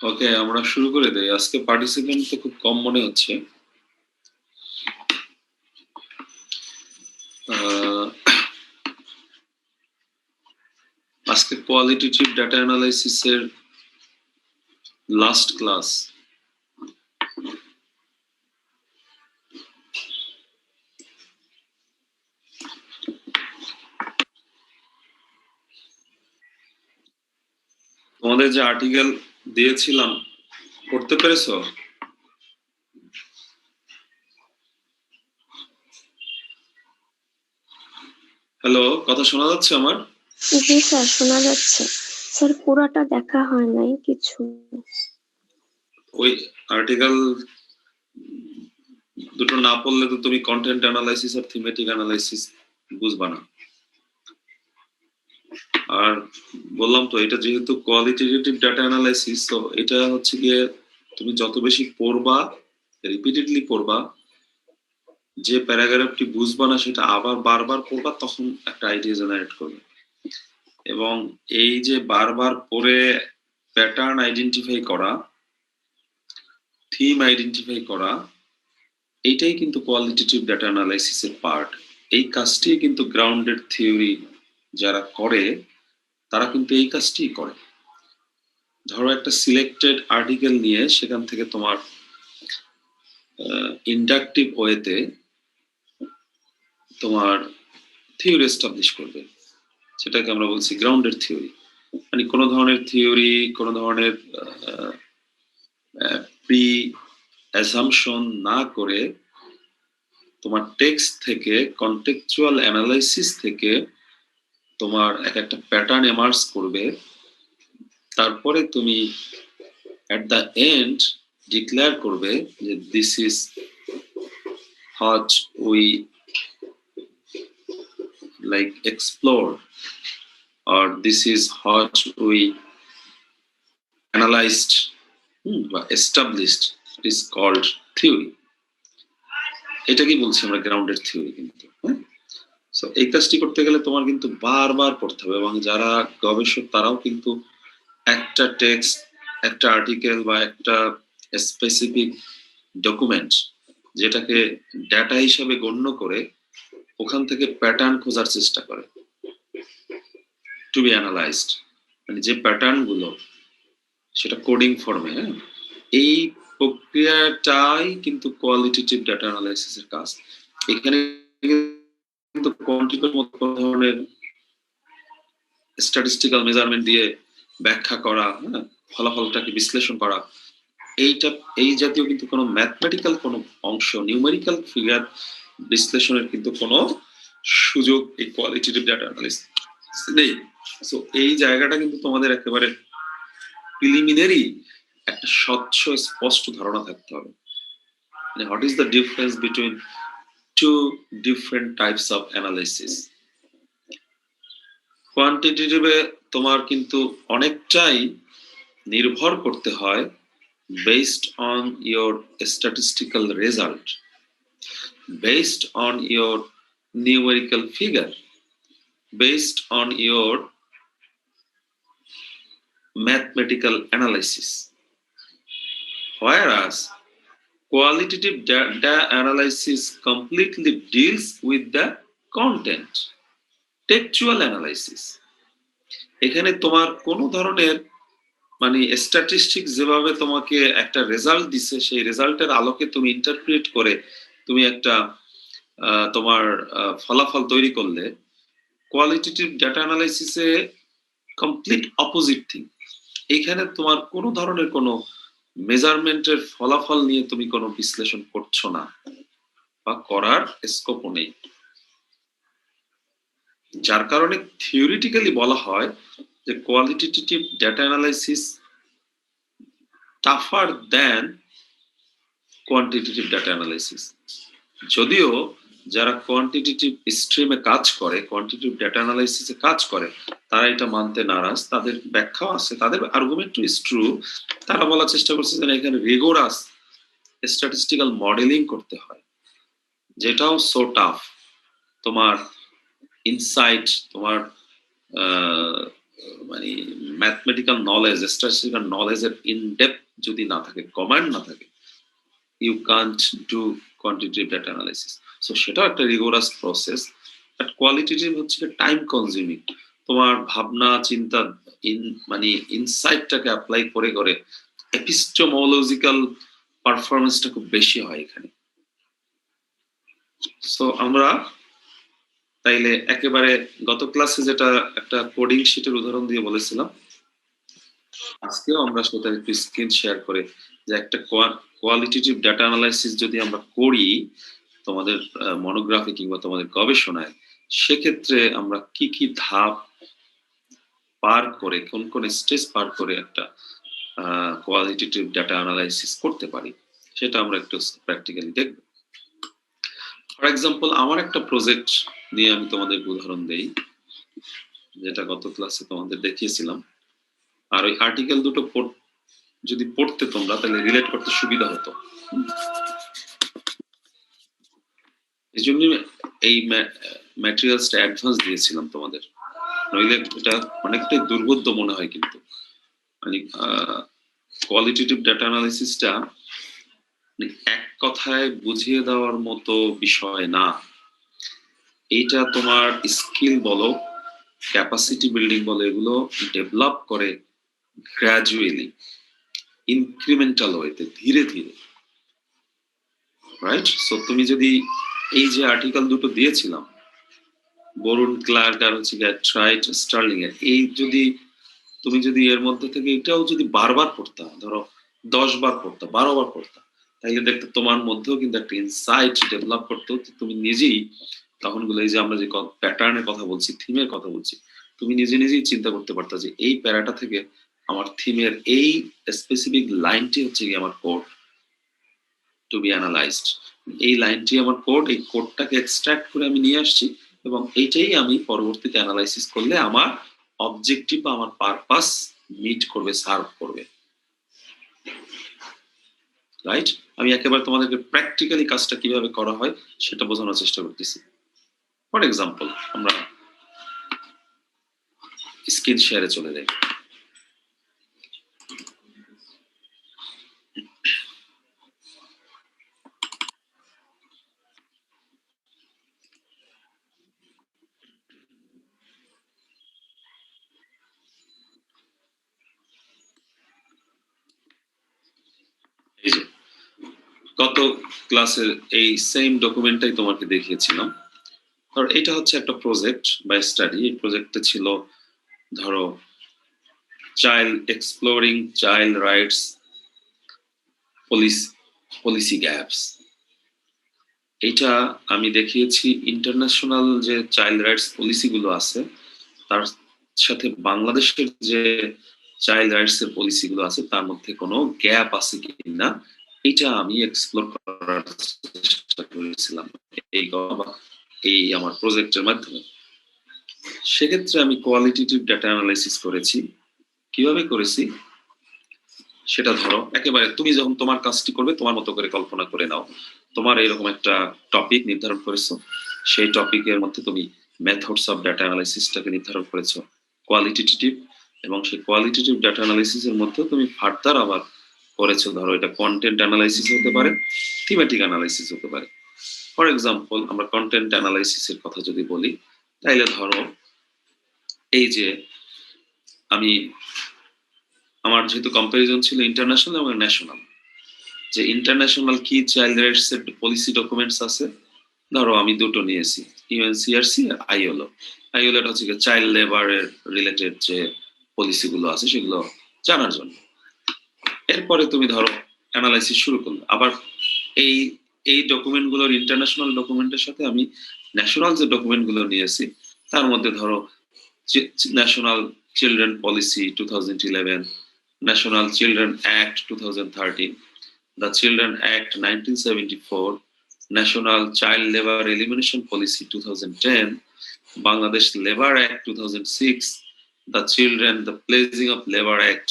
ওকে, আমরা শুরু করে দেই। আজকে পার্টিসিপেন্ট তো খুব কম মনে হচ্ছে। আজকে কোয়ালিটেটিভ ডাটা অ্যানালাইসিস এর লাস্ট ক্লাস। তোমাদের যে আর্টিকেল দিয়েছিলাম পড়তে পেরেছো? হ্যালো, কথা শোনা যাচ্ছে আমার? জি স্যার, শোনা যাচ্ছে। স্যার পুরাটা দেখা হয় নাই কিছু। ওই আর্টিকেল দুটো না পড়লে তো তুমি কন্টেন্ট অ্যানালাইসিস আর থিমেটিক অ্যানালাইসিস বুঝবা না। আর বললাম তো, এটা যেহেতু কোয়ালিটেটিভ ডাটা অ্যানালাইসিস, তো এটা হচ্ছে গিয়ে তুমি যত বেশি পড়বা, রিপিটেডলি পড়বা, যে প্যারাগ্রাফটি বুঝবা না সেটা আবার বারবার পড়বা, তখন একটা আইডিয়া জেনারেট করবে। এবং এই যে বারবার পড়ে প্যাটার্ন আইডেন্টিফাই করা, থিম আইডেন্টিফাই করা, এইটাই কিন্তু কোয়ালিটেটিভ ডাটা অ্যানালাইসিসের পার্ট। এই কাজটি কিন্তু গ্রাউন্ডেড থিওরি যারা করে তারা কিন্তু এই কাজটিই করে। ধরো একটা সিলেক্টেড আর্টিকেল নিয়ে সেখান থেকে তোমার ইন্ডাকটিভ ওয়েতে তোমার থিওরি এস্টাবলিশ করবে, সেটাকে আমরা বলছি গ্রাউন্ডেড থিওরি। মানে কোনো ধরনের থিওরি, কোনো ধরনের প্রি অ্যাসাম্পশন না করে তোমার টেক্সট থেকে, কন্টেক্সচুয়াল অ্যানালাইসিস থেকে তোমার একটা প্যাটার্ন এমার্জ করবে। তারপরে তুমি at the end declare করবে যে this is what we like explored, or this is what we analyzed বা established. It is called theory. এটা কি বলছি আমরা, গ্রাউন্ডেড থিওরি। কিন্তু সো এই কাজটি করতে গেলে তোমার কিন্তু বারবার পড়তে হবে, এবং যারা গবেষক তারাও কিন্তু একটা টেক্সট, একটা আর্টিকেল বা একটা স্পেসিফিক ডকুমেন্ট যেটাকে ডেটা হিসাবে গণ্য করে ওখান থেকে প্যাটার্ন খোঁজার চেষ্টা করে, টু বি অ্যানালাইজড, মানে যে প্যাটার্ন গুলো সেটা কোডিং ফর্মে। এই প্রক্রিয়াটাই কিন্তু কোয়ালিটেটিভ ডাটা অ্যানালাইসিসের কাজ। এখানে কিন্তু কোয়ান্টিটির মতো ধরনের স্ট্যাটিস্টিক্যাল মেজারমেন্ট দিয়ে ব্যাখ্যা করা, ফলাফলটাকে বিশ্লেষণ করা, এইটা এই জাতীয় কিন্তু কোনো ম্যাথমেটিক্যাল কোনো অংশ, নিউমেরিক্যাল ফিগার বিশ্লেষণের কিন্তু কোনো সুযোগ এই কোয়ালিটেটিভ ডাটা অ্যানালিসিস নেই। সো এই জায়গাটা কিন্তু তোমাদের একেবারে প্রিলিমিনারি একটা স্বচ্ছ স্পষ্ট ধারণা থাকতে হবে, মানে what is the difference between two different types of analysis. কোয়ান্টিটেটিভে তোমার কিন্তু অনেকটাই নির্ভর করতে হয় based on your statistical result, based on your numerical figure, based on your mathematical analysis. Whereas qualitative data analysis completely deals with the content, textual analysis. এখানে তোমার কোনো ধরনের মানে স্ট্যাটিস্টিক্স যেভাবে তোমাকে একটা রেজাল্ট দিচ্ছে সেই রেজাল্টের আলোকে তুমি ইন্টারপ্রিট করে তুমি একটা তোমার ফলাফল তৈরি করলে, কোয়ালিটেটিভ ডাটা অ্যানালাইসিসে কমপ্লিট অপোজিট থিং। এখানে তোমার কোনো ধরনের কোনো মেজারমেন্টের ফলাফল নিয়ে তুমি কোনো বিশ্লেষণ করছো না বা করার স্কোপও নেই, যার কারণে থিওরিটিক্যালি বলা হয় যে কোয়ালিটেটিভ ডাটা অ্যানালাইসিস টাফার দেন কোয়ান্টিটেটিভ ডাটা অ্যানালাইসিস। যদিও যারা কোয়ান্টিটেটিভ স্ট্রিমে কাজ করে, কোয়ান্টিটেটিভ ডাটা অ্যানালাইসিসে কাজ করে, তারা এটা মানতে নারাজ, তাদের ব্যাখ্যাও আছে, তাদের আর্গুমেন্টও ইজ ট্রু। তারা বলার চেষ্টা করছে যে এখানে রিগোরাস স্ট্যাটিস্টিক্যাল মডেলিং করতে হয়, যেটাও সো টাফ। তোমার ইনসাইট, তোমার মানে ম্যাথমেটিক্যাল নলেজ, স্ট্যাটিস্টিক্যাল নলেজের ইনডেপথ যদি না থাকে, কমান্ড না থাকে, you can't do quantitative data analysis. So সেটাও একটা রিগোরাস প্রসেস। বাট কোয়ালিটেটিভ হচ্ছে টাইম কনজিউমিং, তোমার ভাবনা চিন্তা মানে ইনসাইটটাকে অ্যাপ্লাই করে করে এপিস্টেমোলজিক্যাল পারফরমেন্সটা খুব বেশি হয় এখানে। সো আমরা তাইলে একেবারে গত ক্লাসে যেটা একটা কোডিং শিটের উদাহরণ দিয়ে বলেছিলাম, আজকেও আমরা সেটা একটু স্ক্রিন শেয়ার করে যে একটা কোয়ালিটেটিভ ডাটা অ্যানালাইসিস যদি আমরা করি তোমাদের মনোগ্রাফি কিংবা তোমাদের গবেষণায়, সেক্ষেত্রে আমরা কি কি ধাপ পার করে, কোন কোন স্টেজ পার করে একটা কোয়ালিটেটিভ ডাটা অ্যানালাইসিস করতে পারি, সেটা আমরা একটু প্র্যাকটিক্যালি দেখব। ফর এক্সাম্পল, আমার একটা প্রজেক্ট নিয়ে আমি তোমাদের উদাহরণ দেই, যেটা গত ক্লাসে তোমাদের দেখিয়েছিলাম। আর ওই আর্টিকেল দুটো যদি পড়তে তোমরা, তাহলে রিলেট করতে সুবিধা হতো। এই জন্য এই ম্যাটেরিয়ালসটা অ্যাডভান্স দিয়েছিলাম তোমাদের, নইলে এটা অনেকটাই দুর্বোধ্য মনে হয়। কিন্তু মানে কোয়ালিটেটিভ ডাটা অ্যানালাইসিসটা এক কথায় বুঝিয়ে দেওয়ার মতো বিষয় না। এইটা তোমার স্কিল বলো, ক্যাপাসিটি বিল্ডিং বলো, এগুলো ডেভেলপ করে গ্র্যাজুয়ালি, ইনক্রিমেন্টাল ওয়েতে, ধীরে ধীরে, রাইট? সো তুমি যদি এই যে আর্টিকেল দুটো দিয়েছিলাম, বরুণ ক্লার্ক আর হচ্ছে ট্রাইট স্টার্লিং এর, এই যদি তুমি যদি এর মধ্যে থেকে এটাও যদি বারবার পড়তা, ধরো 10 বার পড়তা, 12 বার পড়তা, তাইলে দেখতে তোমার মধ্যেও কিন্তু একটা ইনসাইট ডেভেলপ করতে হতো। তুমি নিজেই তখন গুলো, এই যে আমরা যে প্যাটার্নের কথা বলছি, থিমের কথা বলছি, তুমি নিজে নিজেই চিন্তা করতে পারতা যে এই প্যারাটা থেকে আমার থিমের এই স্পেসিফিক লাইনটি হচ্ছে কি আমার কোড টু বি অ্যানালাইজড। এই লাইনটি আমার কোড, এই কোডটাকে এক্সট্রাক্ট করে আমি নিয়ে আসছি এবং এইটাই আমি পরবর্তীতে অ্যানালাইসিস করলে আমার অবজেক্টিভ বা আমার পারপাস মিট করবে, সার্ভ করবে, রাইট? আমি একেবারে তোমাদেরকে প্র্যাকটিক্যালি কাজটা কিভাবে করা হয় সেটা বোঝানোর চেষ্টা করতেছি। ফর এক্সাম্পল, আমরা স্ক্রিন শেয়ারে চলে যাই। গত ক্লাসে এই সেম ডকুমেন্টটাই তোমাকে দেখিয়েছিলাম। ধরো এটা হচ্ছে একটা প্রজেক্ট বা স্টাডি। এই প্রজেক্টটা ছিল ধরো child exploring child rights policy gaps. এটা আমি দেখিয়েছি ইন্টারন্যাশনাল যে চাইল্ড রাইটস পলিসি গুলো আছে তার সাথে বাংলাদেশের যে চাইল্ড রাইটস এর পলিসি গুলো আছে তার মধ্যে কোনো গ্যাপ আছে কিনা এটা আমি এক্সপ্লোর করার চেষ্টা করেছিলাম এই আমার প্রজেক্টের মাধ্যমে। সেক্ষেত্রে আমি কোয়ালিটেটিভ ডাটা অ্যানালাইসিস করেছি। কিভাবে করেছি সেটা ধরো একেবারে তুমি যখন তোমার কাজটি করবে তোমার মতো করে কল্পনা করে নাও। তোমার এরকম একটা টপিক নির্ধারণ করেছো, সেই টপিকের মধ্যে তুমি মেথডস অফ ডাটা অ্যানালাইসিসটাকে নির্ধারণ করেছো কোয়ালিটেটিভ, এবং সেই কোয়ালিটেটিভ ডাটা অ্যানালাইসিসের মধ্যে তুমি ফার্দার আবার করেছো ধরো এটা কন্টেন্ট অ্যানালাইসিস হতে পারে, থিমেটিক অ্যানালাইসিস হতে পারে। ফর এক্সাম্পল আমরা কন্টেন্ট অ্যানালাইসিসের কথা যদি বলি তাইলে ধরো এই যে আমি আমার যেহেতু কম্পারিজন ছিল ইন্টারন্যাশনাল এবং ন্যাশনাল, যে ইন্টারন্যাশনাল কি চাইল্ড রাইটস এর পলিসি ডকুমেন্টস আছে ধরো আমি দুটো নিয়েছি, ইউএনসিআরসি আর আইএলও। আইএলও হচ্ছে চাইল্ড লেবার এর রিলেটেড যে পলিসি গুলো আছে সেগুলো জানার জন্য। এরপরে তুমি ধরো অ্যানালাইসিস শুরু করলে আবার এই এই ডকুমেন্ট গুলোর ইন্টারন্যাশনাল ডকুমেন্টের সাথে আমি ন্যাশনাল যে ডকুমেন্ট গুলো নিয়েছি তার মধ্যে ধরো national children policy 2011, national children act 2013, the Children Act 1974, National Child Labor Elimination Policy 2010, Bangladesh Labor Act 2006, the Placing of Labor Act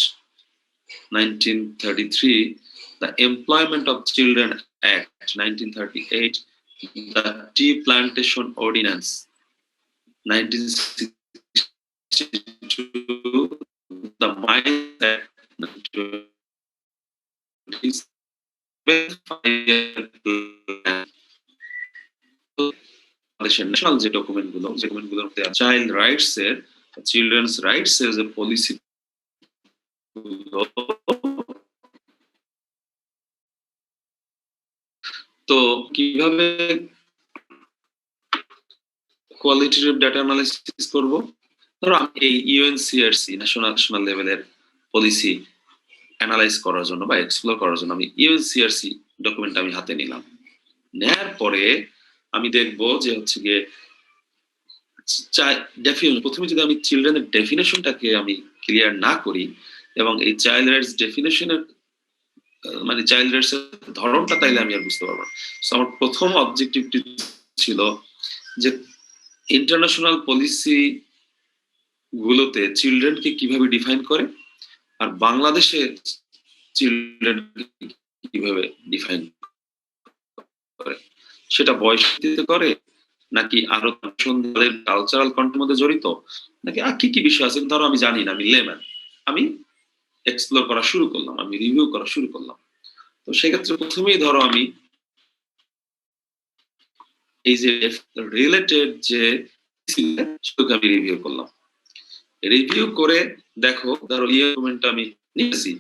1933, the Employment of Children Act 1938, the Tea Plantation Ordinance 1962, the Mines Act 1926, national যে document গুলোর মধ্যে child rights এর children's rights এর যে policy তো কিভাবে qualitative data analysis করব, ধরো আমি এই ইউএনসিআরসি ন্যাশনাল লেভেলের পলিসি অ্যানালাইজ করার জন্য বা এক্সপ্লোর করার জন্য আমি ইউএনসিআরসি ডকুমেন্ট আমি হাতে নিলাম। নেয়ার পরে আমি দেখবো যে হচ্ছে গিয়ে প্রথমে যদি আমি চিলড্রেনের ডেফিনেশনটাকে আমি ক্লিয়ার না করি এবং এই চাইল্ড রাইটস ডেফিনেশনের মানে চাইল্ড রাইটস এর ধরনটা তাইলে আমি আর বুঝতে পারবো না। আমার প্রথম অবজেক্টিভটি ছিল যে ইন্টারন্যাশনাল পলিসি গুলোতে চিলড্রেনকে কিভাবে ডিফাইন করে আর বাংলাদেশে চিলড্রেন কিভাবে ডিফাইন করে, সেটা বয়স ভিত্তিতে করে নাকি আরো কালচারাল কন্টেন্টের মধ্যে জড়িত নাকি আর কি কি বিষয় আছে ধরো আমি জানি না, আমি লেম্যান, আমি এক্সপ্লোর করা শুরু করলাম, আমি রিভিউ করা শুরু করলাম। তো সেক্ষেত্রে প্রথমেই ধরো আমি এই যে রিলেটেড যে আমি রিভিউ করলাম। রিভিউ করে দেখো ধরো ডকুমেন্টটা আমি নিয়েছি,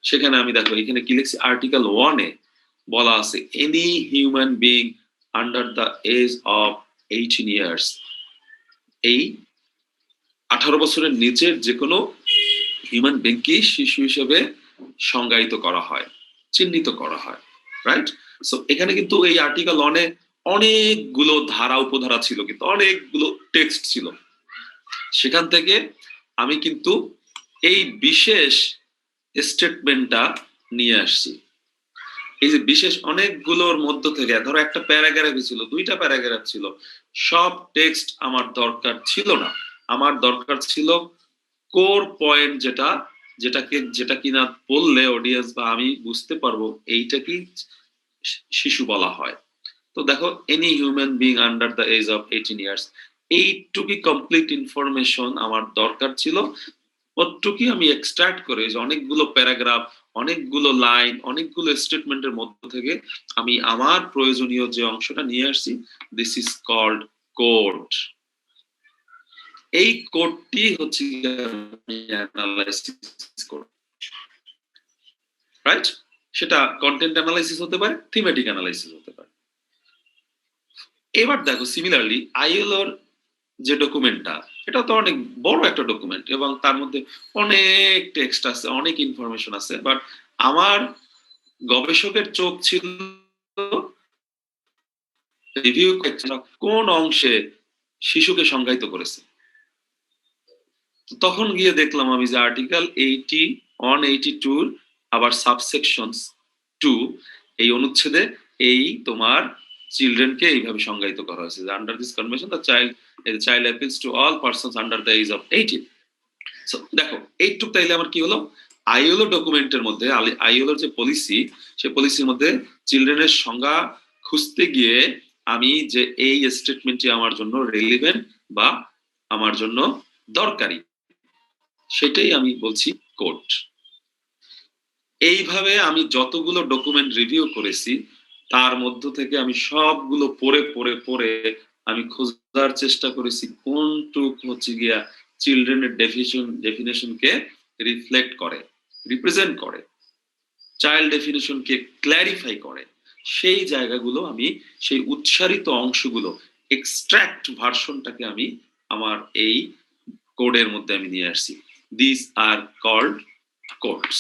সেখানে আমি দেখো এখানে কি লিখছি আর্টিকেল 1 এ বলা আছে any human being under the age of 18 years, এই 18 বছরের নিচের যে কোনো হিউম্যান বিংকে শিশু হিসেবে সংজ্ঞায়িত করা হয়, চিহ্নিত করা হয়, রাইট? সো এখানে কিন্তু এই আর্টিকেল 1 এ অনেকগুলো ধারা উপধারা ছিল, কিন্তু অনেকগুলো টেক্সট ছিল। সেখান থেকে আমি কিন্তু এই বিশেষ স্টেটমেন্টটা নিয়ে আসছি। এই যে বিশেষ অনেকগুলোর মধ্য থেকে ধরো একটা প্যারাগ্রাফ ছিল, দুইটা প্যারাগ্রাফ ছিল, সব টেক্সট আমার দরকার ছিল না। আমার দরকার ছিল কোর পয়েন্ট যেটা কিনা বললে অডিয়েন্স বা আমি বুঝতে পারবো এইটা কি শিশু বলা হয়। তো দেখো any human being under the age of 18 years, এইটুকি কমপ্লিট ইনফরমেশন আমার দরকার ছিল। ওটুকি আমি এক্সট্রাক্ট করে যে অনেকগুলো প্যারাগ্রাফ, অনেকগুলো লাইন, অনেকগুলো স্টেটমেন্টের মধ্য থেকে আমি আমার প্রয়োজনীয় যে অংশটা নিয়ে আসছি, দিস ইজ কল্ড কোড। এই কোডটি হচ্ছে অ্যানালাইসিস কোড, রাইট? সেটা কন্টেন্ট অ্যানালাইসিস হতে পারে, থিমেটিক অ্যানালাইসিস হতে পারে। এবার দেখো সিমিলারলি আইএলওর যে ডকুমেন্টটা, এটা তো অনেক বড় একটা ডকুমেন্ট এবং তার মধ্যে অনেক টেক্সট আছে, অনেক ইনফরমেশন আছে, বাট আমার গবেষকের চোখ ছিল রিভিউ কোন অংশে শিশুকে সংজ্ঞায়িত করেছে। তখন গিয়ে দেখলাম আমি যে আর্টিকেল 182 আবার সাবসেকশন 2 এই অনুচ্ছেদে এই তোমার চিলড্রেনকে এইভাবে সংজ্ঞায়িত করা হয়েছে যে under this convention the child appeals to all persons under the age of 18। So দেখো এইটুক তাইলে আমার কি হলো, আইএলও ডকুমেন্টের মধ্যে আইএলওর যে পলিসি, সেই পলিসির মধ্যে চিলড্রেনের সংজ্ঞা খুঁজতে গিয়ে আমি যে এই স্টেটমেন্টটি আমার জন্য রেলিভেন্ট বা আমার জন্য দরকারি, সেটাই আমি বলছি কোর্ট। এইভাবে আমি যতগুলো ডকুমেন্ট রিভিউ করেছি তার মধ্য থেকে আমি সবগুলো পড়ে পড়ে পড়ে আমি খোঁজার চেষ্টা করেছি কোনটুক হচ্ছে গিয়া চিলড্রেনের ডেফিনেশনকে রিফ্লেক্ট করে, রিপ্রেজেন্ট করে, চাইল্ড ডেফিনেশনকে ক্ল্যারিফাই করে। সেই জায়গাগুলো আমি, সেই উচ্চারিত অংশগুলো, এক্সট্রাক্ট ভার্সনটাকে আমি আমার এই কোডের মধ্যে আমি নিয়ে আসছি। This are called codes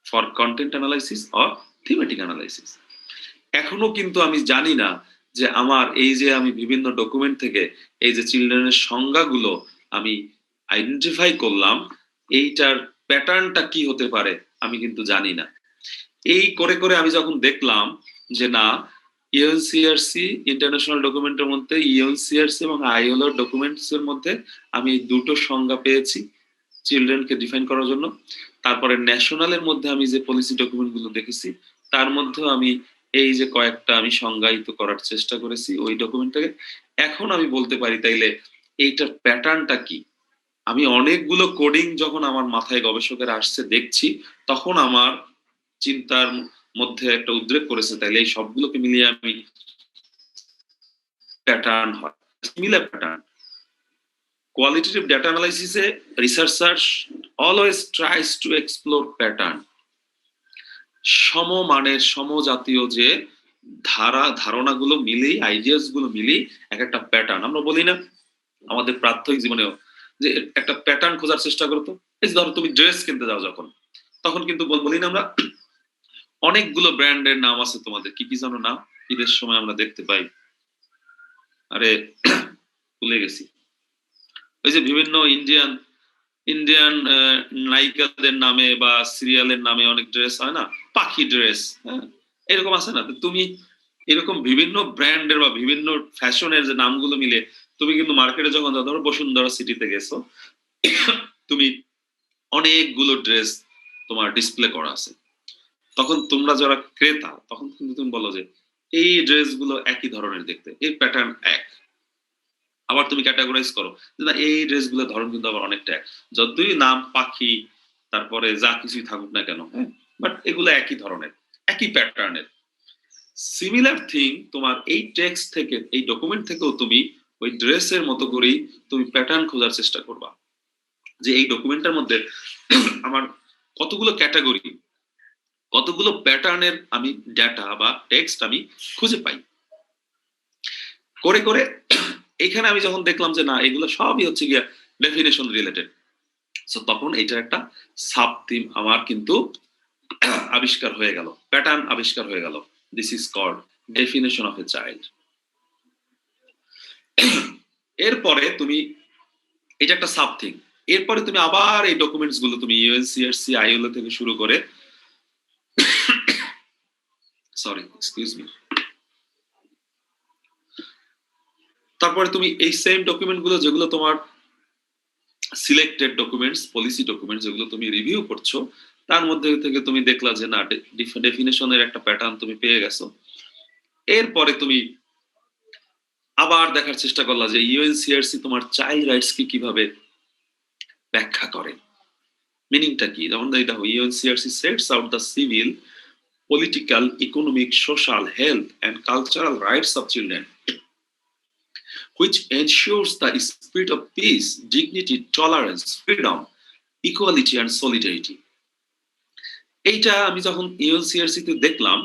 for content analysis or thematic analysis. এখনো কিন্তু আমি জানি না যে আমার এই যে আমি বিভিন্ন ডকুমেন্ট থেকে এই যে চিলড্রেনের সংজ্ঞাগুলো আমি আইডেন্টিফাই করলাম, এইটার প্যাটার্নটা কি হতে পারে আমি কিন্তু জানি না। এই করে করে আমি যখন দেখলাম যে না, ইউএনসিআরসি ইন্টারন্যাশনাল ডকুমেন্টের মধ্যে ইউএনসিআরসি এবং আইএলও ডকুমেন্টস এর মধ্যে আমি দুটো সংজ্ঞা পেয়েছি চিলড্রেনকে ডিফাইন করার জন্য। তারপরে ন্যাশনালের মধ্যে আমি যে পলিসি ডকুমেন্ট গুলো দেখেছি তার মধ্যেও আমি এই যে কয়েকটা আমি সংজ্ঞায়িত করার চেষ্টা করেছি ওই ডকুমেন্টটাকে। এখন আমি বলতে পারি তাইলে এইটার প্যাটার্নটা কি। আমি অনেকগুলো কোডিং যখন আমার মাথায় গবেষকের আসছে দেখছি, তখন আমার চিন্তার মধ্যে একটা উদ্রেক করেছে তাইলে এই সবগুলোকে মিলিয়ে আমি প্যাটার্ন হয়, সিমিলার প্যাটার্ন। কোয়ালিটেটিভ ডেটা অ্যানালাইসিসে researcher always tries to explore pattern. সমমানের সমজাতীয় যে ধারণাগুলো মিলেই, আইডিয়াস গুলো মিলেই এক একটা প্যাটার্ন। আমরা বলি না আমাদের প্রাত্যহিক জীবনেও যে একটা প্যাটার্ন খোঁজার চেষ্টা করতো। এই ধরো তুমি ড্রেস কিনতে যাও যখন, তখন কিন্তু বলি না আমরা অনেকগুলো ব্র্যান্ডের নাম আছে, তোমাদের কি কি জানো নাম ঈদের সময় আমরা দেখতে পাই? আরে ভুলে গেছি। ওই যে বিভিন্ন ইন্ডিয়ান ইন্ডিয়ান নায়িকাদের নামে বা সিরিয়ালের নামে অনেক ড্রেস হয় না, পাখি ড্রেস, হ্যাঁ এরকম আছে না? তুমি এরকম বিভিন্ন ব্র্যান্ডের বা বিভিন্ন ফ্যাশনের যে নামগুলো মিলে তুমি কিন্তু মার্কেটে যখন যাও, ধরো বসুন্ধরা সিটিতে গেছো, তুমি অনেকগুলো ড্রেস তোমার ডিসপ্লে করা আছে, তখন তোমরা যারা ক্রেতা তখন কিন্তু তুমি বলো যে এই ড্রেসগুলো একই ধরনের দেখতে, এই প্যাটার্ন এক। আবার তুমি ক্যাটাগরাইজ করো যে না এই ড্রেসগুলো ধরন কিন্তু আবার অনেকটা এক, যতই নাম পাখি তারপরে যা কিছুই থাকুক না কেন, হ্যাঁ বাট এগুলো একই ধরনের, একই প্যাটার্নের। সিমিলার থিং তোমার এই টেক্সট থেকে, এই ডকুমেন্ট থেকেও তুমি ওই ড্রেসের মতো করেই তুমি প্যাটার্ন খোঁজার চেষ্টা করবা যে এই ডকুমেন্টের মধ্যে আমার কতগুলো ক্যাটাগরি, কতগুলো প্যাটার্নের আমি ডেটা বা টেক্সট আমি খুঁজে পাই। করে করে এখানে আমি যখন দেখলাম যে না এগুলো সবই হচ্ছে গিয়া ডেফিনেশন রিলেটেড, সো তখন এটার একটা সাব থিম আমার কিন্তু আবিষ্কার হয়ে গেল, প্যাটার্ন আবিষ্কার হয়ে গেল। This is called definition of a child. এরপরে তুমি, এটা একটা সাব থিম, এরপরে তুমি আবার এই ডকুমেন্টস গুলো তুমি ইউএনসিআরসি আইএলও থেকে শুরু করে, সরি এক্সকিউজ মি, তারপরে তুমি এই সেম ডকুমেন্ট গুলো যেগুলো তোমার সিলেক্টেড ডকুমেন্টস, পলিসি ডকুমেন্টস যেগুলো তুমি রিভিউ করছো, তার মধ্যে থেকে তুমি দেখলা যে না ডেফিনেশনের একটা প্যাটার্ন তুমি পেয়ে গেছো। এরপরে তুমি আবার দেখার চেষ্টা করলা যে ইউএনসিআরসি তোমার চাইল্ড রাইটস কি কিভাবে ব্যাখ্যা করে, মিনিংটা কি। যেমন দেখো UNCRC sets out the civil, political, economic, social, health, and cultural rights of children, which ensures the spirit of peace, dignity, tolerance, freedom, equality, and solidarity. এইটা আমি যখন ইউএনসিআরসি তে দেখলাম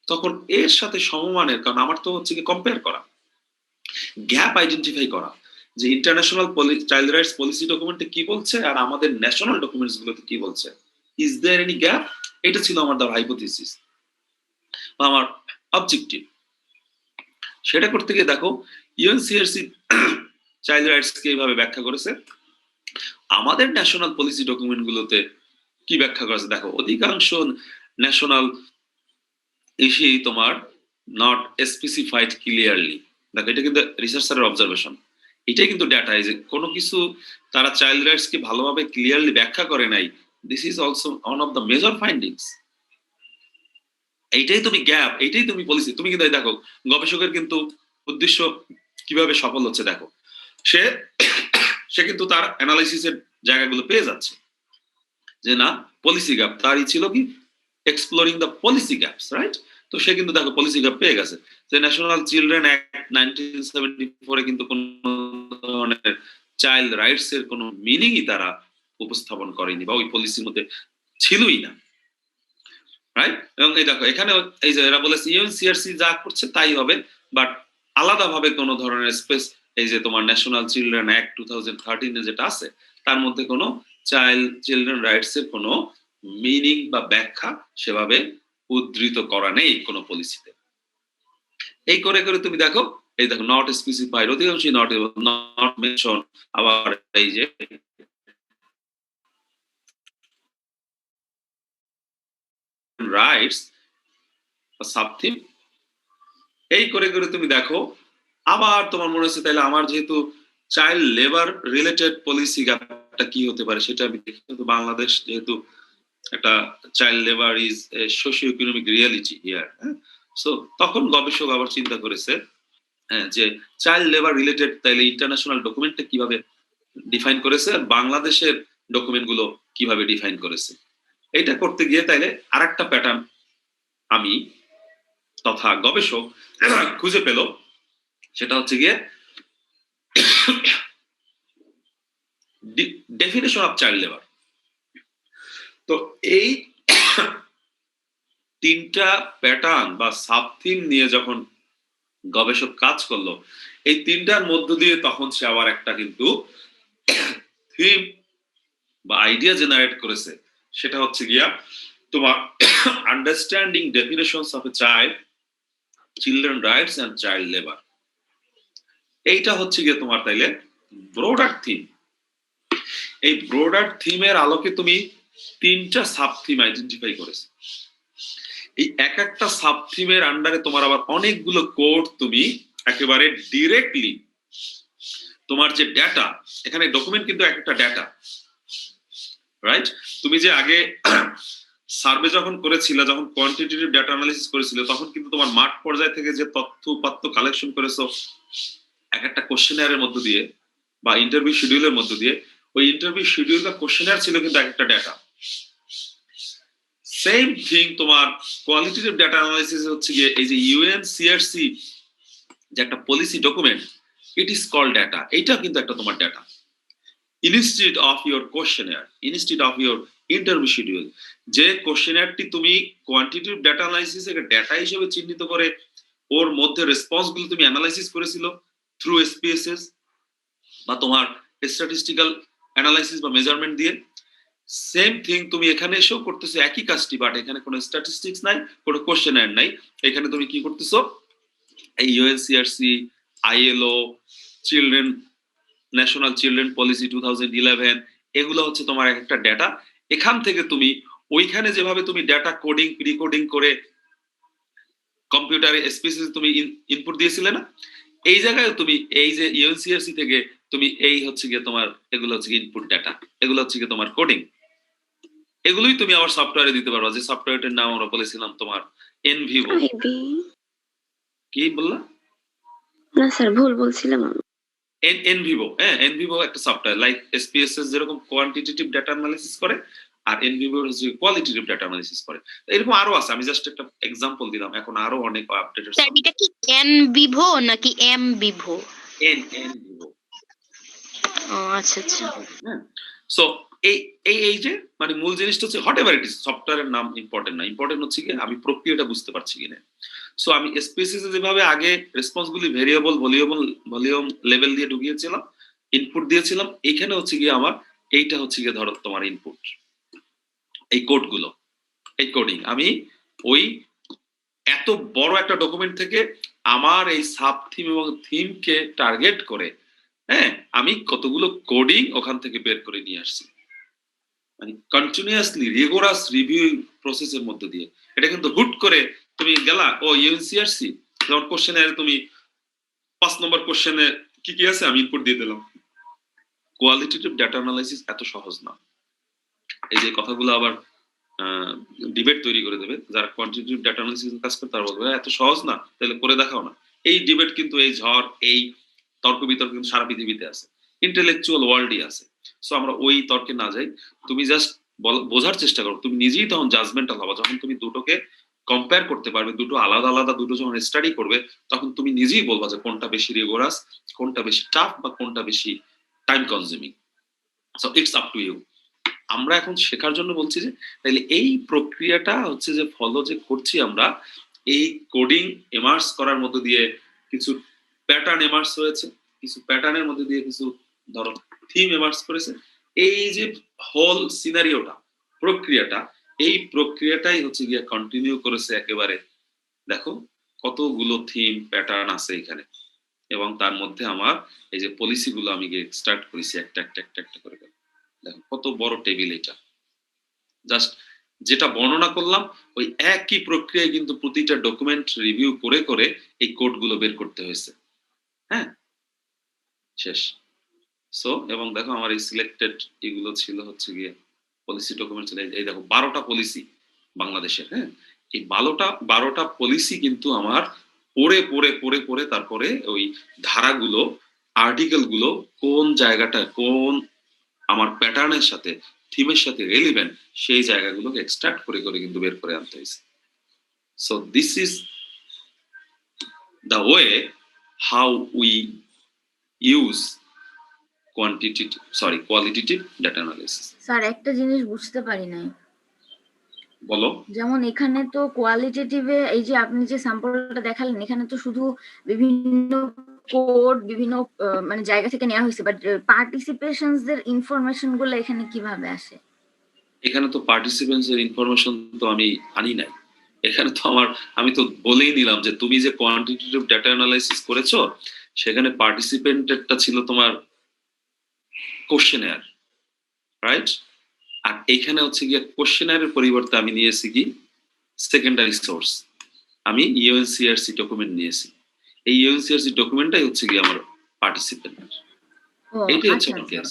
তখন এর সাথে সমমানের, কারণ আমার তো হচ্ছে কি কম্পেয়ার করা, গ্যাপ আইডেন্টিফাই করা, যে ইন্টারন্যাশনাল চাইল্ড রাইটস পলিসি ডকুমেন্টে কি বলছে আর আমাদের ন্যাশনাল ডকুমেন্টস গুলোতে কি বলছে, ইজ দেয়ার এনি গ্যাপ। এটা ছিল আমার দ্য হাইপোথিসিস বা আমার অবজেক্টিভ। সেটা করতে গিয়ে দেখো ইউএনসিআরসি চাইল্ড রাইটস কে এইভাবে ব্যাখ্যা করেছে, আমাদের ন্যাশনাল পলিসি ডকুমেন্ট গুলোতে কি ব্যাখ্যা করেছে দেখো, অধিকাংশ ন্যাশনাল ইস্যু তোমার নট স্পেসিফাইড ক্লিয়ারলি। দেখো এটা কিন্তু রিসার্চারের অবজারভেশন, এটাই কিন্তু ডেটা, যে কোনো কিছু তারা চাইল্ড রাইটস কে ভালোভাবে ক্লিয়ারলি ব্যাখ্যা করে নাই, this is also one of the major findings. এইটাই তুমি গ্যাপ, এইটাই তুমি পলিসি। তুমি কিন্তু দেখো গবেষকের কিন্তু উদ্দেশ্য কিভাবে সফল হচ্ছে দেখো, সে সে কিন্তু তার অ্যানালাইসিসের জায়গাগুলো পেয়ে যাচ্ছে, যে না পলিসি গ্যাপ, তারই ছিল কি exploring the policy gaps, right? তো সে কিন্তু দেখো পলিসি গ্যাপ পেয়ে গেছে, যে ন্যাশনাল চিলড্রেন অ্যাক্ট 1974 কিন্তু কোন ধরনের চাইল্ড রাইটস এর কোনো মিনিংই তারা উপস্থাপন করেনি বা ওই পলিসির মধ্যে ছিলই না, রাইট? এবং এই দেখো এখানে এই যে এরা বলেছে ইউএনসিআরসি যা করছে তাই হবে, বাট আলাদাভাবে কোনো ধরনের স্পেস, এই যে তোমার ন্যাশনাল চিলড্রেন অ্যাক্ট 2013 যেটা আছে তার মধ্যে কোনো চিলড্রেন রাইটস এর কোনো মিনিং বা ব্যাখ্যা সেভাবে উদ্ধৃত করা নেই কোনো পলিসিতে। এই করে করে তুমি দেখো, এই দেখো নট স্পেসিফাইড, অধিকাংশই নট মেনশন। আবার এই যে রাইটস সাবথিম, এই করে করে তুমি দেখো আবার তোমার মনে হচ্ছে তাহলে আমার যেহেতু চাইল্ড লেবার রিলেটেড পলিসি গ্যাপটা কি হতে পারে সেটা আমি দেখি, কিন্তু বাংলাদেশ যেহেতু একটা child labour is a socio economic reality here, so তখন গবেষক আবার চিন্তা করেছে যে চাইল্ড লেবার রিলেটেড তাইলে ইন্টারন্যাশনাল ডকুমেন্টটা কিভাবে ডিফাইন করেছে আর বাংলাদেশের ডকুমেন্ট গুলো কিভাবে ডিফাইন করেছে। এটা করতে গিয়ে তাইলে আরেকটা প্যাটার্ন আমি তথা গবেষক খুঁজে পেল, সেটা হচ্ছে গিয়ে ডেফিনেশন অফ চাইল্ড লেবার। তো এই তিনটা প্যাটার্ন বা সাব থিম নিয়ে যখন গবেষক কাজ করলো, এই তিনটার মধ্য দিয়ে তখন সে আবার একটা কিন্তু থিম বা আইডিয়া জেনারেট করেছে, সেটা হচ্ছে গিয়া তোমার understanding definitions of a child, children rights and child labour. এইটা হচ্ছে গিয়ে তোমার তাইলে ব্রডার থিম। এই ব্রডার থিমের আলোকে তুমি তিনটা সাব থিম আইডেন্টিফাই করেছো। এই এক একটা সাব থিমের আন্ডারে তোমার আবার অনেকগুলো কোড তুমি একেবারে ডিরেক্টলি তোমার যে ডেটা, এখানে ডকুমেন্ট কিন্তু একটা ডেটা, রাইট? তুমি যে আগে সার্ভে যখন করেছিল, যখন কোয়ান্টিটেটিভ ডেটা অ্যানালিসিস করেছিল, তখন কিন্তু তোমার মাঠ পর্যায় থেকে যে তথ্য উপাত্ত কালেকশন করেছো এক একটা কোশ্চেনারের মধ্য দিয়ে বা ইন্টারভিউ শিডিউলের মধ্য দিয়ে, ওই ইন্টারভিউ শিডিউল বা কোশ্চেনার ছিল কিন্তু এক একটা ডেটা। সেম থিং তোমার কোয়ালিটেটিভ ডেটা অ্যানালাইসিস হচ্ছে গিয়ে এই যে ইউএনসিআরসি যে একটা policy document, it is called data, এইটা কিন্তু একটা তোমার data. Instead of your questionnaire, instead of your interview schedule, যে কোশ্চেনারটি তুমি কোয়ান্টিটেটিভ ডেটা অ্যানালাইসিস এর ডেটা হিসেবে চিহ্নিত করে ওর মধ্যে রেসপন্স গুলো তুমি অ্যানালাইসিস করেছিল থ্রু এসপিএসএস বা তোমার স্ট্যাটিস্টিক্যাল অ্যানালাইসিস বা মেজারমেন্ট দিয়ে, সেম থিং তুমি এখানে এসেও করতেছো একই কাজটি, বাট এখানে কোনো স্ট্যাটিস্টিক্স নাই, কোনো কোশ্চেনার নাই। এখানে তুমি কি করতেছো, এই UNCRC, ILO, children national children policy 2011, এগুলো হচ্ছে তোমার একটা ডেটা। এখান থেকে তুমি ওইখানে যেভাবে তুমি ডেটা কোডিং প্রি কোডিং করে কম্পিউটারে স্পেসিস তুমি ইনপুট দিয়েছিলে না, এই জায়গায় তুমি এই যে ইউএনসিআরসি থেকে তুমি এই হচ্ছে গিয়ে তোমার এগুলো হচ্ছে ইনপুট ডেটা, এগুলো হচ্ছে গিয়ে তোমার কোডিং, এগুলোই তুমি আবার সফটওয়্যারে দিতে পারবা, যে সফটওয়্যারটার নাম আমরা বলেছিলাম তোমার এনভিভো। কি বললা? না স্যার, ভুল বলছিলাম আমি। এনভিভো, হ্যাঁ এনভিভো একটা সফটওয়্যার, লাইক এসপিএসএস যেরকম কোয়ান্টিটেটিভ ডেটা অ্যানালিসিস করে, আর এনভিভো হচ্ছে কোয়ালিটেটিভ ডেটা অ্যানালিসিস করে। এরকম আরো আছে, আমি জাস্ট একটা এক্সাম্পল দিলাম, এখন আরো অনেক আপডেটেড। স্যার এটা কি এনভিভো নাকি এমভিভো? এনভিভো। ও আচ্ছা আচ্ছা। সো এই এই যে মানে মূল জিনিসটা হচ্ছে হোয়াট এভার ইট ইজ, সফটওয়্যারের নাম ইম্পর্টেন্ট না, ইম্পর্টেন্ট হচ্ছে কি আমি প্রক্রিয়াটা বুঝতে পারছি কিনা। সো আমি স্পেসিসে যেভাবে আগে রেসপন্সগুলি ভেরিয়েবল ভলিউম লেভেল দিয়ে ঢুকিয়েছিলাম, ইনপুট দিয়েছিলাম, এখানে হচ্ছে গিয়ে আমার এইটা হচ্ছে গিয়ে ধরো তোমার ইনপুট, এই কোডগুলো, এই কোডিং আমি ওই এত বড় একটা ডকুমেন্ট থেকে আমার এই সাব থিম এবং থিমকে টার্গেট করে, হ্যাঁ, আমি কতগুলো কোডিং ওখান থেকে বের করে নিয়ে আসছি, মানে কন্টিনিউয়াসলি রিগোরাস রিভিউ প্রসেসের মধ্যে দিয়ে। এটা কিন্তু হুট করে তুমি গেলা ও ইউএনসিআরসি যেমন কোশ্চেনে তুমি 5 নম্বর কোশ্চেনে কি কি আছে আমি ইনপুট দিয়ে দিলাম। কোয়ালিটেটিভ ডাটা অ্যানালাইসিস এত সহজ না। এই যে কথাগুলো আবার ডিবেট তৈরি করে দেবে যারা কোয়ান্টিটেটিভ ডাটা অ্যানালিসিস কাজ করে, তারা বলবে এত সহজ না, তাহলে করে দেখাও না। এই ডিবেট কিন্তু, এই ঝড়, এই তর্ক বিতর্ক কিন্তু সারা পৃথিবীতে আছে, ইন্টেলেকচুয়াল ওয়ার্ল্ডই আছে। সো আমরা ওই তর্কে না যাই, তুমি জাস্ট বোঝার চেষ্টা করো, তুমি নিজেই তখন জাজমেন্টাল হবা যখন তুমি দুটোকে কম্পেয়ার করতে পারবে, দুটো আলাদা আলাদা দুটো যখন স্টাডি করবে তখন তুমি নিজেই বলবা যে কোনটা বেশি রিগোরাস, কোনটা বেশি টাফ, বা কোনটা বেশি time consuming. So it's up to you. আমরা এখন শেখার জন্য বলছি যে তাহলে এই প্রক্রিয়াটা হচ্ছে যে ফলো যে করছি আমরা, এই কোডিং এমার্স করার মধ্যে দিয়ে কিছু প্যাটার্ন এমার্স হয়েছে, কিছু প্যাটার্নের মধ্যে দিয়ে কিছু ধরো থিম এমার্স করেছে, এই যে হোল সিনারিওটা, প্রক্রিয়াটা, এই প্রক্রিয়াটাই হচ্ছে গিয়ে কন্টিনিউ করেছে একেবারে। দেখো কতগুলো থিম প্যাটার্ন আছে এখানে, এবং তার মধ্যে আমার এই যে পলিসি গুলো আমি স্টার্ট করেছি একটা একটা একটা একটা করে। দেখো কত বড় টেবিল এটা, জাস্ট যেটা বর্ণনা করলাম ওই একই প্রক্রিয়ায় কিন্তু প্রতিটা ডকুমেন্ট রিভিউ করে করে এই কোডগুলো বের করতে হয়েছে। হ্যাঁ, শেষ। সো এবং দেখো আমার এই সিলেক্টেড এগুলো ছিল হচ্ছে গিয়ে পলিসি ডকুমেন্ট ছিল, এই দেখো 12টা পলিসি বাংলাদেশের। হ্যাঁ, এই 12টা পলিসি কিন্তু আমার পড়ে পড়ে পড়ে পড়ে তারপরে ওই ধারাগুলো, আর্টিকেল গুলো কোন জায়গাটা, কোন আমার প্যাটার্নের সাথে, থিমের সাথে রেলিভেন্ট, সেই জায়গাগুলোকে এক্সট্রাক্ট করে করে কিন্তু বের করে আনতে হয়েছে। So this is the way how we use qualitative data analysis. Sir একটা জিনিস বুঝতে পারি নাই, বলো। যেমন এখানে তো কোয়ালিটেটিভে এই যে আপনি যে স্যাম্পলটা দেখালেন, এখানে তো শুধু বিভিন্ন কোড বিভিন্ন মানে জায়গা থেকে নেওয়া হয়েছে, বাট পার্টিসিপেশনস দের ইনফরমেশন গুলো এখানে কিভাবে আসে? এখানে তো পার্টিসিপেন্টস এর ইনফরমেশন তো আমি আনি নাই, এখানে তো আমি তো বলেই নিলাম যে তুমি যে কোয়ান্টিটেটিভ ডাটা অ্যানালাইসিস করেছো সেখানে পার্টিসিপেন্টেরটা ছিল তোমার কোশ্চেনার, রাইট? আর এখানে হচ্ছে গিয়ে কোশ্চেনারের পরিবর্তে আমি নিয়েছি কি সেকেন্ডারি সোর্স, আমি ইউএনসিআরসি ডকুমেন্ট নিয়েছি। এই ইউএনসিআরসি ডকুমেন্টটাই হচ্ছে গিয়ে আমার পার্টিসিপেন্ট, এইটাই হচ্ছে আমার কেস।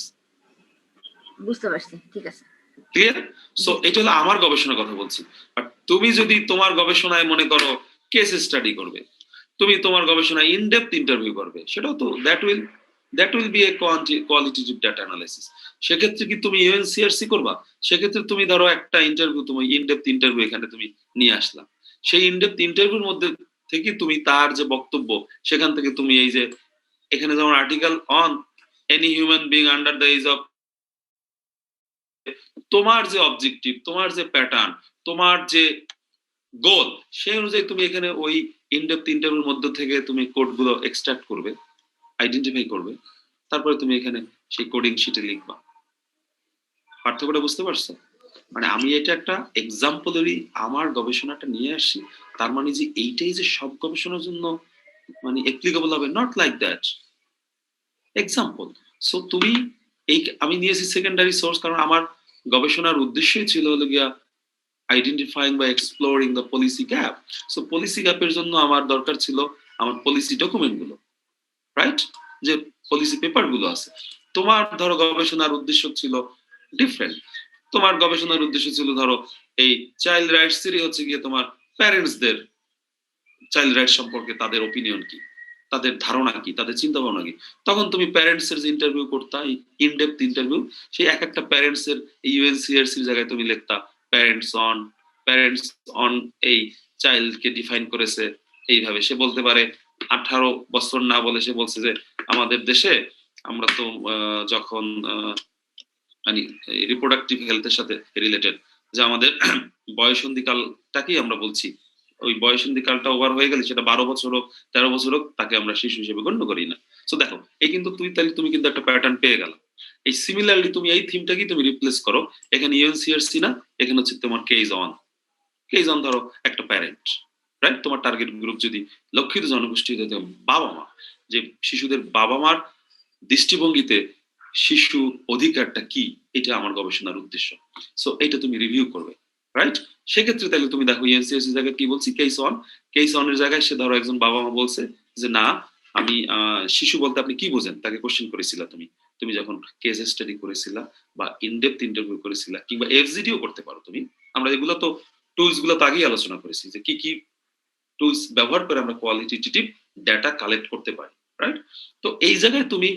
বুঝতে পারছি, ঠিক আছে, ক্লিয়ার? সো এটা হলো আমার গবেষণার কথা বলছি। আর তুমি যদি তোমার গবেষণায় মনে করো কেস স্টাডি করবে, তুমি তোমার গবেষণায় ইনডেপথ ইন্টারভিউ করবে, সেটাও তো that will B A qualitative data analysis. সেক্ষেত্রে কি তুমি ইউএনসিআরসি করবা? সেক্ষেত্রে তুমি ধরো একটা ইন্টারভিউ, তুমি ইনডেপথ ইন্টারভিউ এখানে তুমি নিয়ে আসলা, সেই ইনডেপথ ইন্টারভিউর মধ্যে থেকে তুমি তার যে বক্তব্য সেখান থেকে তুমি এই যে এখানে যেমন article on any human being under the age of, তোমার যে অবজেক্টিভ, তোমার যে প্যাটার্ন, তোমার যে গোল, সেই অনুযায়ী তুমি এখানে ওই ইনডেপথ ইন্টারভিউর মধ্যে থেকে তুমি কোডগুলো এক্সট্রাক্ট করবে, আইডেন্টিফাই করবে, তারপরে তুমি এখানে সেই কোডিং শিটে লিখবা। পার্থক্যটা বুঝতে পারছো? মানে আমি এটা একটা এক্সাম্পলেরই আমার গবেষণাটা নিয়ে আসছি, তার মানে যে এইটাই যে সব গবেষণার জন্য মানে অ্যাপ্লিকেবল হবে, not like that. Example. So তুমি এই আমি নিয়েছি সেকেন্ডারি সোর্স কারণ আমার গবেষণার উদ্দেশ্যই ছিল হলো গিয়া আইডেন্টিফাইং বা exploring the policy gap. So policy গ্যাপের জন্য আমার দরকার ছিল আমার পলিসি ডকুমেন্ট গুলো, রাইট? যে পলিসি পেপার গুলো আছে। তোমার ধরো গবেষণার উদ্দেশ্য ছিল ডিফারেন্ট, তোমার গবেষণার উদ্দেশ্য ছিল ধরো এই চাইল্ড রাইটস এরই হচ্ছে গিয়ে তোমার প্যারেন্টসদের চাইল্ড রাইটস সম্পর্কে তাদের ওপিনিয়ন কি, তাদের ধারণা কি, তাদের চিন্তা ভাবনা কি। তখন তুমি প্যারেন্টস এর যে ইন্টারভিউ করতা, ইনডেপথ ইন্টারভিউ, সেই এক একটা প্যারেন্টস এর ইউএনসিআরসি জায়গায় তুমি লিখতা প্যারেন্টস অন এই চাইল্ড কে ডিফাইন করেছে এইভাবে। সে বলতে পারে 18 বছর না বলে সে বলছে যে আমাদের দেশে আমরা তো যখন মানে রিপ্রোডাক্টিভ হেলথের সাথে রিলেটেড, যে আমাদের বয়সন্ধিকালটাকেই আমরা বলছি, ওই বয়সন্ধিকালটা ওভার হয়ে গেলে সেটা 12 বছর হোক 13 বছর হোক, তাকে আমরা শিশু হিসেবে গণ্য করি না। সো দেখো, এই কিন্তু তুমি কিন্তু একটা প্যাটার্ন পেয়ে গেল। এই সিমিলারলি তুমি এই থিমটাকেই তুমি রিপ্লেস করো, এখানে ইউএনসিআরসি না, এখানে হচ্ছে তোমার কেইজন ধরো একটা প্যারেন্ট, রাইট? তোমার টার্গেট গ্রুপ যদি লক্ষিত জনগোষ্ঠী হতে বাবা মা, যে শিশুদের বাবা মার দৃষ্টিভঙ্গিতে শিশু অধিকারটা কি, এটা আমার গবেষণার উদ্দেশ্য। সো এটা তুমি রিভিউ করবে, রাইট? সেক্ষেত্রে তাহলে তুমি দেখো ইউএনসিআরসি জায়গায় কি বলছি, কেস ওয়ানের জায়গায় সে ধরো একজন বাবা মা বলছে যে না, আমি শিশু বলতে আপনি কি বোঝেন, তাকে কোশ্চেন করেছিলা তুমি যখন কেস স্টাডি করেছিলা বা ইনডেপথ ইন্টারভিউ করেছিলা, কিংবা এফজিডিও করতে পারো তুমি। আমরা এগুলো তো টুলস গুলো তো আগেই আলোচনা করেছি, যে কি কি টুলস ব্যবহার করে আমরা কোয়ালিটেটিভ ডাটা কালেক্ট করতে পারি, রাইট? তো এই জায়গায় তুমি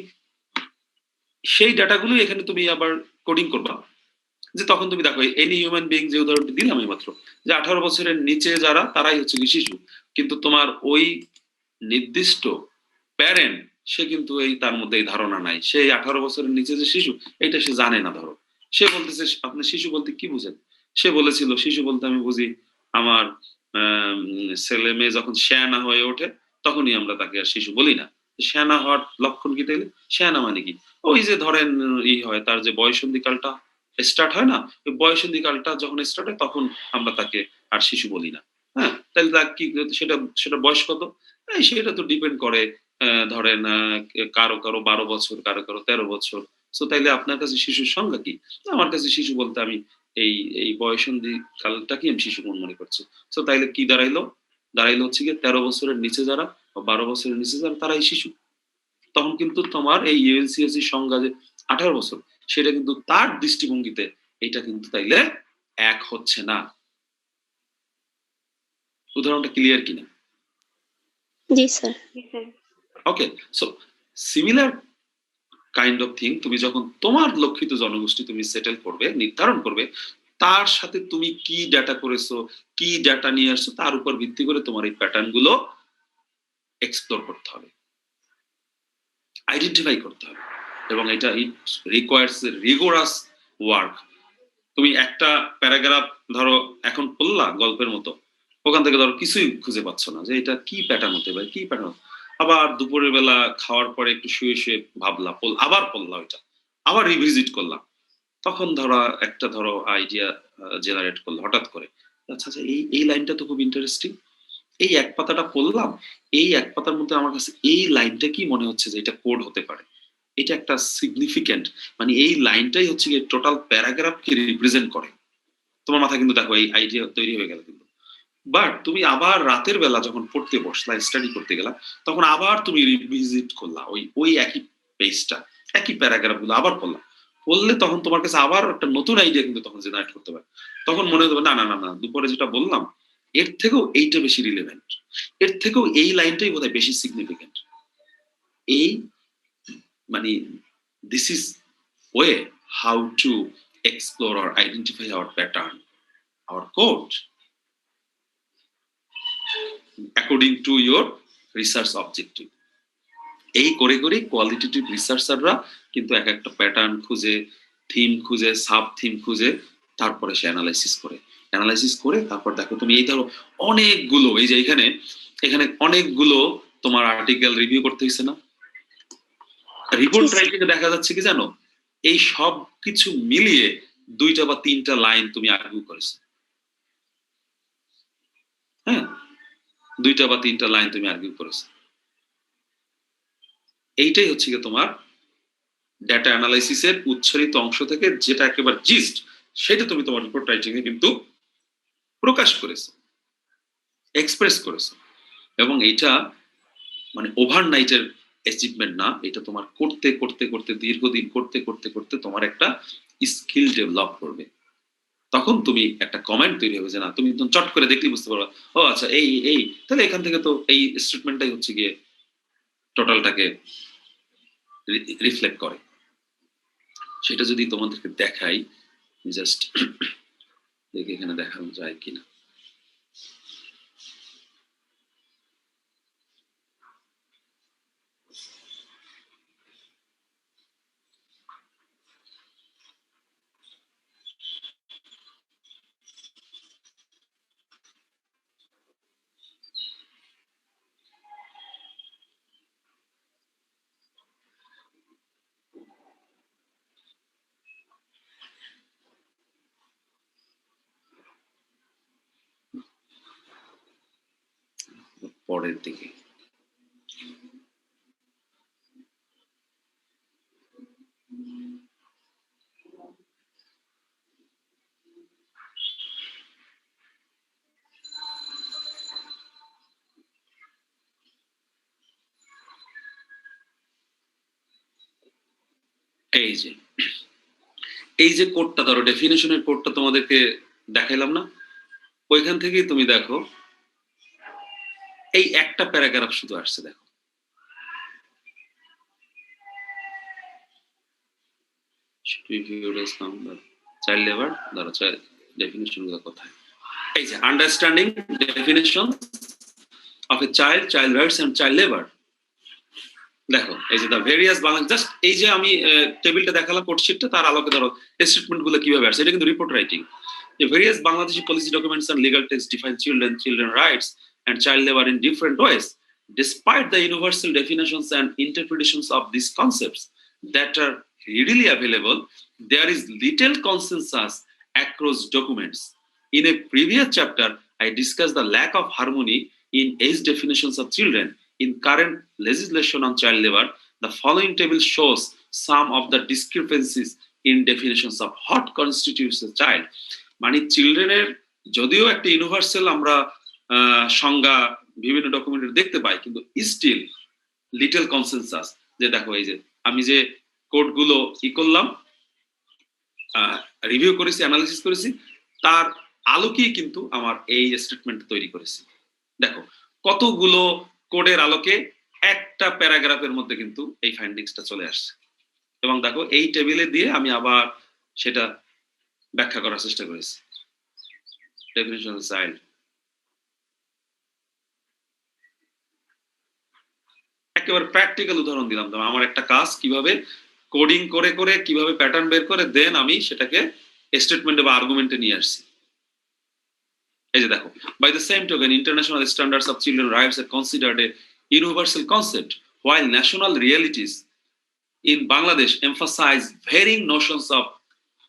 সেই ডাটাগুলো এখানে তুমি আবার কোডিং করবা, যে তখন তুমি দেখো এনি হিউম্যান বিং, যে উদাহরণটি দিলাম এই মাত্র, যে 18 বছরের নিচে যারা, তারাই হচ্ছে কি শিশু, কিন্তু তোমার ওই নির্দিষ্ট প্যারেন্ট, সে কিন্তু এই তার মধ্যে এই ধারণা নাই, সে 18 বছরের নিচে যে শিশু এটা সে জানে না। ধরো সে বলতেছে আপনি শিশু বলতে কি বুঝেন, সে বলেছিল শিশু বলতে আমি বুঝি আমার ছেলে মেয়ে যখন শেয়ানা হয়ে ওঠে, তখনই আমরা তাকে আর শিশু বলি না। শেয়ানা হওয়ার লক্ষণ কি তাইলে? শেয়ানা মানে কি? ওই যে ধরেন হয় তার যে বয়সন্ধিকালটা স্টার্ট হয় না, ওই বয়সন্ধিকালটা যখন স্টার্ট হয় তখন আমরা তাকে আর শিশু বলি না। হ্যাঁ, তাহলে তার কি, সেটা সেটা বয়স কত? সেটা তো ডিপেন্ড করে, ধরেন কারো কারো 12 বছর, কারো কারো 13 বছর। সো তাইলে আপনার কাছে শিশুর সংজ্ঞা কি? আমার কাছে শিশু বলতে আমি এই এই বয়সন্ধি কালটাকে আমি শিশু মনে করছি। সো তাইলে কি দাঁড়াইলো হচ্ছে গিয়ে 13 বছরের নিচে যারা বা 12 বছরের নিচে যারা, তারাই শিশু। তখন কিন্তু তোমার এই ইউএনসিএসসি সংজ্ঞা যে 18 বছর, সেটা কিন্তু তার দৃষ্টিভঙ্গিতে এটা কিন্তু তাইলে এক হচ্ছে না। উদাহরণটা ক্লিয়ার কিনা? জি sir. Okay, so similar kind of thing তুমি যখন তোমার লক্ষিত জনগোষ্ঠী তুমি সেটেল করবে, নির্ধারণ করবে, তার সাথে তুমি কি ডাটা করেছো, কি ডাটা নিয়ে আসছো, তার উপর ভিত্তি করে তোমার এই প্যাটার্ন গুলো এক্সপ্লোর করতে হবে, আইডেন্টিফাই করতে হবে। এবং এটা ইট রিকোয়ার্স রিগোরাস ওয়ার্ক। তুমি একটা প্যারাগ্রাফ ধরো এখন পড়লা গল্পের মতো, ওখান থেকে ধরো কিছুই খুঁজে পাচ্ছ না যে এটা কি প্যাটার্ন হতে পারে, কি প্যাটার্ন। আবার দুপুরের বেলা খাওয়ার পরে একটু শুয়ে শুয়ে ভাবলা, আবার পড়লা ওইটা, আবার রিভিজিট করলাম, তখন ধরো আইডিয়া জেনারেট করলো হঠাৎ করে, আচ্ছা আচ্ছা, এই এই লাইনটা তো খুব ইন্টারেস্টিং, এই এক পাতাটা পড়লাম, এই এক পাতার মধ্যে আমার কাছে এই লাইনটা কি মনে হচ্ছে যে এটা কোড হতে পারে, এটা একটা সিগনিফিক্যান্ট, মানে এই লাইনটাই হচ্ছে গিয়ে টোটাল প্যারাগ্রাফকে রিপ্রেজেন্ট করে। তোমার মাথায় কিন্তু দেখো এই আইডিয়া তৈরি হয়ে গেল কিন্তু। বাট তুমি আবার রাতের বেলা যখন পড়তে বসলা, স্টাডি করতে গেলা, তখন আবার তুমি রিভিজিট করলা ওই ওই একই পেজটা, একই প্যারাগ্রাফ গুলো আবার পড়লে তখন তোমার কাছে আবার একটা নতুন আইডিয়া কিন্তু তখন জেনারেট করতে পারে। তখন মনে হতে পারে না না না না, দুপুরে যেটা বললাম এর থেকেও এইটা বেশি রিলেভেন্ট, এর থেকেও এই লাইনটাই বোধহয় বেশি সিগনিফিকেন্ট। এই মানে this is way how to explore or identify our pattern, our code according to your research objective. এই করে করে কোয়ালিটেটিভ রিসার্চাররা কিন্তু এক একটা প্যাটার্ন খুঁজে, থিম খুঁজে, সাব থিম খুঁজে, তারপরে সে অ্যানালাইসিস করে তারপর দেখো তুমি এই ধরো অনেকগুলো, এই যে এখানে এখানে অনেকগুলো তোমার আর্টিকেল রিভিউ করতে হয়েছে না? রিপোর্ট রাইটিং এ দেখা যাচ্ছে কি জানো, এই সব কিছু মিলিয়ে 2টা বা 3টা লাইন তুমি আর্গুই করেছো। হ্যাঁ, 2টা বা 3টা লাইন তুমি আর্গুই করেছো। এইটাই হচ্ছে কি তোমার ডেটা অ্যানালাইসিসের উচ্চারিত অংশ থেকে যেটা একেবারে জিস্ট, সেটা তুমি তোমার রিপোর্ট রাইটিং এ কিন্তু প্রকাশ করেছো, এক্সপ্রেস করেছো। এবং এইটা মানে ওভারনাইটের অ্যাচিভমেন্ট না, এটা তোমার করতে করতে করতে দীর্ঘদিন করতে করতে করতে তোমার একটা স্কিল ডেভেলপ করবে। তখন তুমি একটা কমেন্ট তৈরি হবে যে না, তুমি চট করে দেখলেই বুঝতে পারবা, ও আচ্ছা এই এই তাহলে এখান থেকে তো এই স্টেটমেন্টটাই হচ্ছে গিয়ে টোটালটাকে রিফ্লেক্ট করে। সেটা যদি তোমাদেরকে দেখাই, জাস্ট দেখে এখানে দেখানো যায় কিনা। পরের দিকে। এই যে কোডটা ধরো, ডেফিনেশনের কোডটা তোমাদেরকে দেখাইলাম না, ওইখান থেকেই তুমি দেখো এই একটা প্যারাগ্রাফ শুধু আসছে। দেখো চাইল্ড লেবার, ধরো ডেফিনেশন গুলো কোথায়? এই যে understanding definition of a child, child rights and child labour. দেখো এই যে দ্য ভেরিয়াস বাংলা, জাস্ট এই যে আমি টেবিলটা দেখালাম কোডশিটটা, তার আলোকে ধরো স্টেটমেন্ট গুলো কিভাবে আসছে, এটা কিন্তু report writing. The various Bangladeshi policy documents and legal texts define children rights and child labor in different ways. Despite the universal definitions and interpretations of these concepts that are readily available, there is little consensus across documents. In a previous chapter, I discussed the lack of harmony in age definitions of children. In current legislation on child labor, the following table shows some of the discrepancies in definitions of what constitutes a child. মানে চিলড্রেনের যদিও একটা universal আমরা সংজ্ঞা বিভিন্ন ডকুমেন্টে দেখতে পাই, কিন্তু still little consensus. যে দেখো এই যে আমি যে কোডগুলো করলাম, রিভিউ করেছি, অ্যানালিসিস করেছি, তার আলোকেই কিন্তু আমার এই স্টেটমেন্ট তৈরি করেছি। দেখো কতগুলো কোডের আলোকে একটা প্যারাগ্রাফের মধ্যে কিন্তু এই ফাইন্ডিংসটা চলে আসছে। এবং দেখো এই টেবিলে দিয়ে আমি আবার সেটা ব্যাখ্যা করার চেষ্টা করেছি। ডেফিনিশন অফ চাইল্ড, একেবারে প্র্যাকটিক্যাল উদাহরণ দিলাম। আমার একটা কাজ কিভাবে কোডিং করে করে কিভাবে প্যাটার্ন বের করে দেন আমি সেটাকে স্টেটমেন্টে বা আর্গুমেন্টে নিয়ে আসছি। এই যে দেখো, by the same token international standards of children rights are considered a universal concept, while national realities in Bangladesh emphasize varying notions of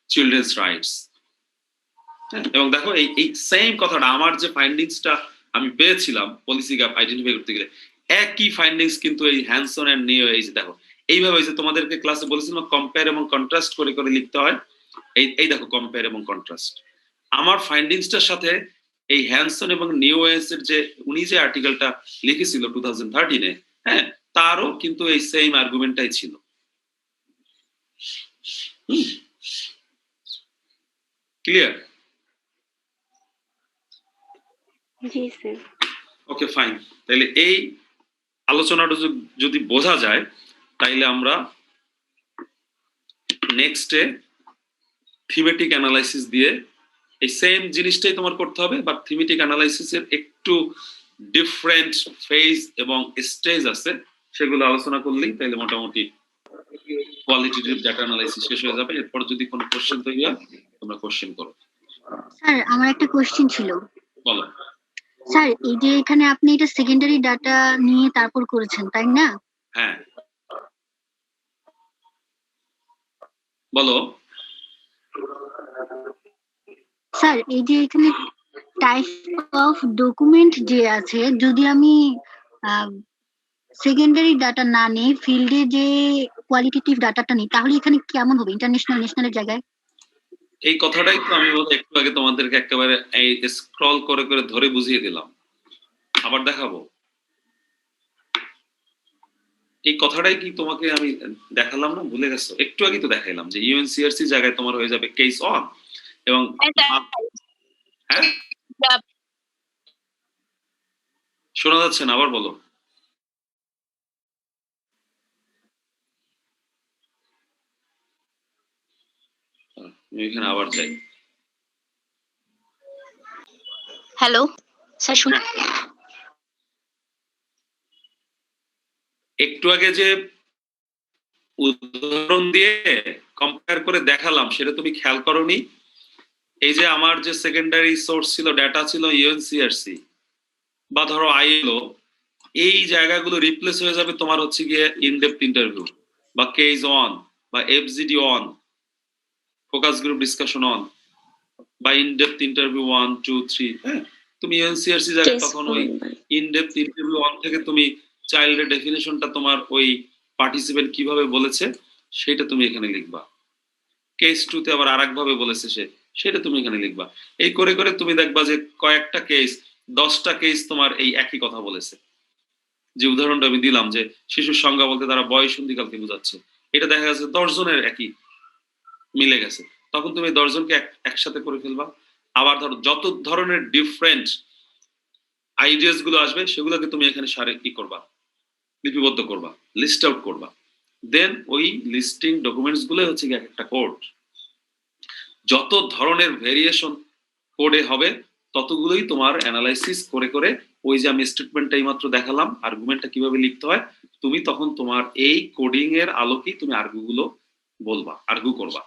children's rights. এবং দেখো এই সেম কথাটা আমার যে ফাইন্ডিংসটা আমি পেয়েছিলাম পলিসি গ্যাপ আইডেন্টিফাই করতে গেলে, একই ফাইন্ডিংস কিন্তু এই হ্যানসন এন্ড নিও, এই যে দেখো এইভাবে যে তোমাদেরকে ক্লাসে বলেছিলাম কম্পেয়ার এবং কন্ট্রাস্ট করে করে লিখতে হয়। এই দেখো কম্পেয়ার এবং কন্ট্রাস্ট, আমার ফাইন্ডিংসটার সাথে এই হ্যানসন এবং নিওএস এর যে উনি যে আর্টিকেলটা লিখেছিল 2013-এ, হ্যাঁ, তারও কিন্তু এই সেম আর্গুমেন্টটাই ছিল। ক্লিয়ার? জি স্যার। ওকে ফাইন, তাহলে এই আলোচনাটা যদি বোঝা যায়, তাইলে আমরা নেক্সটে থিমেটিক অ্যানালাইসিস দিয়ে এই সেম জিনিসটাই তোমার করতে হবে, বাট থিমেটিক অ্যানালাইসিসের একটু ডিফারেন্ট ফেজ এবং স্টেজ আছে, সেগুলো আলোচনা করলেই তাইলে মোটামুটি কোয়ালিটেটিভ ডাটা অ্যানালাইসিস শেষ হয়ে যাবে। এরপর যদি কোনো কোশ্চেন তৈরি হয় তোমরা কোশ্চেন করো। স্যার আমার একটা কোশ্চেন ছিল। বলো। স্যার এই যে এখানে আপনি এটা সেকেন্ডারি ডাটা নিয়ে তারপর করেছেন তাই না? হ্যাঁ বলো। স্যার এই যে এখানে টাইপ অফ ডকুমেন্ট যে আছে, যদি আমি সেকেন্ডারি ডাটা না নিই, ফিল্ডে যে কোয়ালিটেটিভ ডাটাটা নিই, তাহলে এখানে কেমন হবে ইন্টারন্যাশনাল ন্যাশনালের জায়গায়? এই কথাটাই তো আমি একটু আগে তোমাদেরকে একেবারে এই স্ক্রল করে করে ধরে বুঝিয়ে দিলাম, আবার দেখাবো। এই কথাটাই কি তোমাকে আমি দেখালাম না? ভুলে গেছো? একটু আগে তো দেখাইলাম যে ইউএনসিআরসি জায়গায় তোমার হয়ে যাবে কেস অন, এবং হ্যাঁ শোনা যাচ্ছে না? আবার বলো। এখানে আবার যাই। হ্যালো স্যার, শুনে একটু আগে যে উদাহরণ দিয়ে কম্পেয়ার করে দেখালাম সেটা তুমি খেয়াল করোনি? এই যে আমার যে সেকেন্ডারি সোর্স ছিল, ডাটা ছিল ইউএনসিআরসি বা ধরো আইএলও, এই জায়গাগুলো রিপ্লেস হয়ে যাবে তোমার হচ্ছে গিয়ে ইনডেপথ ইন্টারভিউ বা কেস অন বা FGD on, focus group discussion on বা ইনডেপথ ইন্টারভিউ 1, 2, 3। হ্যাঁ, তুমি ইউএনসিআরসি জায়গায় কেস তখন ওই করবেন। ইনডেপথ ইন্টারভিউ 1 থেকে তুমি চাইল্ডের ডেফিনেশনটা তোমার ওই পার্টিসিপেন্ট কিভাবে বলেছে সেটা তুমি এখানে লিখবা। কেস 2 তে আবার আরেকভাবে বলেছে সেটা তুমি এখানে লিখবা। এই করে করে তুমি দেখবা যে কয়েকটা কেস 10টা কেস তোমার এই একই কথা বলেছে। যে উদাহরণটা আমি দিলাম যে শিশুর সংজ্ঞা বলতে তারা বয়ঃসন্ধিকালকে বোঝাচ্ছে, এটা দেখা যাচ্ছে 10 জনের একই মিলে গেছে। তখন তুমি 10 জনকে একসাথে করে ফেলবা। আবার ধরো যত ধরনের ডিফারেন্ট আইডিয়াস গুলো আসবে সেগুলোকে তুমি এখানে সারে কি করবা, লিপিবদ্ধ করবা, লিস্ট আউট করবা। দেন ওই লিস্টিং ডকুমেন্টস গুলো হচ্ছে কি একটা কোড। যত ধরনের ভেরিয়েশন কোডে হবে ততগুলোই তোমার অ্যানালাইসিস করে করে ওই যে আমি স্টেটমেন্টটাই মাত্র দেখালাম আর্গুমেন্টটা কিভাবে লিখতে হয়, তুমি তখন তোমার এই কোডিং এর আলোকেই তুমি আর্গুগুলো বলবা, আর্গু করবা।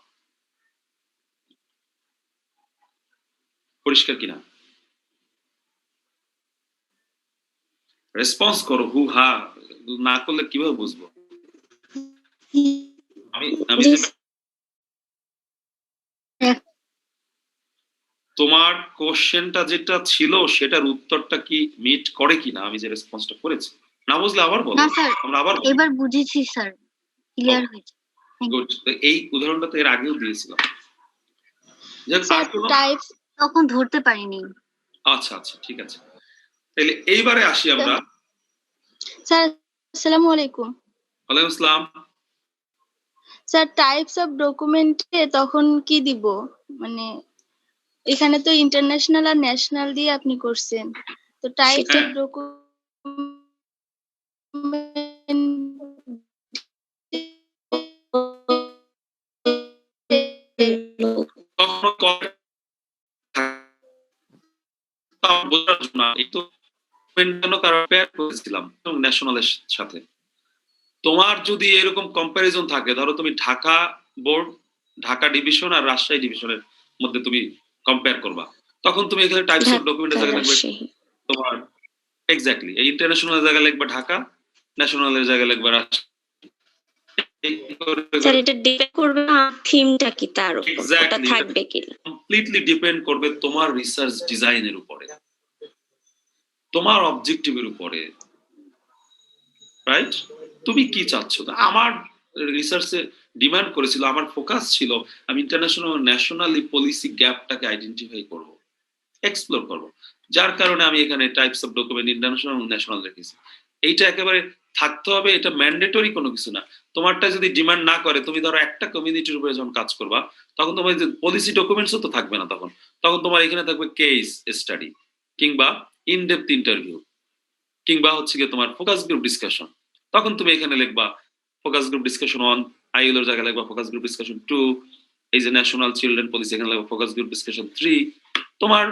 পরিষ্কার কিনা? রেসপন্স করো, হু হা না করলে কিভাবে বুঝবো? আমি জি তোমার কোশ্চেনটা যেটা ছিল সেটার উত্তরটা কি মিট করে কিনা আমি যে রেসপন্সটা করেছি। না বুঝলে আবার বলো, না স্যার, আমরা আবার এবার বুঝেছি স্যার, ক্লিয়ার হয়েছে। গুড। এই উদাহরণটা তো এর আগেও দিয়েছিলাম। স্যার টাইপস তখন ধরতে পারিনি। আচ্ছা আচ্ছা ঠিক আছে, তাহলে এইবারে আসি আমরা। স্যার আসসালামু আলাইকুম। ওয়ালাইকুম আসসালাম। স্যার টাইপস অফ ডকুমেন্টে তখন কি দিব, মানে এখানে তো ইন্টারন্যাশনাল আর ন্যাশনাল দিয়ে আপনি করছেন, তো টাইপস অফ ন্যাশনালের সাথে তোমার যদি এরকম কম্পারিজন থাকে, ধরো তুমি ঢাকা বোর্ড, ঢাকা ডিভিশন আর রাজশাহী ডিভিশনের মধ্যে তুমি কম্পেয়ার করবা, তখন তুমি এখানে টাইপস অফ ডকুমেন্টের জায়গায় লিখবে তোমার এক্স্যাক্টলি এই ইন্টারন্যাশনাল জায়গায় লিখবা ঢাকা, ন্যাশনালের জায়গায় লিখবা রাজশাহী। স্যার এটা ডিপেন্ড করবে থিমটা কি তার উপর, ওটা Exactly, থাকবে কি না। কমপ্লিটলি ডিপেন্ড করবে তোমার রিসার্চ ডিজাইনের উপরে, তোমার অবজেক্টিভের উপরে, রাইট? তুমি কি চাচ্ছ? আমার রিসার্চে ডিমান্ড করেছিল, আমার ফোকাস ছিল আমি ইন্টারন্যাশনাল ন্যাশনালি পলিসি গ্যাপটাকে আইডেন্টিফাই করব, এক্সপ্লোর করব, যার কারণে আমি এখানে types of document international national রেখেছি। এইটা একেবারে থাকতে হবে, এটা ম্যান্ডেটরি কোনো কিছু না। তোমারটা যদি ডিমান্ড না করে, তুমি ধরো একটা কমিউনিটির উপরে যখন কাজ করবা তখন তোমার যে পলিসি ডকুমেন্টসও তো থাকবে না, তখন তখন তোমার এখানে থাকবে কেস স্টাডি কিংবা ইনডেপথ ইন্টারভিউ কিংবা হচ্ছে গিয়ে তোমার ফোকাস গ্রুপ ডিসকাশন। তখন তুমি এখানে লিখবা ফোকাস গ্রুপ ডিসকাশন 1, আইএলও এর জায়গায় লিখবা ফোকাস গ্রুপ ডিসকাশন 2, এই যে ন্যাশনাল চিলড্রেন পলিসি এখানে লিখবা ফোকাস গ্রুপ ডিসকাশন 3। তোমার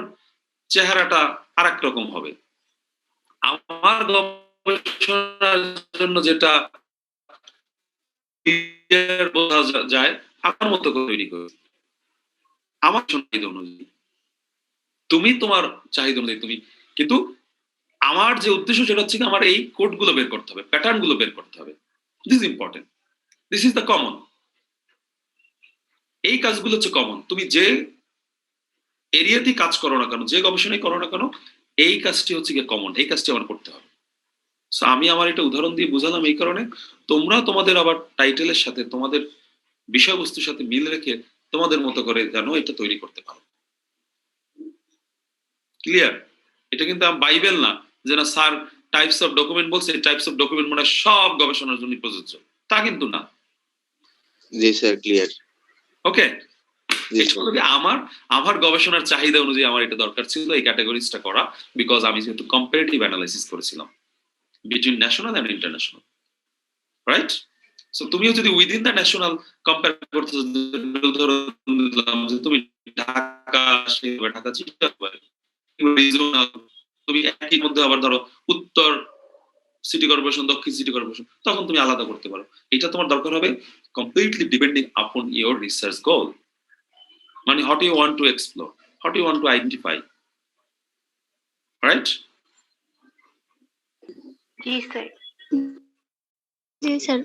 চেহারাটা আরেক রকম হবে। আমার গবেষণার জন্য যেটা বোঝা যায় আমার মতো করে তৈরি করে, আমার চাহিদা অনুযায়ী, তুমি তোমার চাহিদা অনুযায়ী তুমি, কিন্তু আমার যে উদ্দেশ্য সেটা হচ্ছে আমার এই কোড গুলো বের করতে হবে, প্যাটার্ন গুলো বের করতে হবে। This is important, this is the common. এই কাজগুলো হচ্ছে কমন। তুমি যে এরিয়াতেই কাজ করো না কেন, যে গবেষণায় করো না কেন, এই কাজটি হচ্ছে গিয়ে কমন, এই কাজটি আমার করতে হবে। সো আমি আমার এটা উদাহরণ দিয়ে বুঝালাম এই কারণে তোমরা তোমাদের আবার টাইটেলের সাথে তোমাদের বিষয়বস্তুর সাথে মিল রেখে তোমাদের মতো করে যেন এটা তৈরি করতে পারো। ক্লিয়ার? এটা কিন্তু বাইবেল না যে না স্যার টাইপস অফ ডকুমেন্ট বলছে, টাইপস অফ ডকুমেন্ট মানে সব গবেষণার জন্য প্রযোজ্য, তা কিন্তু না। জি স্যার, ক্লিয়ার। ওকে, আমার আমার গবেষণার চাহিদা অনুযায়ী আমার এটা দরকার ছিল এই ক্যাটাগরিজটা করা, বিকজ আমি যেহেতু কম্পারেটিভ অ্যানালাইসিস করেছিলাম between national and international, right? So তুমিও যদি উইদিন দ্য ন্যাশনাল কম্পেয়ার করতে, উদাহরণ দিলাম যে তুমি ঢাকা ঢাকা রিজনাল, তুমি একই মধ্যে আবার ধরো উত্তর সিটি কর্পোরেশন, দক্ষিণ সিটি কর্পোরেশন, তখন তুমি আলাদা করতে পারো। এটা তোমার দরকার হবে কমপ্লিটলি ডিপেন্ডিং আপন ইওর রিসার্চ গোল, মানে how do you want to explore, how do you want to identify, right? G sir. G sir.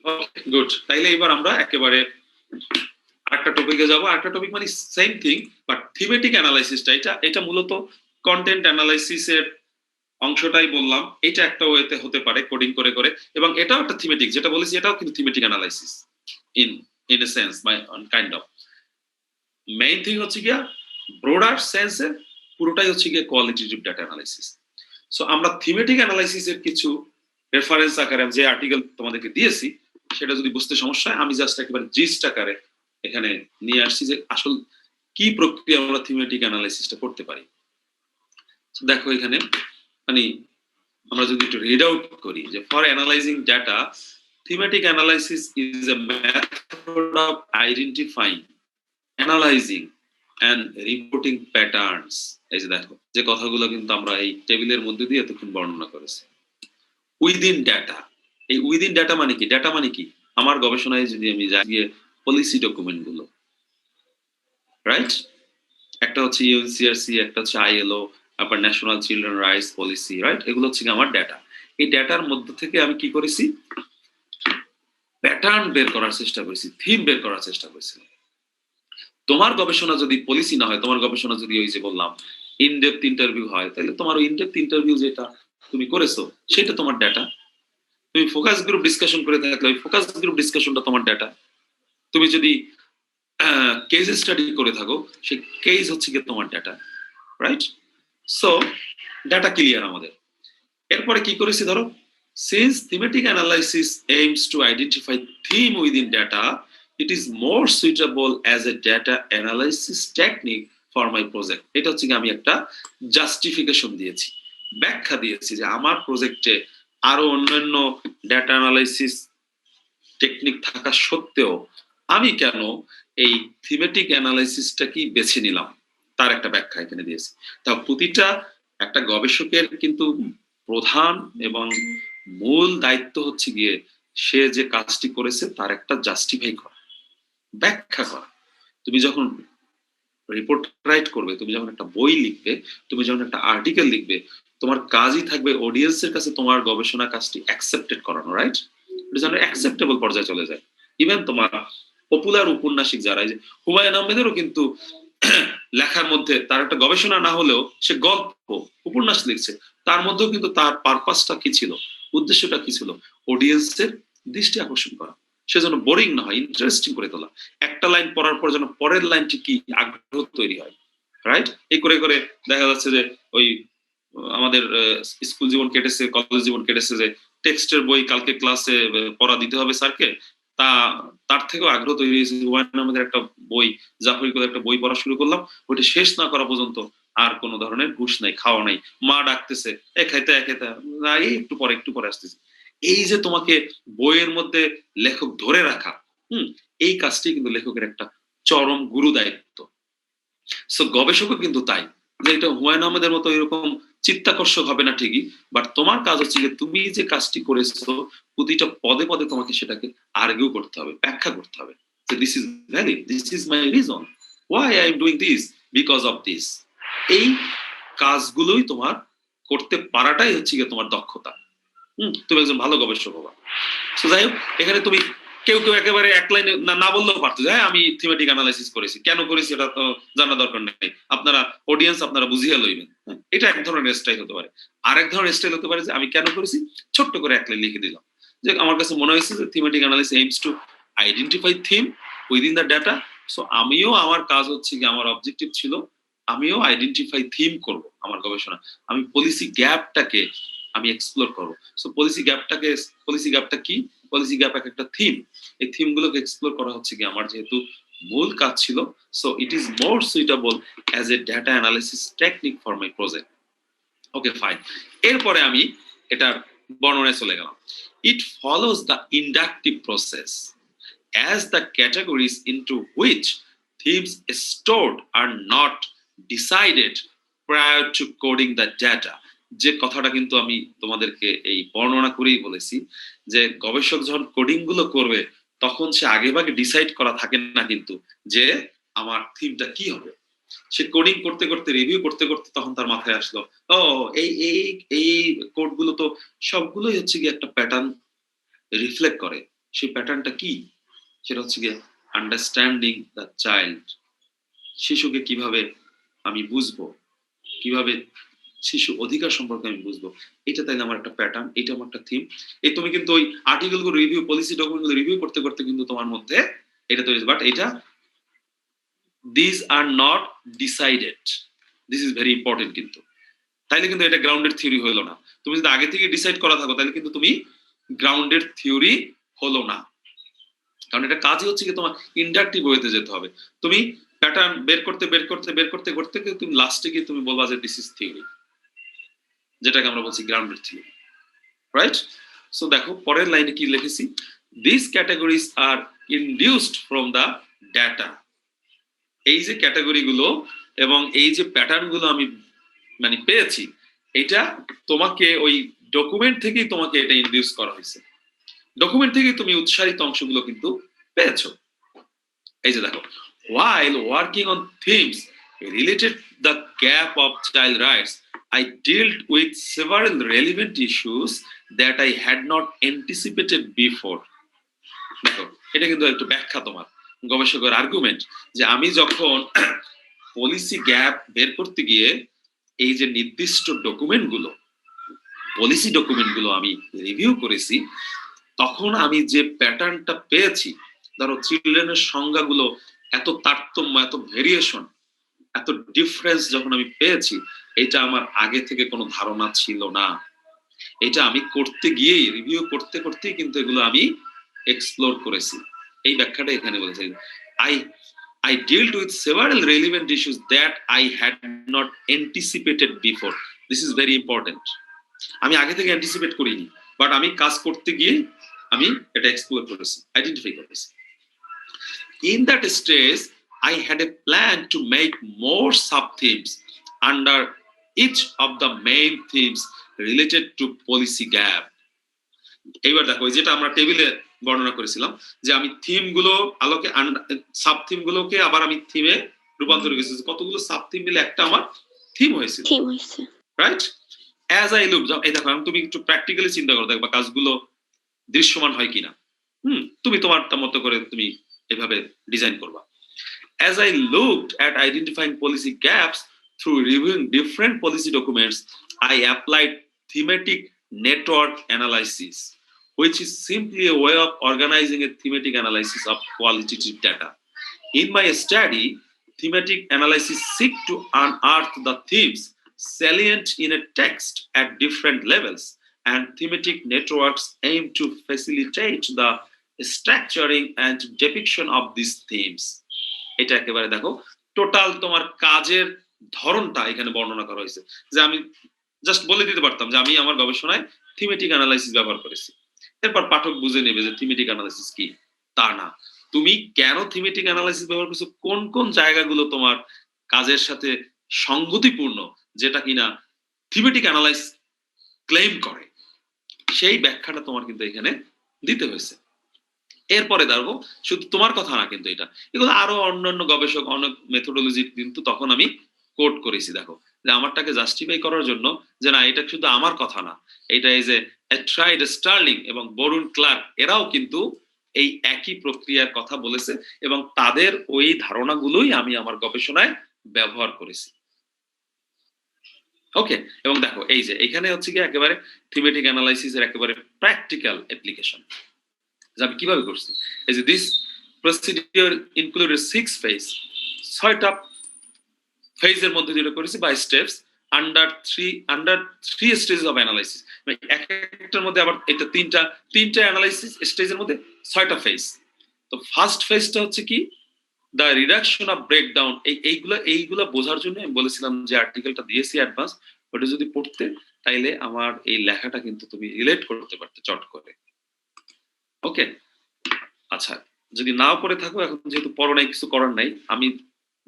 Okay, good. তাইলে এবার আমরা একেবারে আরেকটা টপিকে যাব। আরেকটা টপিক মানে সেম থিং বাট থিমেটিক অ্যানালাইসিসটা, এটা মূলত কন্টেন্ট অ্যানালাইসিসের অংশটাই বললাম, এটা একটা ওয়েতে হতে পারে কোডিং করে করে, এবং এটাও একটা থিমেটিক, যেটা বলেছি এটাও কিন্তু thematic analysis in in a sense, by kind of. Main thing হচ্ছে গিয়া ব্রডার সেন্সে পুরোটাই হচ্ছে গিয়ে কোয়ালিটেটিভ ডাটা অ্যানালাইসিস। সো আমরা থিমেটিক অ্যানালাইসিসের কিছু রেফারেন্স আকারে যে আর্টিকেল তোমাদেরকে দিয়েছি সেটা যদি বুঝতে সমস্যা হয়, আমি জাস্ট একেবারে জিস্ট আকারে এখানে নিয়ে আসছি যে আসল কি প্রক্রিয়া আমরা থিমেটিক অ্যানালাইসিসটা করতে পারি। দেখো এখানে মানে আমরা যদি একটু রিড আউট করি যে for analysing data, thematic analysis is a method of identifying, analysing and reporting patterns. এই যে দেখো যে কথাগুলো কিন্তু আমরা এই টেবিলের মধ্যে দিয়ে এতক্ষণ বর্ণনা করেছি। উইদিন ডাটা, এই উইদিন ডাটা মানে কি? ডাটা মানে কি? আমার গবেষণায় যদি আমি যাই পলিসি ডকুমেন্ট গুলো, রাইট, একটা হচ্ছে ইউএনসিআরসি, একটা হচ্ছে আইএলও, আবার national children rights policy, right, এগুলো হচ্ছে আমার ডাটা। এই ডাটার মধ্যে থেকে আমি কি করেছি? প্যাটার্ন বের করার চেষ্টা করেছি, থিম বের করার চেষ্টা করেছি। তোমার গবেষণা যদি পলিসি না হয়, তোমার গবেষণা যদি ওই যে বললাম ইনডেপথ ইন্টারভিউ হয়, তাহলে তোমার ওই ইনডেপথ ইন্টারভিউ যেটা তুমি করেছো সেটা তোমার ডাটা। তুমি ফোকাস গ্রুপ ডিসকাশন করে থাকলে ওই ফোকাস গ্রুপ ডিসকাশনটা তোমার ডাটা। তুমি যদি কেস স্টাডি করে থাকো সেই কেস হচ্ছে গিয়ে তোমার data, right? So data clear আমাদের। এরপরে কি করেছি ধরো, since thematic analysis aims to identify theme within data, it is more suitable as a data analysis technique for my project. এটা হচ্ছে কি আমি একটা জাস্টিফিকেশন দিয়েছি, ব্যাখ্যা দিয়েছি যে আমার প্রজেক্টে আরো অন্যান্য ডেটা অ্যানালাইসিস টেকনিক থাকা সত্ত্বেও আমি কেন এই থিমেটিক অ্যানালাইসিসটা কি বেছে নিলাম তার একটা ব্যাখ্যা এখানে দিয়েছি। তা প্রতিটা একটা গবেষকের কিন্তু প্রধান এবং মূল দায়িত্ব হচ্ছে গিয়ে সে যে কাজটি করেছে তার একটা জাস্টিফাই করা, ব্যাখ্যা করা। তুমি যখন রিপোর্ট রাইট করবে, তুমি যখন একটা বই লিখবে, তুমি যখন একটা আর্টিকেল লিখবে, তোমার কাজই থাকবে অডিয়েন্সের কাছে তোমার গবেষণা কাজটি অ্যাকসেপ্টেড করানো, রাইট? এটা যেন অ্যাকসেপ্টেবল পর্যায়ে চলে যায়। ইভেন তোমার পপুলার উপন্যাসিক যারা, এই যে হুমায়ুন আহমেদেরও কিন্তু লেখার মধ্যে তার একটা গবেষণা না হলেও সে গল্প উপন্যাস লিখছে, তার মধ্যেও কিন্তু তার পারপাসটা কি ছিল, উদ্দেশ্যটা কি ছিল? অডিয়েন্সের দৃষ্টি আকর্ষণ করা, সেজন্য বোরিং না হয়, ইন্টারেস্টিং করে তোলা। একটা লাইন পড়ার পর যেন পরের লাইনটি কি আগ্রহ তৈরি হয়, রাইট? এই করে করে দেখা যাচ্ছে যে ওই আমাদের স্কুল জীবন কেটেছে, কলেজ জীবন কেটেছে, যে টেক্সটের বই কালকে ক্লাসে পড়া দিতে হবে স্যারকে, তার থেকেও আগ্রহ তৈরি হয়েছে হুমায়ুন আহমেদের একটা বই, জাফরি করে একটা বই পড়া শুরু করলাম, ওইটা শেষ না করা পর্যন্ত আর কোনো ধরনের ঘুষ নাই, খাওয়া নাই, মা ডাকতেছে এ খাইতে না, এই একটু পরে আসতেছে। এই যে তোমাকে বইয়ের মধ্যে লেখক ধরে রাখা, এই কাজটি কিন্তু লেখকের একটা চরম গুরু দায়িত্ব। সো গবেষকও কিন্তু তাই, যে এটা হুমায়ুন আহমেদের মতো এরকম চিত্তাকর্ষক হবে না ঠিকই, বাট তোমার কাজ হচ্ছে যে তুমি যে কাজটি করেছো প্রতিটা পদে পদে তোমাকে সেটাকে আর্গিউ করতে হবে, ব্যাখ্যা করতে হবে যে this is valid, this is my reason, why I am doing this, because of this. এই কাজগুলোই তোমার করতে পারাটাই হচ্ছে গিয়ে তোমার দক্ষতা। তুমি একজন ভালো গবেষক হবা। সো যাই হোক, এখানে তুমি কেউ একেবারে এক লাইনে না বললেও পারতো যে আমি থিমেটিক অ্যানালাইসিস করেছি, কেন করেছি এটা তো জানা দরকার নেই, আপনারা অডিয়েন্স আপনারা বুঝিয়ে লইবেন। এটা এক ধরনের স্টাইল হতে পারে। আরেক ধরনের স্টাইল হতে পারে যে আমি কেন করেছি ছোট্ট করে এক লাইন লিখে দিলাম, যে আমার কাছে মনে হয়েছে যে thematic analysis aims to identify theme within the data. So আমিও আমার কাজ হচ্ছে কি, আমার অবজেক্টিভ ছিল আমিও আইডেন্টিফাই থিম করব আমার গবেষণা, আমি পলিসি গ্যাপটাকে আমি এক্সপ্লোর করবো। সো পলিসি গ্যাপটা কি? পলিসি গ্যাপ একটা থিম, এই থিম গুলোকে এক্সপ্লোর করা হচ্ছে কি আমার যেহেতু মূল কাজ ছিল। So it is more suitable as a data analysis technique for my project. Okay fine, এরপরে আমি এটার বর্ণনায় চলে গেলাম। It follows the inductive process as the categories into which themes stored are not decided prior to coding the data. যে কথাটা কিন্তু আমি তোমাদেরকে এই বর্ণনা করেই বলেছি, যে গবেষক যখন কোডিং গুলো করবে তখন সে আগেভাগে ডিসাইড করা থাকে না কিন্তু যে আমার থিমটা কি হবে। সে কোডিং করতে করতে, রিভিউ করতে করতে তখন তার মাথায় আসলো, ও এই কোড গুলো তো সবগুলোই হচ্ছে কি একটা প্যাটার্ন রিফ্লেক্ট করে। সেই প্যাটার্নটা কি? সেটা হচ্ছে গিয়ে আন্ডারস্ট্যান্ডিং দ্য চাইল্ড, শিশুকে কিভাবে আমি বুঝবো, কিভাবে শিশু অধিকার সম্পর্কে আমি বুঝবো, এটা তাইলে আমার একটা প্যাটার্ন, এটা আমার একটা থিম। এই তুমি কিন্তু ওই আর্টিকেল গুলো রিভিউ, পলিসি ডকুমেন্ট গুলো রিভিউ করতে করতে কিন্তু তোমার মধ্যে এটা তৈরি, বাট এটা these are not decided, this is very important কিন্তু, তাইলে কিন্তু এটা গ্রাউন্ডেড থিওরি হলো না। তুমি যদি আগে থেকে ডিসাইড করা থাকো তাহলে কিন্তু তুমি গ্রাউন্ডেড থিওরি হলো না, কারণ এটা কাজই হচ্ছে কি তোমার ইন্ডাকটিভ ওয়েতে যেতে হবে। তুমি প্যাটার্ন বের করতে তুমি লাস্টে গিয়ে তুমি বলবা যে দিস ইজ থিওরি, যেটাকে আমরা বলছি গ্রাউন্ডেড থিওরি, রাইট? সো দেখো পরের লাইনে কি লিখেছি, this categories are induced from the data. এই যে ক্যাটাগরি গুলো এবং এই যে প্যাটার্ন গুলো আমি মানে পেয়েছি, এটা তোমাকে ওই ডকুমেন্ট থেকেই তোমাকে এটা ইনডিউস করা হয়েছে, ডকুমেন্ট থেকে তুমি উৎসাহিত অংশগুলো কিন্তু পেয়েছো। এই যে দেখো, while working on themes related the gap of child rights, I dealt with several relevant issues that I had not anticipated before. দেখো এটা কিন্তু একটু ব্যাখ্যা তোমার গবেষকের আর্গুমেন্ট, যে আমি যখন পলিসি গ্যাপ বের করতে গিয়ে এই যে নির্দিষ্ট ডকুমেন্ট গুলো, পলিসি ডকুমেন্ট গুলো আমি রিভিউ করেছি, তখন আমি যে প্যাটার্নটা পেয়েছি, ধরো চিলড্রেনের সংজ্ঞাগুলো এত তারতম্য, এত ভেরিয়েশন, এত ডিফারেন্স যখন আমি পেয়েছি, এটা আমার আগে থেকে কোনো ধারণা ছিল না। এটা আমি করতে গিয়েই, রিভিউ করতে করতেই কিন্তু এগুলো আমি এক্সপ্লোর করেছি। এই ব্যাখ্যাটা এখানে বলেছি, I dealt with several relevant issues that I had not anticipated before. This is very important. আমি আগে থেকে অ্যান্টিসিপেট করিনি, বাট আমি কাজ করতে গিয়ে আমি এটা এক্সপ্লোর করেছি, আইডেন্টিফাই করেছি। In that stage, I had a plan to make more sub-themes under each of the main themes related to policy gap. এইবার দেখো যেটা আমরা টেবিলে বর্ণনা করেছিলাম, যে আমি থিম গুলো আলোকে সাব থিম গুলোকে আবার আমি থিমে রূপান্তর করেছি, কতগুলো সাব থিম মিলে একটা আমার থিম হয়েছিল, রাইট? অ্যাজ আই লুক, এই দেখো তুমি একটু প্র্যাকটিক্যালি চিন্তা করো, দেখবা কাজগুলো দৃশ্যমান হয় কিনা। তুমি তোমারটা মতো করে তুমি এভাবে ডিজাইন করবা। As I looked at identifying policy gaps through reviewing different policy documents, I applied thematic network analysis, which is simply a way of organizing a thematic analysis of qualitative data. In my study, thematic analysis seek to unearth the themes salient in a text at different levels, and thematic networks aim to facilitate the structuring and depiction of these themes. এটা একেবারে দেখো total তোমার কাজের ধরনটা এখানে বর্ণনা করা হয়েছে, যে আমি জাস্ট বলে দিতে পারতাম যে আমি আমার গবেষণায় থিমেটিক অ্যানালাইসিস ব্যবহার করেছি, এরপর পাঠক বুঝে নেবে যে থিমেটিক অ্যানালাইসিস কি। তা না, তুমি কেন থিমেটিক অ্যানালাইসিস ব্যবহার করছো, কোন কোন জায়গাগুলো তোমার কাজের সাথে সংগতিপূর্ণ, যেটা কিনা থিমেটিক অ্যানালাইসিস ক্লেম করে, সেই ব্যাখ্যাটা তোমার কিন্তু এখানে দিতে হয়েছে। এরপরে দেখো শুধু তোমার কথা না, কিন্তু এটা এগুলো আরো অন্যান্য গবেষক অনেক মেথোডোলজি কিন্তু তখন আমি কোট করেছি। দেখো যে আমারটাকে জাস্টিফাই করার জন্য যে না এটা শুধু আমার কথা না, এটা এই যে এট্রাইড স্টার্লিং এবং বরুণ ক্লার্ক এরাও কিন্তু এই একই প্রক্রিয়ার কথা বলেছে, এবং তাদের ওই ধারণাগুলোই আমি আমার গবেষণায় ব্যবহার করেছি। ওকে, এবং দেখো এই যে এখানে হচ্ছে কি একেবারে থিমেটিক অ্যানালাইসিস এর একেবারে প্র্যাকটিক্যাল অ্যাপ্লিকেশন আমি কিভাবে করছি। এই যে দিস প্রসিডিউর ইনক্লুডেড 6 ফেজ, 6টা ফেজের মধ্যে যেটা করেছি by steps under 3 stages of analysis. মানে এক একটার মধ্যে আবার এটা তিনটা অ্যানালাইসিস স্টেজের মধ্যে 6টা ফেজ। তো ফার্স্ট ফেজটা হচ্ছে কি দ্য রিডাকশন অফ ব্রেকডাউন। এইগুলা বোঝার জন্য আমি বলেছিলাম যে আর্টিকেলটা দিয়েছি অ্যাডভান্স, ওটা যদি পড়তে তাইলে আমার এই লেখাটা কিন্তু তুমি রিলেট করতে পারতে চট করে। ওকে, আচ্ছা যদি নাও করে থাকো, এখন যেহেতু পড়ো নাই কিছু করার নাই, আমি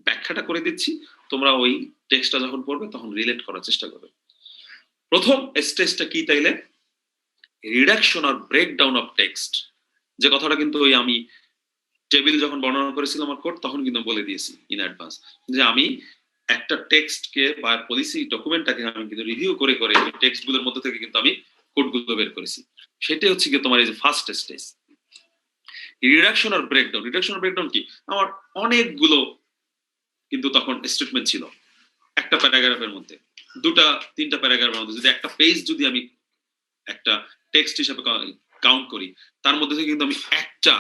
ব্যাখ্যাটা করে দিচ্ছি, তোমরা ওই টেক্সটটা যখন পড়বে তখন রিলেট করার চেষ্টা করবে। প্রথম স্টেজটা কি তাইলে, reduction or breakdown of text. যে কথাটা কিন্তু ওই আমি টেবিল যখন বর্ণনা করেছিলাম আমার কোড তখন কিন্তু বলে দিয়েছি ইন অ্যাডভান্স, যে আমি একটা টেক্সটকে বা পলিসি ডকুমেন্টটাকে আমি কিন্তু রিভিউ করে করে টেক্সটগুলোর মধ্যে থেকে কিন্তু আমি কোডগুলো বের করেছি। সেটাই হচ্ছে কি তোমার এই যে ফার্স্ট স্টেজ রিডাকশন আর ব্রেকডাউন। রিডাকশন আর ব্রেকডাউন কি, আমার অনেকগুলো কিন্তু তখন স্টেটমেন্ট ছিল, একটা প্যারাগ্রাফের মধ্যে, দুটা তিনটা প্যারাগ্রাফের মধ্যে যদি একটা পেজ যদি আমি একটা টেক্সট হিসেবে কাউন্ট করি, তার মধ্যে থেকে কিন্তু আমি একটা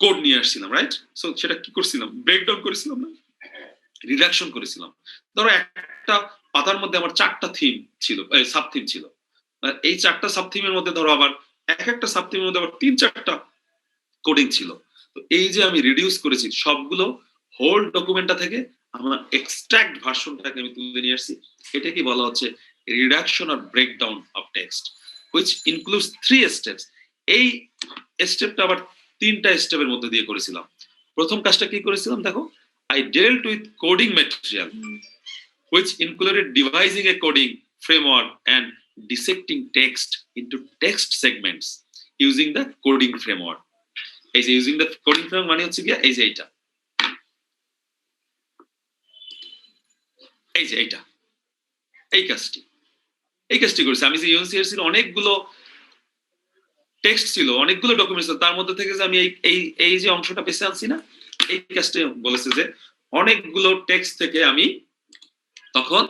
কোড নিয়ে আসছিলাম, রাইট? সো সেটা কি করছিলাম, ব্রেকডাউন করেছিলাম না, রিডাকশন করেছিলাম। ধরো একটা পাতার মধ্যে আমার 4টা থিম ছিল, সাব থিম ছিল, এই 4টা সাব থিমের মধ্যে ধরো আবার এক একটা সাব থিমের মধ্যে আবার 3-4টা কোডিং ছিল। তো এই যে আমি রিডিউস করেছি সবগুলো হোল ডকুমেন্টটা থেকে আমার এক্সট্রাক্ট ভার্সনটাকে আমি তুলে নিয়ে আসছি, এটাকে বলা হচ্ছে reduction or breakdown of text, which includes 3 steps. এই স্টেপটা আবার 3টা স্টেপের মধ্যে দিয়ে করেছিলাম। প্রথম কাজটা কি করেছিলাম দেখো, I dealt with coding material, which included devising a coding framework and dissecting text into text segments using the coding framework. এই যে using the coding framework মানে হচ্ছে কি, এই যে এইটা, এই যে এইটা, এই কাজটি করেছি আমি। যে ইউএনসিআরসি এর অনেকগুলো টেক্সট ছিল, অনেকগুলো ডকুমেন্ট ছিল, তার মধ্যে থেকে যে আমি এই যে অংশটা বেছে আনছি না, এই কাজটা বলেছে যে অনেকগুলো টেক্সট থেকে আমি তখন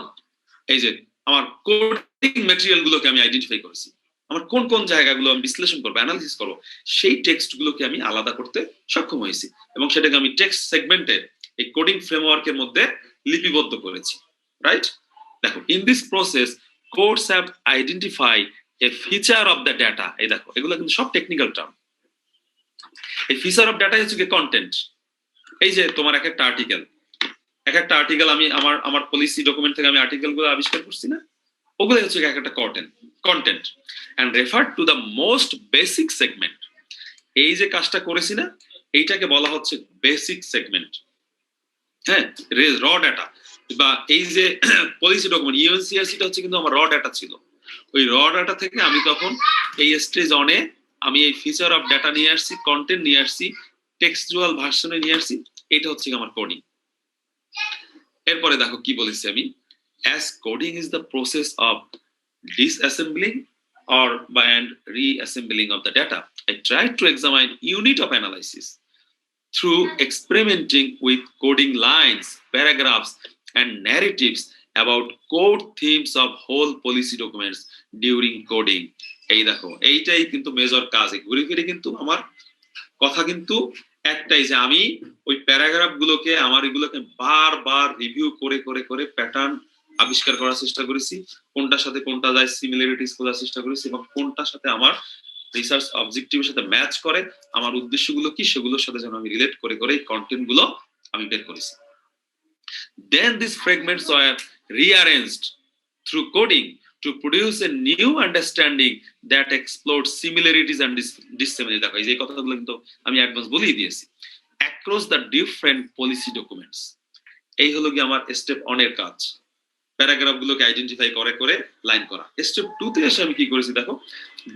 এই যে আমার কোডিং ম্যাটেরিয়াল গুলোকে আমি আইডেন্টিফাই করেছি, আমার কোন কোন জায়গাগুলো আমি বিশ্লেষণ করবো, অ্যানালিসিস করবো, সেই টেক্সট গুলোকে আমি আলাদা করতে সক্ষম হয়েছি এবং সেটাকে আমি টেক্সট সেগমেন্টে এই কোডিং ফ্রেমওয়ার্কের মধ্যে লিপিবদ্ধ করেছি, রাইট? দেখো, in this process codes have identify A feature of the data. এই দেখো, এগুলো কিন্তু সব টেকনিক্যাল টার্ম। এই ফিচার অফ ডাটা হচ্ছে কি কন্টেন্ট। এই যে তোমার এক একটা আর্টিকেল আমি আমার পলিসি ডকুমেন্ট থেকে আমি আর্টিকেল গুলো আবিষ্কার করছি না, ওগুলো হচ্ছে এক একটা content and refer to the most basic segment. এই যে কাজটা করেছি না, এইটাকে বলা হচ্ছে বেসিক সেগমেন্ট। হ্যাঁ, র ডাটা বা এই যে পলিসি ডকুমেন্ট ইউএনসিআরসিটা হচ্ছে কিন্তু আমার র ডাটা ছিল। ওই র ডাটা থেকে আমি তখন এই স্টেজ অনে আমি এই ফিচার অফ ডাটা নিয়ে আসছি, কন্টেন্ট নিয়ে আসছি, টেক্সচুয়াল ভার্সনে নিয়ে আসছি, এটা হচ্ছে আমার কোডিং। এরপরে দেখো কি বলেছি আমি, as coding is the process of disassembling or and reassembling of the data, I tried to examine unit of analysis through experimenting with coding lines, paragraphs and narratives about code themes of whole policy documents during coding. এই দেখো, এইটাই কিন্তু major কাজ। ঘুরে ফিরে কিন্তু আমার কথা কিন্তু একটাই, যে আমি ওই প্যারাগ্রাফ গুলোকে আমার এগুলোকে বারবার রিভিউ করে করে করে প্যাটার্ন আবিষ্কার করার চেষ্টা করেছি, কোনটার সাথে কোনটা যায় সিমিলারিটিস খোঁজার চেষ্টা করেছি এবং কোনটার সাথে আমার রিসার্চ অবজেক্টিভের সাথে ম্যাচ করে, আমার উদ্দেশ্যগুলো কি সেগুলোর সাথে যেন আমি রিলেট করে করে এই কন্টেন্ট গুলো আমি বের করেছি। Then these fragments were rearranged through coding to produce a new understanding that explored similarities and dissimilarities. দেখো, এই যে কথাগুলো কিন্তু আমি অ্যাডভান্স বলেই দিয়েছি। Across the different policy documents, এই হলো কি আমার স্টেপ 1 এর কাজ, প্যারাগ্রাফ গুলোকে আইডেন্টিফাই করে করে লাইন করা। স্টেপ 2 তে এসে আমি কি করেছি দেখো,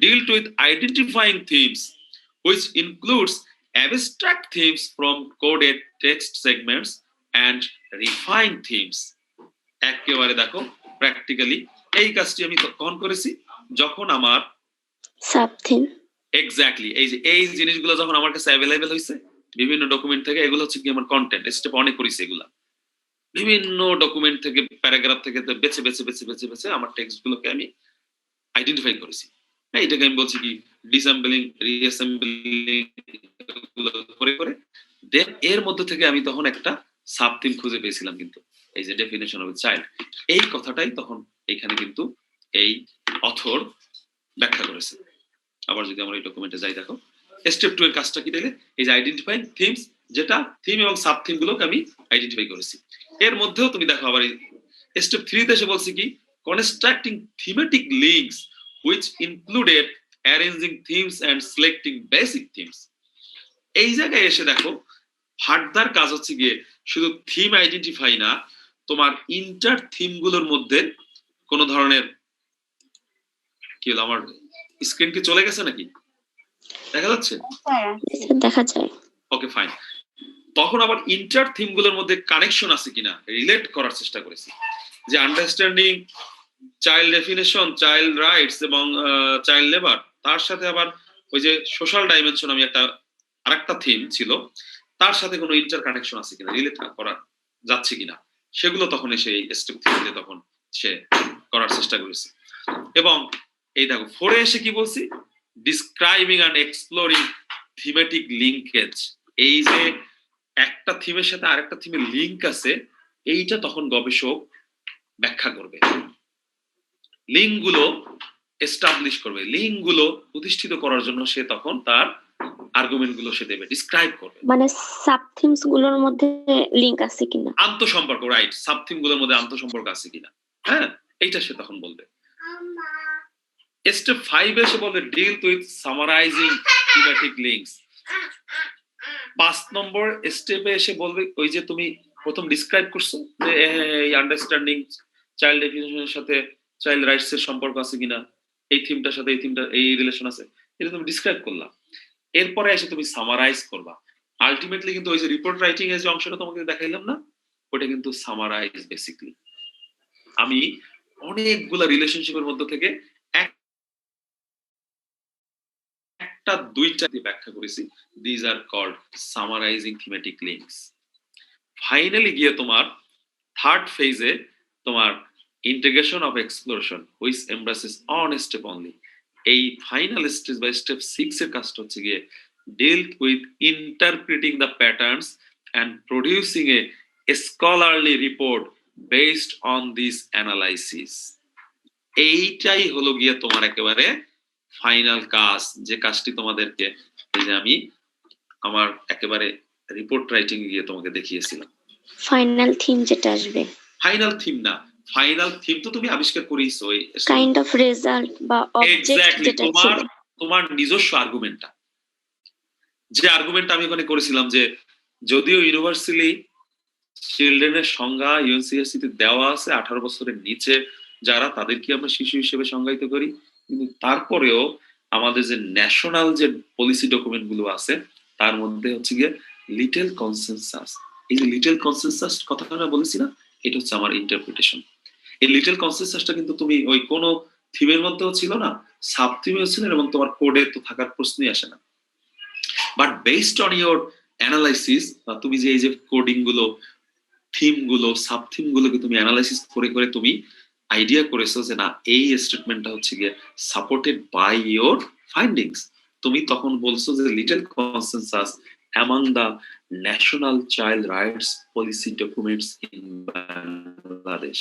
dealt with identifying themes which includes abstract themes from coded text segments and refined themes. একেবারে দেখো প্র্যাকটিক্যালি এই কাজটি আমি তখন করেছি যখন আমার সাবথিম এক্স্যাক্টলি এই জিনিসগুলো যখন আমার কাছে অ্যাভেলেবেল হয়েছে বিভিন্ন ডকুমেন্ট থেকে, এগুলো হচ্ছে কি আমার কন্টেন্ট। স্টেপ 1 এ করেছি এগুলা, বিভিন্ন ডকুমেন্ট থেকে প্যারাগ্রাফ থেকে বেছে বেছে বেছে বেছে বেছে আমার টেক্সট গুলোকে আমি আইডেন্টিফাই করেছি। হ্যাঁ, এটাকে আমি বলছি কি ডিসঅ্যাসেম্বলিং, রিঅ্যাসেম্বলিং করে করে দেন এর মধ্যে থেকে আমি তখন একটা সাব থিম খুঁজে পেয়েছিলাম। কিন্তু এই যে ডেফিনেশন অফ চাইল্ড, এই কথাটাই তখন এখানে কিন্তু এই অথর ব্যাখ্যা করেছে। আবার যদি আমরা এই ডকুমেন্টে যাই, দেখো স্টেপ 2 এর কাজটা কি দেখলে, এই যে আইডেন্টিফাইং থিমস, যেটা থিম এবং সাব থিম গুলোকে আমি আইডেন্টিফাই করেছি। এর মধ্যেও তুমি দেখো আবার স্টেপ 3 তে এসে বলছি কি constructing thematic links which included arranging themes and selecting basic themes. এই জায়গায় এসে দেখো ফার্দার কাজ হচ্ছে গিয়ে শুধু থিম আইডেন্টিফাই না, তোমার ইন্টার থিম গুলোর মধ্যে কোন ধরনের কি হলো, আমার স্ক্রিন কি চলে গেছে নাকি, দেখা যাচ্ছে? দেখা যায়। Okay fine. তখন আবার ইন্টার থিম গুলোর মধ্যে কানেকশন আছে কিনা রিলেট করার চেষ্টা করেছি, যে understanding child definition, child rights এবং চাইল্ড লেবার, তার সাথে আবার ওই যে সোশ্যাল ডাইমেনশন আমি আরেকটা থিম ছিল, তার সাথে কোনো ইন্টার কানেকশন আছে কিনা, রিলেট করা যাচ্ছে কিনা, সেগুলো তখন এসে এই স্টেপ 3 তখন সে করার চেষ্টা করেছে। এবং এই দেখো 4 এসে কি বলছি, describing and exploring thematic linkage. এই যে একটা থিমের সাথে আরেকটা থিমের লিঙ্ক আছে, এইটা তখন গবেষক ব্যাখ্যা করবে, লিঙ্কগুলো এস্টাবলিশ করবে, লিঙ্কগুলো প্রতিষ্ঠিত করার জন্য সে তখন তার আর্গুমেন্ট গুলো সে দেবে, ডিসক্রাইব করবে। মানে সাব থিমস গুলোর মধ্যে লিংক আছে কিনা, আন্তঃসম্পর্ক, রাইট, সাব থিম গুলোর মধ্যে আন্তঃসম্পর্ক আছে কিনা, হ্যাঁ, এইটা সে তখন বলবে। স্টেপ 5 এসে বলবে deal with summarising thematic links. 5 নম্বর স্টেপে এসে বলবে ওই যে তুমি প্রথম ডিসক্রাইব করছো যে এই আন্ডারস্ট্যান্ডিং চাইল্ড ডেফিনিশনের সাথে চাইল্ড রাইটস এর সম্পর্ক আছে কিনা, এই থিমটার সাথে এই থিমটা এই রিলেশন আছে, এটা তুমি ডিসক্রাইব করলা। এরপরে এসে তুমি সামারাইজ করবা। আলটিমেটলি কিন্তু ওই যে রিপোর্ট রাইটিং এর যে অংশটা তোমাকে দেখাইলাম না, ওটা কিন্তু সামারাইজ বেসিক্যালি। আমি অনেকগুলা রিলেশনশিপের মধ্যে থেকে একটা দুইটা দিয়ে ব্যাখ্যা করেছি। These are called summarising thematic links. Finally গিয়ে তোমার থার্ড ফেজে তোমার integration of exploration which embraces on step only. এই ফাইনাল স্টেজ বাই স্টেপ 6 এর কাজটা হচ্ছে গিয়ে dealt with interpreting the patterns and producing a scholarly report based on this analysis. এইটাই হলো গিয়ে তোমার একেবারে ফাইনাল কাজ, যে কাজটি তোমাদেরকে এই যে আমি আমার একেবারে রিপোর্ট রাইটিং গিয়ে তোমাকে দেখিয়েছিলাম। ফাইনাল থিম যেটা আসবে, ফাইনাল থিম না, ফাইনাল থিম তো তুমি আবিষ্কার করেইছো, কাইন্ড অফ রেজাল্ট বা অবজেক্ট যেটা ছিল, তোমার নিজস্ব আর্গুমেন্টটা, যে আর্গুমেন্টটা আমি ওখানে করেছিলাম যে যদিও ইউনিভার্সালি চিলড্রেনের সংজ্ঞা ইউএনসিআরসি তে দেওয়া আছে 18 বছরের নিচে যারা, তাদেরকে আমরা শিশু হিসেবে সংজ্ঞায়িত করি, কিন্তু তারপরেও আমাদের যে ন্যাশনাল যে পলিসি ডকুমেন্ট গুলো আছে তার মধ্যে হচ্ছে গিয়ে লিটল কনসেনসাস। এই যে লিটল কনসেনসাস কথাটা বলেছি না, এটা হচ্ছে আমার ইন্টারপ্রিটেশন। এই লিটল কনসেনসাসটা কিন্তু তুমি ওই কোন থিমের মধ্যেও ছিল না, সাব থিমেও ছিল, এবং তোমার কোডে তো থাকার প্রশ্নই আসে না। But based on your analysis, বা তুমি যে এই যে কোডিং গুলো, থিম গুলো, সাব থিম গুলোকে তুমি অ্যানালাইসিস করে করে তুমি আইডিয়া করেছো যে না এই স্টেটমেন্টটা হচ্ছে গিয়ে সাপোর্টেড বাই ইওর ফাইন্ডিংস। তুমি তখন বলছো যে little consensus among the national child rights policy documents in Bangladesh.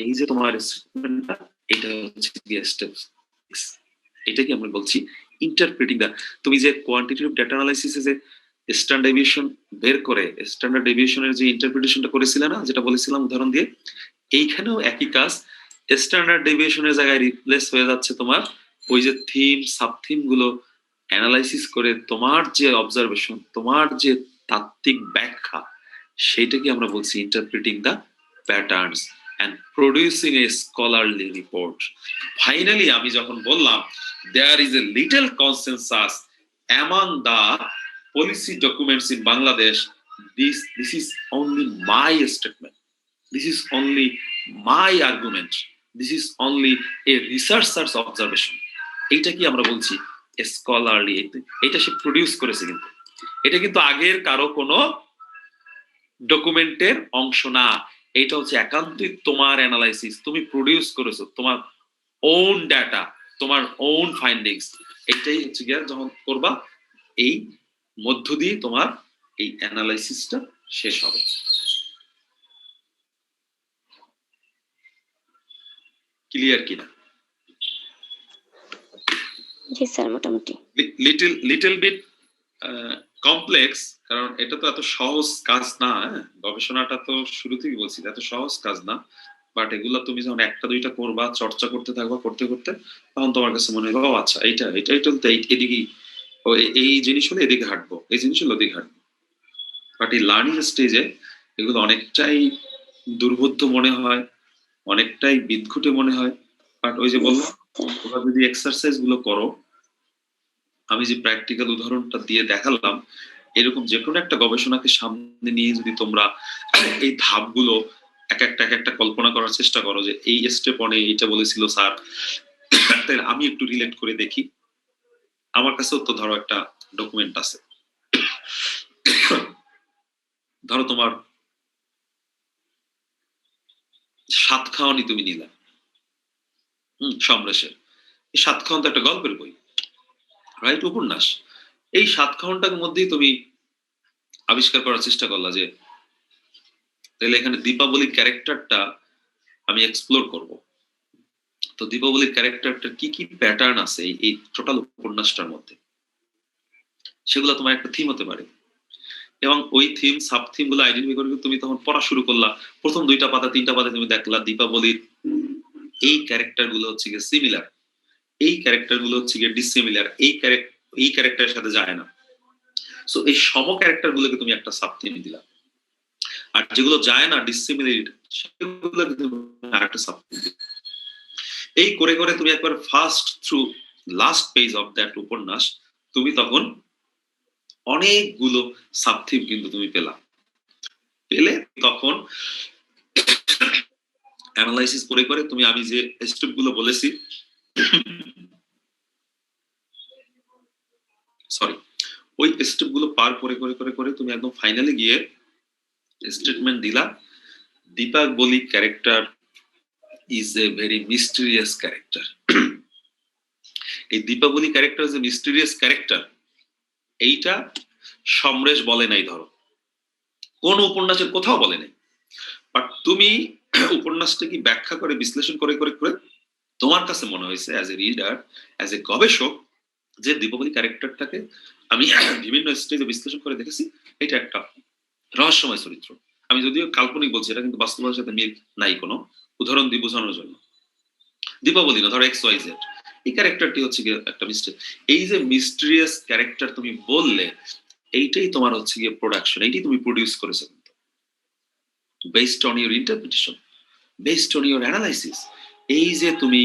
এই যে তোমার স্টেটমেন্টটা, এটা হচ্ছে গিয়ে স্টেপ 6। এটাকে আমরা বলছি ইন্টারপ্রিটিং দা। তুমি যে কোয়ান্টিটেটিভ ডেটা অ্যানালাইসিসে যে স্ট্যান্ডার্ড ডেভিয়েশন বের করে স্ট্যান্ডার্ড ডেভিয়েশনের যে ইন্টারপ্রিটেশনটা করেছিলে না, যেটা বলেছিলাম উদাহরণ দিয়ে, এইখানেও একই কাজ। স্ট্যান্ডার্ড ডেভিয়েশনের জায়গায় রিপ্লেস হয়ে যাচ্ছে তোমার ওই যে থিম সাব থিম গুলো অ্যানালাইসিস করে তোমার যে অবজারভেশন, তোমার যে তাত্ত্বিক ব্যাখ্যা, সেইটাকে আমরা বলছি interpreting the patterns and producing a scholarly report. Finally, আমি যখন বললাম there is a little consensus among the policy documents in Bangladesh, this is only my statement, this is only my argument, this is only a researcher's observation. এইটা কি আমরা বলছি scholarly, এটা সে produce করেছে, কিন্তু এটা কিন্তু আগের কারো কোনো ডকুমেন্টের অংশ না, এটা হচ্ছে একান্তই তোমার অ্যানালাইসিস, তুমি প্রডিউস করেছো তোমার ওন ডাটা, তোমার ওন ফাইন্ডিংস। এটাই হচ্ছে গিয়ে যখন করবা, এই মধ্য দিয়ে তোমার এই অ্যানালাইসিসটা শেষ হবে। ক্লিয়ার কিনা? জি স্যার, মোটামুটি লিটল বিট কমপ্লেক্স, কারণ এটা তো এত সহজ কাজ না। গবেষণাটা তো শুরু থেকে বলছি এত সহজ কাজ না, বাট এগুলা তুমি যখন একটা দুইটা করবা, চর্চা করতে থাকবা, করতে করতে তখন তোমার কাছে মনে হবে আচ্ছা এইটা এটা এটা এদিকেই, এই জিনিস হলে এদিকে হাঁটবো, এই জিনিস হলে ওদিকে হাঁটবো। বাট এই লার্নিং স্টেজে এগুলো অনেকটাই দুর্বোধ্য মনে হয়, অনেকটাই বিদঘুটে মনে হয়। বাট ওই যে বললাম, তোমরা যদি এক্সারসাইজ গুলো করো, আমি যে প্র্যাকটিক্যাল উদাহরণটা দিয়ে দেখালাম, এরকম যে কোনো একটা গবেষণাকে সামনে নিয়ে যদি তোমরা এই ধাপগুলো এক একটা কল্পনা করার চেষ্টা করো যে এই স্টেপ অনে এইটা বলেছিল স্যার, তাহলে আমি একটু রিলেট করে দেখি। আমার কাছেও তো ধরো একটা ডকুমেন্ট আছে, ধরো তোমার সাতখাওয়ানি তুমি নিলা, সমরেশের। এই সাতখাওয়ান তো একটা গল্পের বই, রাইট, উপন্যাস। এই সাতখাওয়ানটার মধ্যেই তুমি আবিষ্কার করার চেষ্টা করলা যে তাহলে এখানে দীপাবলির ক্যারেক্টারটা আমি এক্সপ্লোর করব। তো দীপাবলির ক্যারেক্টারটা কি কি প্যাটার্ন আছে এই টোটাল উপন্যাসটার মধ্যে, সেগুলো তোমার একটা থিম হতে পারে। এবং ওই থিম সাব থিম গুলো আইডেন্টিফাই করে তুমি তখন পড়া শুরু করলা। প্রথম 2টা পাতা 3টা পাতা তুমি দেখলা দীপাবলির এই ক্যারেক্টার গুলো হচ্ছে গিয়ে সিমিলার, এই ক্যারেক্টার গুলো হচ্ছে গিয়ে ডিসিমিলার, এই ক্যারেক্টারের সাথে যায় না। সো এই সম ক্যারেক্টার গুলোকে তুমি একটা সাব থিম দিলা, আর যেগুলো যায় না ডিসিমিলার সেগুলোকে তুমি একটা সাব থিম দিলা। এই করে করে তুমি একবার first through last page of that উপন্যাস তুমি তখন অনেকগুলো সাবথিম কিন্তু তুমি পেলে তখন অ্যানালাইসিস করে করে তুমি আমি যে স্টেপ গুলো বলেছি ওই স্টেপ গুলো পার করে করে করে করে তুমি একদম ফাইনালে গিয়ে স্টেটমেন্ট দিলা, Dipaboli character is a very mysterious character. এই Dipaboli character is a mysterious character, এইটা সমরেশ বলে নাই, ধরো কোন উপন্যাসের কোথাও বলে নাই, বাট তুমি উপন্যাসটাকে ব্যাখ্যা করে বিশ্লেষণ করে করে করে তোমার কাছে মনে হয়েছে as a reader, as a গবেষক, যে দীপাবলি ক্যারেক্টারটাকে আমি বিভিন্ন স্টেজে বিশ্লেষণ করে দেখেছি এটা একটা রহস্যময় চরিত্র। আমি যদিও কাল্পনিক বলছি, এটা কিন্তু বাস্তবতার সাথে মিল নাই। কোনো উদাহরণ দিয়ে বোঝানোর জন্য, দীপাবলি না, ধরো XYZ, এই ক্যারেক্টারটি হচ্ছে গিয়ে একটা মিস্টার, এই যে মিস্টেরিয়াস ক্যারেক্টার তুমি বললে, এইটাই তোমার হচ্ছে গিয়ে প্রোডাকশন, এইটাই তুমি প্রডিউস করেছো based on your interpretation, based on your analysis. এই যে তুমি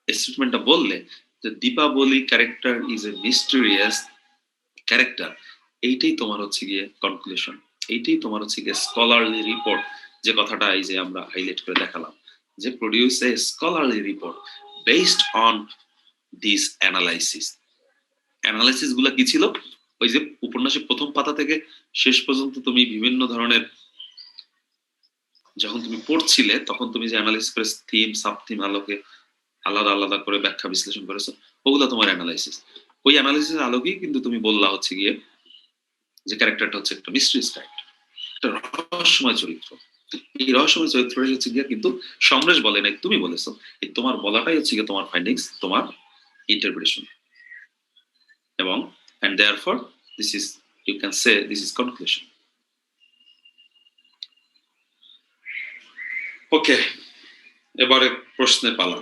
স্টেটমেন্টটা বললে যে Deepavali character is a mysterious character, এইটাই তোমার হচ্ছে গিয়ে কনক্লুশন, এইটাই তোমার হচ্ছে গিয়ে স্কলারলি রিপোর্ট, যে কথাটা এই যে আমরা হাইলাইট করে দেখালাম, যে produce A scholarly report based on this analysis. Analysis গুলা কি ছিল? ওই যে উপন্যাসের প্রথম পাতা থেকে শেষ পর্যন্ত তুমি বিভিন্ন ধরনের যখন তুমি পড়ছিলে তখন তুমি যে অ্যানালাইসিস করে থিম সাব থিম আলোকে আলাদা আলাদা করে ব্যাখ্যা বিশ্লেষণ করেছো, ওগুলো তোমার অ্যানালাইসিস। ওই অ্যানালাইসিসের আলোকেই কিন্তু তুমি বললা হচ্ছে গিয়ে যে ক্যারেক্টারটা হচ্ছে একটা মিস্ট্রিয়াস ক্যারেক্টার, একটা রহস্যময় চরিত্র। এই রহস্যময় চরিত্রটাই হচ্ছে গিয়ে কিন্তু সমরেশ বলে নাই, তুমি বলেছো। এই তোমার বলাটাই হচ্ছে গিয়ে তোমার ফাইন্ডিংস, তোমার ইন্টারপ্রিটেশন, এবং and therefore this is, you can say this is conclusion. ওকে, এবারে প্রশ্নে পালা।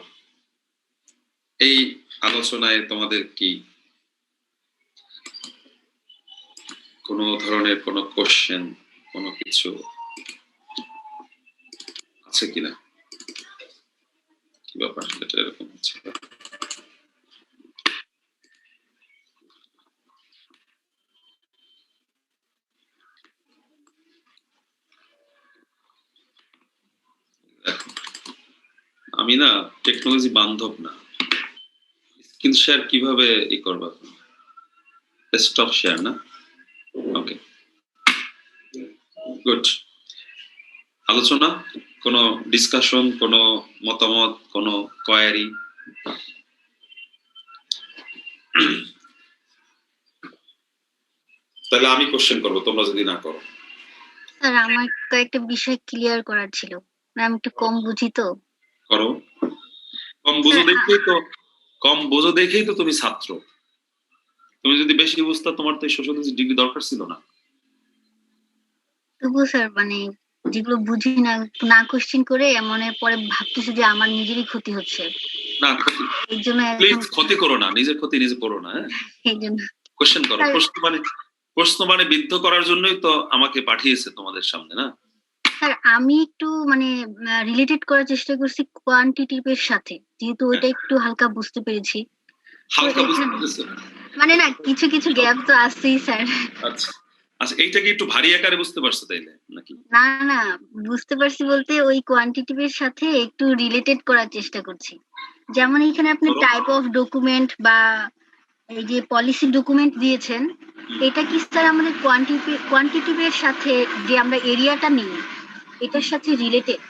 এই আলোচনায় তোমাদের কি কোনো ধরনের কোনো কোশ্চেন, কোনো কিছু আছে কিনা? কি ব্যাপার, এটা এরকম হচ্ছে? আমি না টেকনোলজি বান্ধব না, স্ক্রিন শেয়ার কিভাবে ই করবা? স্টপ শেয়ার না? ওকে, গুড। আলোচনা, কোনো ডিসকাশন, কোনো মতামত, কোনো কোয়ারি? তাহলে আমি কোশ্চেন করবো, তোমরা যদি না করো। স্যার আমার কয়েকটা বিষয় ক্লিয়ার করার ছিল, আমি একটু কম বুঝি তো। করো, কম বোঝো দেখেই তো তুমি ছাত্র। তুমি যদি বেশি বুঝতা তোমার তো সোশ্যালজি ডিগ্রি দরকার ছিল না। তবুও স্যার মানে যেগুলো বুঝি না না কোশ্চেন করে মনে পরে ভাবতেছি যে আমার নিজেরই ক্ষতি হচ্ছে। না, এই জন্য প্লিজ ক্ষতি করো না, নিজের ক্ষতি নিজে করো না। এই জন্য কোশ্চেন করো। প্রশ্ন মানে বিদ্ধ করার জন্যই তো আমাকে পাঠিয়েছে তোমাদের সামনে, না? স্যার আমি একটু মানে রিলেটেড করার চেষ্টা করছি কোয়ান্টিটিভের সাথে, যেহেতু ওইটা একটু হালকা বুঝতে পেরেছি। হালকা বুঝতে পেরেছো? মানে না কিছু কিছু গ্যাপ তো আসছেই স্যার। আচ্ছা আচ্ছা, এইটা কি একটু ভারী আকারে বুঝতে পারছো তাইলে নাকি? না না বুঝতে পারছি বলতে ওই কোয়ান্টিটিভের সাথে একটু রিলেটেড করার চেষ্টা করছি। যেমন এখানে আপনি টাইপ অফ ডকুমেন্ট বা এই যে পলিসি ডকুমেন্ট দিয়েছেন, এটা কি স্যার আমাদের কোয়ান্টিটিভের সাথে যে আমরা এরিয়াটা নিই এটার সাথে রিলেটেড?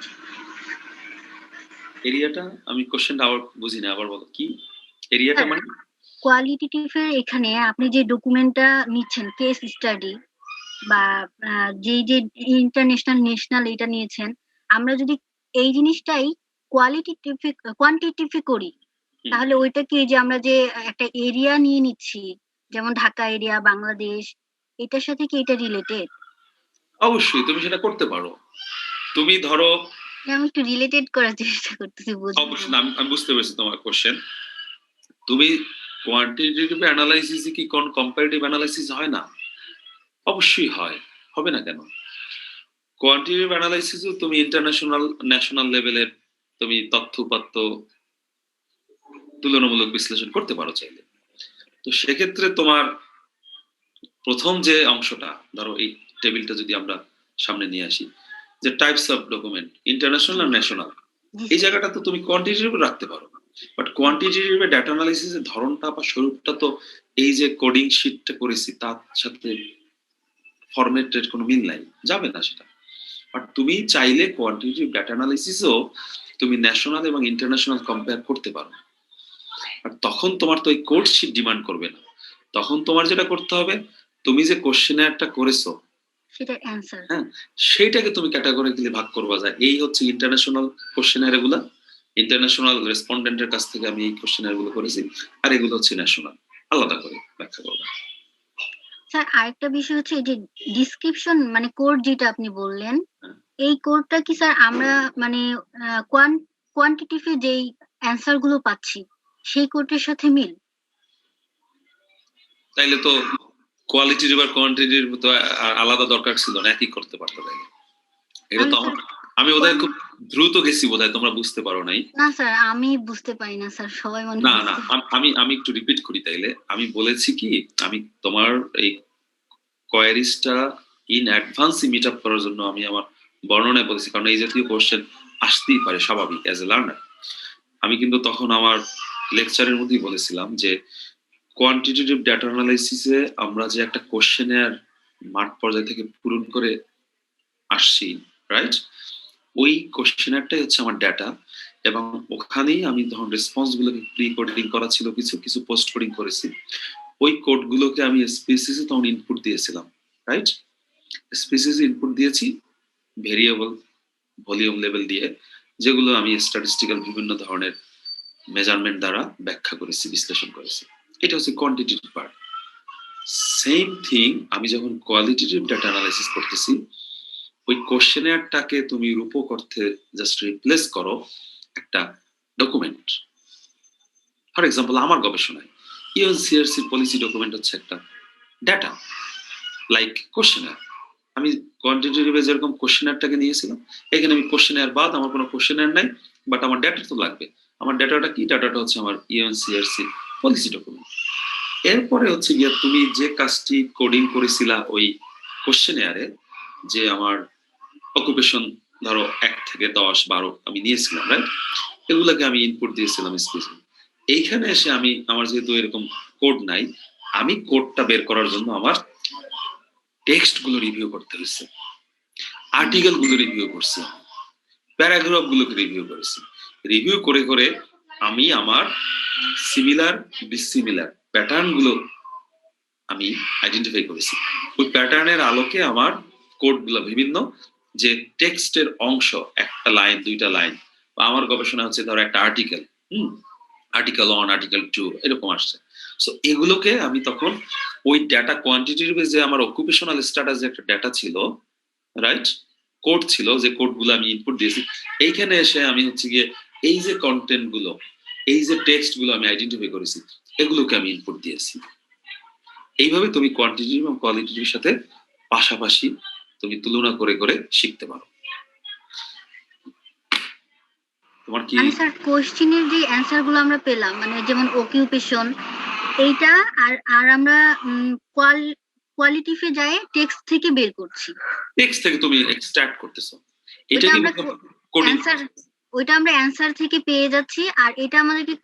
এরিয়াটা আমি কোশ্চেনটা আবার বুঝি না, আবার বলো কি এরিয়াটা মানে? কোয়ালিটেটিভের এখানে আপনি যে ডকুমেন্টটা নিচ্ছেন কেস স্টাডি বা যে ইন্টারন্যাশনাল ন্যাশনাল এটা নিয়েছেন, আমরা যদি এই জিনিসটাই কোয়ান্টিটিফে করি, তাহলে ওইটা কি যে আমরা যে একটা এরিয়া নিয়ে নিচ্ছি, যেমন ঢাকা এরিয়া, বাংলাদেশ, এটার সাথে কি এটা রিলেটেড? অবশ্যই তুমি সেটা করতে পারো। তুমি ধরো, আমি একটু রিলেটেড করার চেষ্টা করতেছি অবশ্যই না, আমি বুঝতে পেরেছি তোমার কোশ্চেন। তুমি কোয়ান্টিটেটিভ অ্যানালাইসিসে কি কোন কম্পারেটিভ অ্যানালাইসিস হয় না? অবশ্যই হয়, হবে না কেন? কোয়ান্টিটেটিভ অ্যানালাইসিসও তুমি ইন্টারন্যাশনাল ন্যাশনাল লেভেলের তুমি তথ্যপাত্য তুলনামূলক বিশ্লেষণ করতে পারো চাইলে। তো সেক্ষেত্রে তোমার প্রথম যে অংশটা, ধরো এই টেবিলটা যদি আমরা সামনে নিয়ে আসি, যে টাইপস অফ ডকুমেন্ট ইন্টারন্যাশনাল আর ন্যাশনাল, এই জায়গাটা তো তুমি কোয়ান্টিটেটিভ রাখতে পারো, বাট কোয়ান্টিটেটিভ ডাটা অ্যানালাইসিসের ধরনটা বা স্বরূপটা তো এই যে কোডিং শিটটা করেছি তার সাথে ফরম্যাটের কোনো মিল নাই, যাবে না সেটা। বাট তুমি চাইলে কোয়ান্টিটেটিভ ডাটা অ্যানালাইসিসও তুমি ন্যাশনাল এবং ইন্টারন্যাশনাল কম্পেয়ার করতে পারো। আর তখন তোমার তো এই কোড শিট ডিমান্ড করবে না, তখন তোমার যেটা করতে হবে, তুমি যে কোশ্চেনারটা করেছো সেটার অ্যানসার, হ্যাঁ, সেইটাকে তুমি ক্যাটাগরিক্যালি ভাগ করবা, যায় এই হচ্ছে ইন্টারন্যাশনাল কোশ্চেনার, এগুলা ইন্টারন্যাশনাল রেসপন্ডেন্টের কাছ থেকে আমি এই কোশ্চেনার গুলো করেছি, আর এগুলো হচ্ছে ন্যাশনাল, আলাদা করে ব্যাখ্যা করবা। স্যার আরেকটা বিষয় হচ্ছে যে ডিসক্রিপশন মানে কোড যেটা আপনি বললেন, এই কোডটা কি স্যার আমরা মানে কোয়ান্টিটিভে যেই অ্যানসার গুলো পাচ্ছি সেই কোডের সাথে মিল? তাইলে তো কোয়ালিটির বা কোয়ান্টিটির তো আলাদা দরকার ছিল না, একই করতে পারতো। তাইলে এটা তো আমি বোধহয় খুব দ্রুত গেছি, বোধহয় তোমরা বুঝতে পারো নাই। না স্যার, আমি বুঝতে পারি না স্যার, সবাই মনে না না, আমি একটু রিপিট করি তাইলে। আমি বলেছি কি, আমি তোমার এই কোয়ারিজটা ইন অ্যাডভান্স মিট আপ করার জন্য আমি আমার বর্ণনায় বলেছি, কারণ এই জাতীয় কোশ্চেন আসতেই পারে স্বাভাবিক অ্যাজ এ লার্নার। আমি কিন্তু তখন আমার লেকচারের মধ্যেই বলেছিলাম যে কোয়ান্টিটেটিভ ডাটা অ্যানালাইসিসে আমরা যে একটা কোশ্চেনের মাঠ পর্যায় থেকে পূরণ করে আসছি, রাইট, ওই কোশ্চেনারটাই হচ্ছে আমার ডাটা, এবং ওখানেই আমি ধরুন রেসপন্স গুলোকে প্রি কোডিং করা ছিল, কিছু কিছু পোস্ট কোডিং করেছি, ওই কোড গুলোকে আমি স্পিসিসে তখন ইনপুট দিয়েছিলাম, রাইট, স্পিসিস ইনপুট দিয়েছি ভেরিয়েবল ভলিউম লেভেল দিয়ে, যেগুলো আমি স্ট্যাটিস্টিক্যাল বিভিন্ন ধরনের মেজারমেন্ট দ্বারা ব্যাখ্যা করেছি, বিশ্লেষণ করেছি। এটা হচ্ছে কোয়ান্টিটেটিভ পার্ট। সেম থিং আমি যখন কোয়ালিটেটিভ ডাটা অ্যানালাইসিস করতেছি, ওই কোশ্চেনারটাকে তুমি রূপক অর্থে জাস্ট রিপ্লেস করো একটা ডকুমেন্ট। ফর এক্সাম্পল, আমার গবেষণায় ইউএনসিআরসি পলিসি ডকুমেন্ট হচ্ছে একটা ডাটা লাইক কোশ্চেনার। আমি কোয়ান্টিটেটিভে যেরকম কোশ্চেনারটাকে নিয়েছিলাম, এখানে আমি কোশ্চেনার বাদ আমার কোনো কোশ্চেনার নাই, বাট আমার ডাটা তো লাগবে। আমার ডাটাটা কি? ডাটাটা হচ্ছে আমার ইউএনসিআরসি পলিসি ডকুমেন্ট। এরপরে হচ্ছে গিয়ে তুমি যে কাজটি কোডিং করেছিলা ওই কোশ্চেনারে, যে আমার অকুপেশন ধরো 1 থেকে 10, 12 আমি নিয়েছিলাম, রাইট, এগুলোকে আমি ইনপুট দিয়েছিলাম স্পেসিফিক। এইখানে এসে আমি আমার যেহেতু এরকম কোড নাই, আমি কোডটা বের করার জন্য আমার টেক্সট গুলো রিভিউ করতে হয়েছে, আর্টিকেল গুলো রিভিউ করছি, প্যারাগ্রাফ গুলোকে রিভিউ করেছি। রিভিউ করে করে আমি আমার সিমিলার ডিসিমিলার প্যাটার্ন গুলো আমি আইডেন্টিফাই করেছি। ওই প্যাটার্নের আলোকে আমার কোড গুলো বিভিন্ন যে টেক্সটের অংশ, একটা লাইন, দুইটা লাইন, বা আমার গবেষণা হচ্ছে ধরো একটা আর্টিকেল, আর্টিকেল 1, আর্টিকেল 2 এরকম আসছে। সো এগুলোকে আমি তখন ওই ডাটা কোয়ান্টিটির যে আমার অকুপেশনাল স্ট্যাটাস যে একটা ডাটা ছিল, রাইট, কোড ছিল, যে কোড গুলো আমি ইনপুট দিয়েছি, এইখানে এসে আমি হচ্ছে গিয়ে এই যে কন্টেন্ট গুলো, এই যে টেক্সট গুলো আমি আইডেন্টিফাই করেছি, এগুলোকে আমি ইনপুট দিয়েছি। এইভাবে তুমি কোয়ান্টিটি এবং কোয়ালিটির সাথে পাশাপাশি তুমি তুলনা করে করে শিখতে পারো। তোমার কি স্যার কোশ্চেনের যে অ্যানসার গুলো আমরা পেলাম, মানে যেমন অকিউপেশন, এইটা আর আমরা কোয়ালিটিফে যায় টেক্সট থেকে বের করছি, টেক্সট থেকে তুমি এক্সট্রাক্ট করতেছো, এটা কি কোডিং? ওইটা আমরা অ্যানসার থেকে পেয়ে যাচ্ছি, আর এটা আমাদেরকে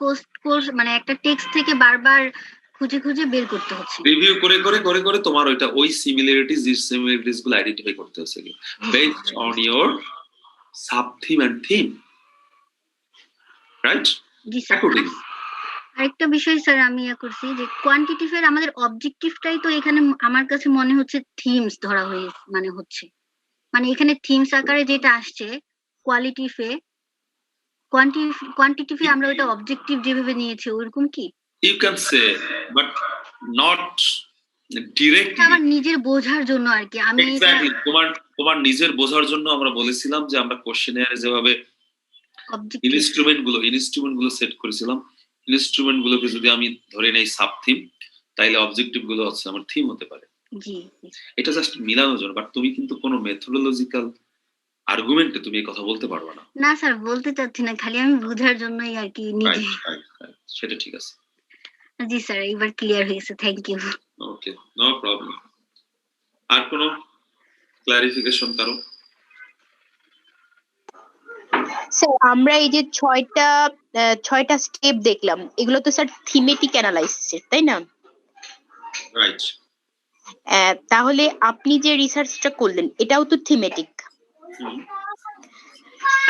কোর্স মানে একটা টেক্সট থেকে বারবার খুঁজে খুঁজে বের করতে হচ্ছে, রিভিউ করে করে করে করে তোমার ওইটা ওই সিমিলারিটিস ডিসিমিলারিটিস গুলো আইডেন্টিফাই করতে হচ্ছে based on your sub theme and theme. Right? জি স্যার। অ্যাকর্ডিং আরেকটা বিষয় স্যার আমি করছি যে কোয়ান্টিটিভের আমাদের অবজেক্টিভটাই তো এখানে আমার কাছে মনে হচ্ছে থিমস ধরা হয়ে হচ্ছে মানে এখানে থিমস আকারে যেটা আসছে কোয়ালিটিভে কোয়ান্টিটিভে আমরা ওটা অবজেক্টিভ যেভাবে নিয়েছি ওরকম কি? You can say, but not এটা ডিরেক্টলি। আমার নিজের বোঝার জন্য আর কি আমি এটা এক্স্যাক্টলি, তোমার নিজের বোঝার জন্য আমরা বলেছিলাম যে আমরা কোশ্চেনিয়ারে যেভাবে অবজেক্টিভ ইনস্ট্রুমেন্ট গুলো সেট করেছিলাম, ইনস্ট্রুমেন্ট গুলোকে যদি আমি ধরে নেই সাব থিম, তাইলে অবজেক্টিভ গুলো হচ্ছে আমার থিম হতে পারে। জি এটা জাস্ট মিলানোর জন্য, বাট তুমি কিন্তু কোনো মেথোডোলজিক্যাল আর্গুমেন্টে তুমি এই কথা বলতে পারবে না। না স্যার বলতে চাচ্ছি না খালি আমি বোঝার জন্যই আর কি নিজে। রাইট, সেটা ঠিক আছে। জি স্যার এবার ক্লিয়ার হয়েছে, thank you. Okay, no problem. আর কোনো ক্লারিফিকেশন কারো? স্যার আমরা এই যে ছয়টা স্টেপ দেখলাম, এগুলো তো স্যার থিমেটিক অ্যানালাইসিস, তাই না? রাইট। তাহলে আপনি যে রিসার্চটা করলেন এটাও তো থিমেটিক,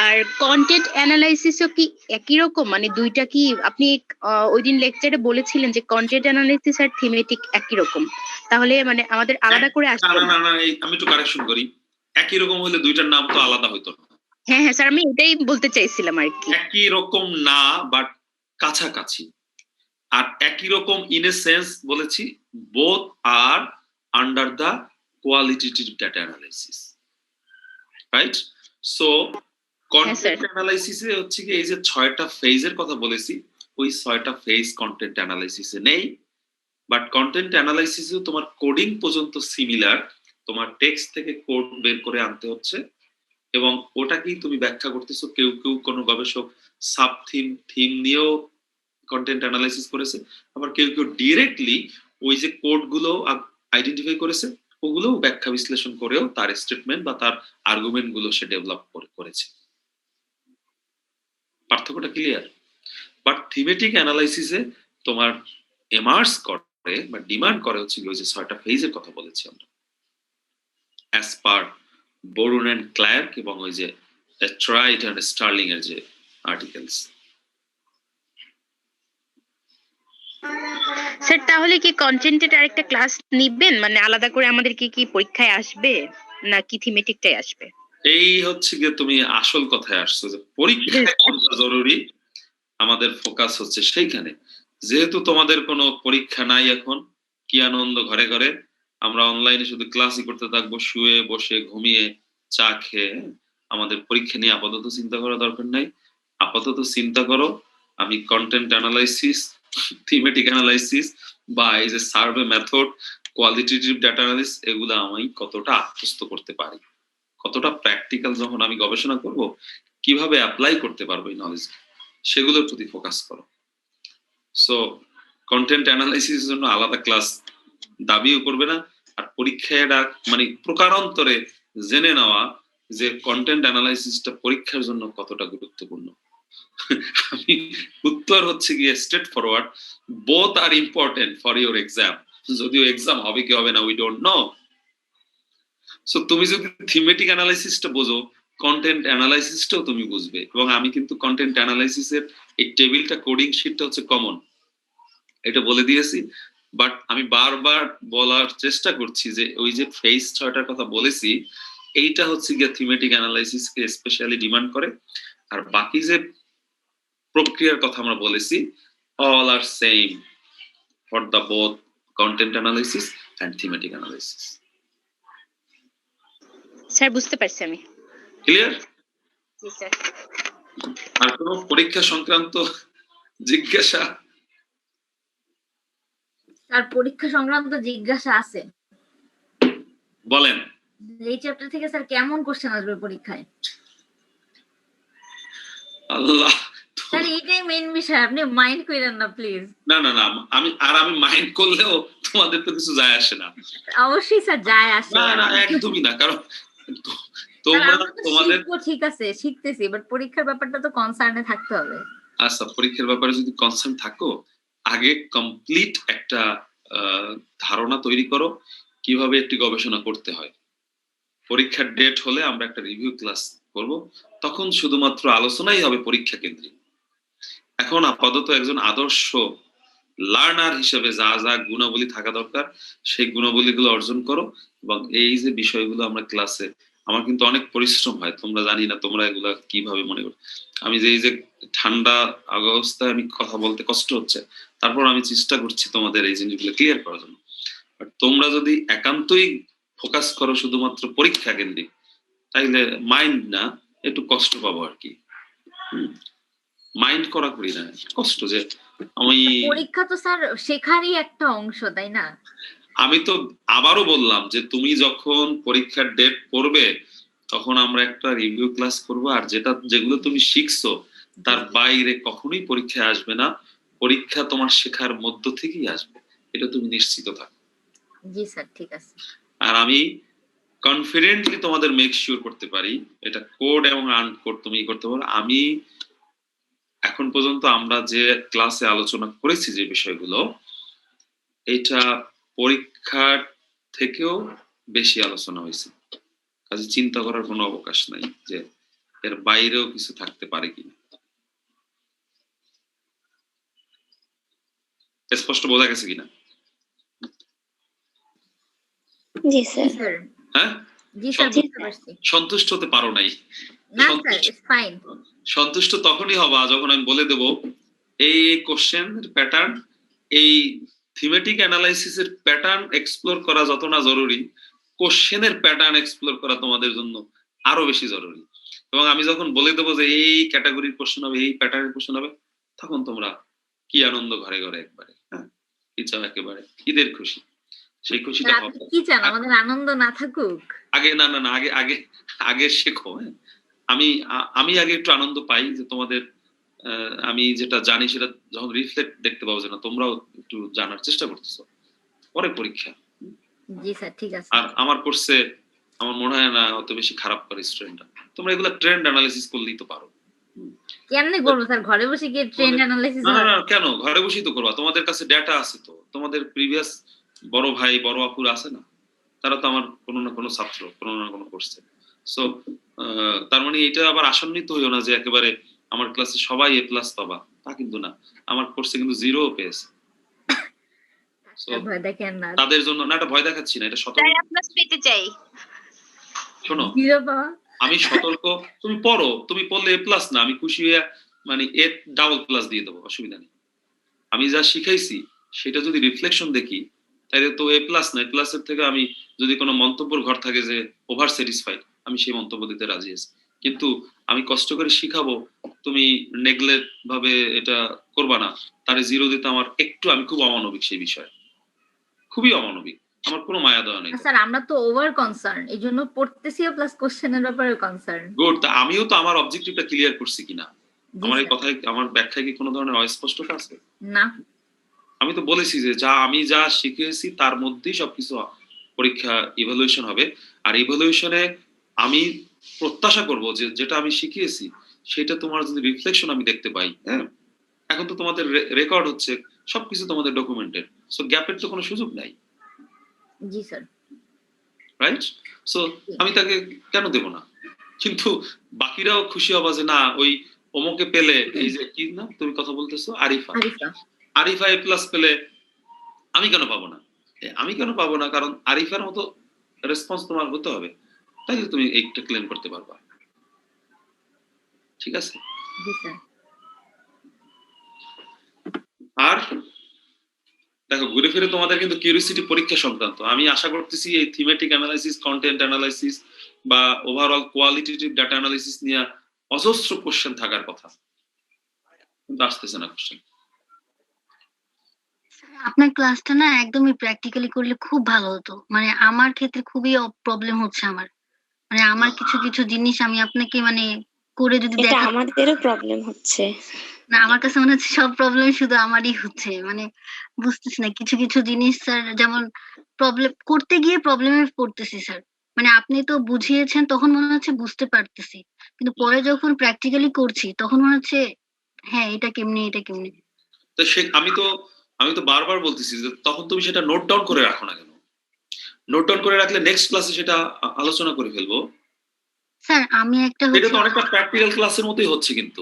আর কন্টেন্ট অ্যানালাইসিসও কি একই রকম? মানে দুইটা কি আপনি ওই দিন লেকচারে বলেছিলেন যে কন্টেন্ট অ্যানালাইসিস আর থিমেটিক একই রকম, তাহলে মানে আমাদের আলাদা করে আসবে না, আমি একটু কারেকশন করি। একই রকম হলে দুইটার নাম তো আলাদা হইতো না। হ্যাঁ স্যার, আমি এটাই বলতে চাইছিলাম আর কি। একই রকম না, বাট কাছাকাছি। আর একই রকম ইন এ সেন্স বলেছি, বোথ আর under the qualitative data analysis, right? So content অ্যানালাইসিসে হচ্ছে কি এই যে 6টা ফেজের কথা বলেছি, ওই 6টা ফেজ কন্টেন্ট অ্যানালাইসিসে নেই, বাট কন্টেন্ট অ্যানালাইসিসে তোমার কোডিং পর্যন্ত সিমিলার। তোমার টেক্সট থেকে কোড বের করে আনতে হচ্ছে এবং ওটাকেই তুমি ব্যাখ্যা করতেছো। কেউ কোনো গবেষক সাব থিম নিয়েও কন্টেন্ট অ্যানালাইসিস করেছে, আবার কেউ ডিরেক্টলি ওই যে কোডগুলো আইডেন্টিফাই করেছে ওগুলো ব্যাখ্যা বিশ্লেষণ করেও তার স্টেটমেন্ট বা তার আর্গুমেন্ট গুলো সে ডেভেলপ করেছে। পার্থক্যটা ক্লিয়ার? বাট থিমেটিক অ্যানালাইসিসে তোমার এমার্স করে বা ডিমান্ড করে হচ্ছে ওই যে 6টা ফেজের কথা বলেছি আমরা, as per Braun and Clarke এবং ওই যে ট্রাইট এন্ড স্টার্লিং এর যে আর্টিকেলস। স্যার তাহলে কি কন্টেন্টের আরেকটা ক্লাস নিবেন, মানে আলাদা করে আমাদের কি পরীক্ষায় আসবে নাকি থিমেটিকটাই আসবে? এই হচ্ছে গিয়ে তুমি আসল কথায় আসছো যে পরীক্ষা জরুরি, আমাদের ফোকাস হচ্ছে সেইখানে। যেহেতু তোমাদের কোনো পরীক্ষা নাই এখন, কি আনন্দ ঘরে ঘরে, আমরা অনলাইনে শুধু ক্লাসই করতে থাকবো, শুয়ে বসে ঘুমিয়ে চা খেয়ে। আমাদের পরীক্ষা নিয়ে আপাতত চিন্তা করার দরকার নাই। আপাতত চিন্তা করো আমি কন্টেন্ট অ্যানালাইসিস, থিমেটিক অ্যানালাইসিস বা এই যে survey method, qualitative data analysis, এগুলো আমি কতটা আত্মস্থ করতে পারি, কতটা প্র্যাকটিক্যাল যখন আমি গবেষণা করব কিভাবে অ্যাপ্লাই করতে পারবো এই নলেজ, সেগুলোর প্রতি ফোকাস করো। সো কন্টেন্ট অ্যানালাইসিস জন্য আলাদা ক্লাস দাবিও করবে না, আর পরীক্ষায় মানে প্রকারান্তরে জেনে নেওয়া যে কন্টেন্ট অ্যানালাইসিসটা পরীক্ষার জন্য কতটা গুরুত্বপূর্ণ। আমি উত্তর হচ্ছে গিয়ে straightforward, both are important for your exam. যদিও এক্সাম হবে কি হবে না উই ডোন্ট নো। সো তুমি যদি থিমেটিক অ্যানালাইসিসটা বোঝো, কন্টেন্ট অ্যানালাইসিসটাও তুমি বুঝবে। এবং আমি কিন্তু কন্টেন্ট অ্যানালাইসিসের এই টেবিলটা, কোডিং শিটটা হচ্ছে কমন, এটা বলে দিয়েছি। বাট আমি বারবার বলার চেষ্টা করছি যে ওই যে ফেজ 6টার কথা বলেছি, এইটা হচ্ছে গিয়ে থিমেটিক অ্যানালাইসিসকে স্পেশালি ডিমান্ড করে। আর বাকি যে প্রক্রিয়ার কথা আমরা বলেছি, all are same for the both content analysis and thematic analysis. Sir বুঝতে পারছি আমি। ক্লিয়ার? জি স্যার। আর কোনো পরীক্ষা সংক্রান্ত জিজ্ঞাসা? আর পরীক্ষা সংক্রান্ত জিজ্ঞাসা আছে, বলেন। এই চ্যাপ্টার থেকে স্যার কেমন কোশ্চেন আসবে পরীক্ষায়? আল্লাহ, স্যার এইটাই মেইন বিষয়, আপনি মাইন্ড করেন না প্লিজ। না আমি মাইন্ড করলেও তোমাদের তো কিছু যায় আসে না। অবশ্যই স্যার যায় আসে। না একদমই না, কারণ তোমরা তোমাদের ঠিক আছে শিখতেছি, বাট পরীক্ষার ব্যাপারটা তো কনসার্নে থাকতে হবে। আচ্ছা, পরীক্ষার ব্যাপারে যদি কনসার্ন থাকো, আগে কমপ্লিট একটা ধারণা তৈরি করো কিভাবে একটি গবেষণা করতে হয়। পরীক্ষার ডেট হলে আমরা একটা রিভিউ ক্লাস করব, তখন শুধুমাত্র আলোচনাই হবে পরীক্ষা কেন্দ্রিক। এখন আপাতত একজন আদর্শ লার্নার হিসেবে যা যা গুণাবলী থাকা দরকার সেই গুণাবলীগুলো অর্জন করো। এবং এই যে বিষয়গুলো আমরা ক্লাসে, আমার কিন্তু অনেক পরিশ্রম হয়, তোমরা জানি না তোমরা এগুলা কিভাবে মনে করো। আমি যে এই যে ঠান্ডা অবস্থায় আমি কথা বলতে কষ্ট হচ্ছে, তারপর আমি চেষ্টা করছি তোমাদের এই জিনিসগুলো ক্লিয়ার করার জন্য। আর তোমরা যদি একান্তই ফোকাস করো শুধুমাত্র পরীক্ষা কেন্দ্রিক, তাইলে মাইন্ড না, একটু কষ্ট পাবো আর কি। মাইন্ড করা করি না, কষ্ট যে আমি পরীক্ষা তো স্যার শেখারই একটা অংশ, তাই না? আমি তো আবারও বললাম যে তুমি যখন পরীক্ষার ডেট পড়বে তখন আমরা একটা রিভিউ ক্লাস করব, আর যেগুলো তুমি শিখছো তার বাইরে কখনোই পরীক্ষায় আসবে না, পরীক্ষা তোমার শেখার মধ্য থেকেই আসবে, এটা তুমি নিশ্চিত থাকো। জি স্যার, ঠিক আছে। আর আমি কনফিডেন্টলি তোমাদের মেক শিওর করতে পারি, এটা কোড এবং আনকোড তুমি করতে পারো। আমি এখন পর্যন্ত আমরা যে ক্লাসে আলোচনা করেছি যে বিষয়গুলো, এটা পরীক্ষার থেকেও বেশি আলোচনা হয়েছে, কাজে চিন্তা করার কোনো অবকাশ নাই যে এর বাইরেও কিছু থাকতে পারে কিনা। স্পষ্ট বোঝা গেছে কিনা? জি জি স্যার। স্যার। হ্যাঁ, জি স্যার, বুঝতে পারছি। সন্তুষ্ট হতে পারো নাই? না স্যার, ইটস ফাইন। সন্তুষ্ট তখনই হবা যখন আমি বলে দেব এই কোশ্চেন প্যাটার্ন, এই থিমেটিক অ্যানালাইসিসের প্যাটার্ন এক্সপ্লোর করা যত না জরুরি, কোশ্চেনের প্যাটার্ন এক্সপ্লোর করা তোমাদের জন্য আরো বেশি জরুরি। এবং আমি যখন বলে দেবো যে এই ক্যাটাগরির কোশ্চেন হবে, এই প্যাটার্নের কোশ্চেন হবে, তখন তোমরা কি আনন্দ ঘরে ঘরে একবারে, হ্যাঁ, কি চাও একেবারে ঈদের খুশি, সেই খুশিটা স্যার, হবে। আপনি কি চান আমাদের আনন্দ না থাকুক? আগে না না না, আগে আগে আগে শেখো। হ্যাঁ, আমি আগে একটু আনন্দ পাই যে তোমাদের আমি যেটা জানি সেটা যখন রিফ্লেক্ট দেখতে পাবো যে না তোমরাও একটু জানার চেষ্টা করতেছো, পরে পরীক্ষা। জি স্যার, ঠিক আছে। আর আমার কোর্সে আমার মনে হয় না অত বেশি খারাপ করে স্টুডেন্টরা, তোমরা এগুলা ট্রেন্ড অ্যানালিসিস করলেই তো পারো। কেমনে করবো স্যার? ঘরে বসে গিয়ে ট্রেন্ড অ্যানালাইসিস না না হবে? না, কেন ঘরে বসেই তো করবা, তোমাদের কাছে ডেটা আছে তো, তোমাদের প্রিভিয়াস বড় ভাই বড় আপুর আছে না, তারা তো আমার কোনো না কোনো ছাত্র, কোনো না কোনো কোর্সে। সো তার মানে এটা আবার আশান্বিত হইও না যে একেবারে আমার ক্লাসে সবাই এ প্লাস পাবা, তা কিন্তু না, আমার কোর্সে কিন্তু 0 পেয়েছে। So, ভয় দেখেন না। তাদের জন্য না, এটা ভয় দেখাচ্ছি না, এটা সতর্ক। পেতে চাই। শোনো, জিরো পাওয়া। আমি সতর্ক, তুমি পড়ো, তুমি পড়লে এ প্লাস না, আমি খুশি হয়ে মানে এ ডাবল প্লাস দিয়ে দেবো, অসুবিধা নেই। আমি যা শিখাইছি সেটা যদি রিফ্লেকশন দেখি তাহলে তো এ প্লাস না, এ প্লাসের থেকে আমি যদি কোনো মন্তব্যের ঘর থাকে যে ওভার স্যাটিসফাইড, আমি সেই মন্তব্য দিতে রাজি আছি। কিন্তু আমি কষ্ট করে শিখাবো, তুমি নেগলেক্ট ভাবে এটা করবা না, তারে 0 দিতে আমার একটু, আমি খুব অমানবিক সেই বিষয়ে, খুবই অমানবিক, আমার কোনো মায়া দেওয়া নেই। স্যার, আমরা তো ওভার কনসার্ন, এই জন্য পড়তেছি প্লাস কোশ্চেনের ব্যাপারে কনসার্ন। গুড, তা আমিও তো আমার অবজেক্টিভটা ক্লিয়ার করছি কিনা, আমার এই কথায় আমার ব্যাখ্যায় কি কোনো ধরনের অস্পষ্টতা আছে? না, আমি তো বলেছি যে আমি যা শিখেছি তার মধ্যেই সবকিছু পরীক্ষা ইভালুয়েশন হবে। আর ইভালুয়েশনে আমি প্রত্যাশা করব যে যেটা আমি শিখিয়েছি সেটা তোমার যদি রিফ্লেকশন আমি দেখতে পাই। হ্যাঁ, এখন তো তোমাদের রেকর্ড হচ্ছে, সবকিছু তোমাদের ডকুমেন্টেড, সো গ্যাপের তো কোনো সুযোগ নাই। জি স্যার, রাইট? সো আমি তাকে কেন দেব না, কিন্তু বাকিরাও খুশি হবা যে না ওই অমুকে পেলে, এই যে কি না তুমি কথা বলতেছো, আরিফা, আরিফা এ প্লাস পেলে আমি কেন পাবো না? আমি কেন পাবো না, কারণ আরিফার মতো রেসপন্স তোমার হতে হবে, তাহলে তুমি এইটা ক্লেম করতে পারবা। ঠিক আছে? জি স্যার। আর দেখো, ঘুরে ফিরে তোমাদের কিন্তু কিউরিওসিটি পরীক্ষা সংক্রান্ত, আমি আশা করতেছি এই থিমেটিক অ্যানালাইসিস, কন্টেন্ট অ্যানালাইসিস বা ওভারঅল কোয়ালিটেটিভ ডাটা অ্যানালাইসিস নিয়ে অজস্র কোশ্চেন থাকার কথা, কিন্তু আসতেছে না কোশ্চেন। আপনার ক্লাসটা না একদমই প্র্যাকটিক্যালি করলে খুব ভালো হতো, মানে আমার ক্ষেত্রে খুবই প্রবলেম হচ্ছে আমার, মানে আমার কিছু কিছু জিনিস আমি আপনাকে মানে করে যদি এটা দেখা, আমাদেরও প্রবলেম হচ্ছে। না আমার কাছে মনে হচ্ছে সব প্রবলেম শুধু আমারই হচ্ছে, মানে বুঝতেছি না কিছু কিছু জিনিস স্যার, যেমন প্রবলেম করতে গিয়ে প্রবলেমে পড়তেছি স্যার, মানে আপনি তো বুঝিয়েছেন তখন মনে হচ্ছে বুঝতে পারতেছি, কিন্তু পরে যখন প্র্যাকটিক্যালি করছি তখন মনে হচ্ছে হ্যাঁ এটা কেমনে এটা কেমনে। তো আমি তো বারবার বলতেছি যে তখন তুমি সেটা নোট ডাউন করে রাখো না কেন? নোট ডাউন করে রাখলে নেক্সট ক্লাসে সেটা আলোচনা করে ফেলবো। স্যার আমি একটা এটা তো অনেকটা প্র্যাকটিক্যাল ক্লাসের মতোই হচ্ছে, কিন্তু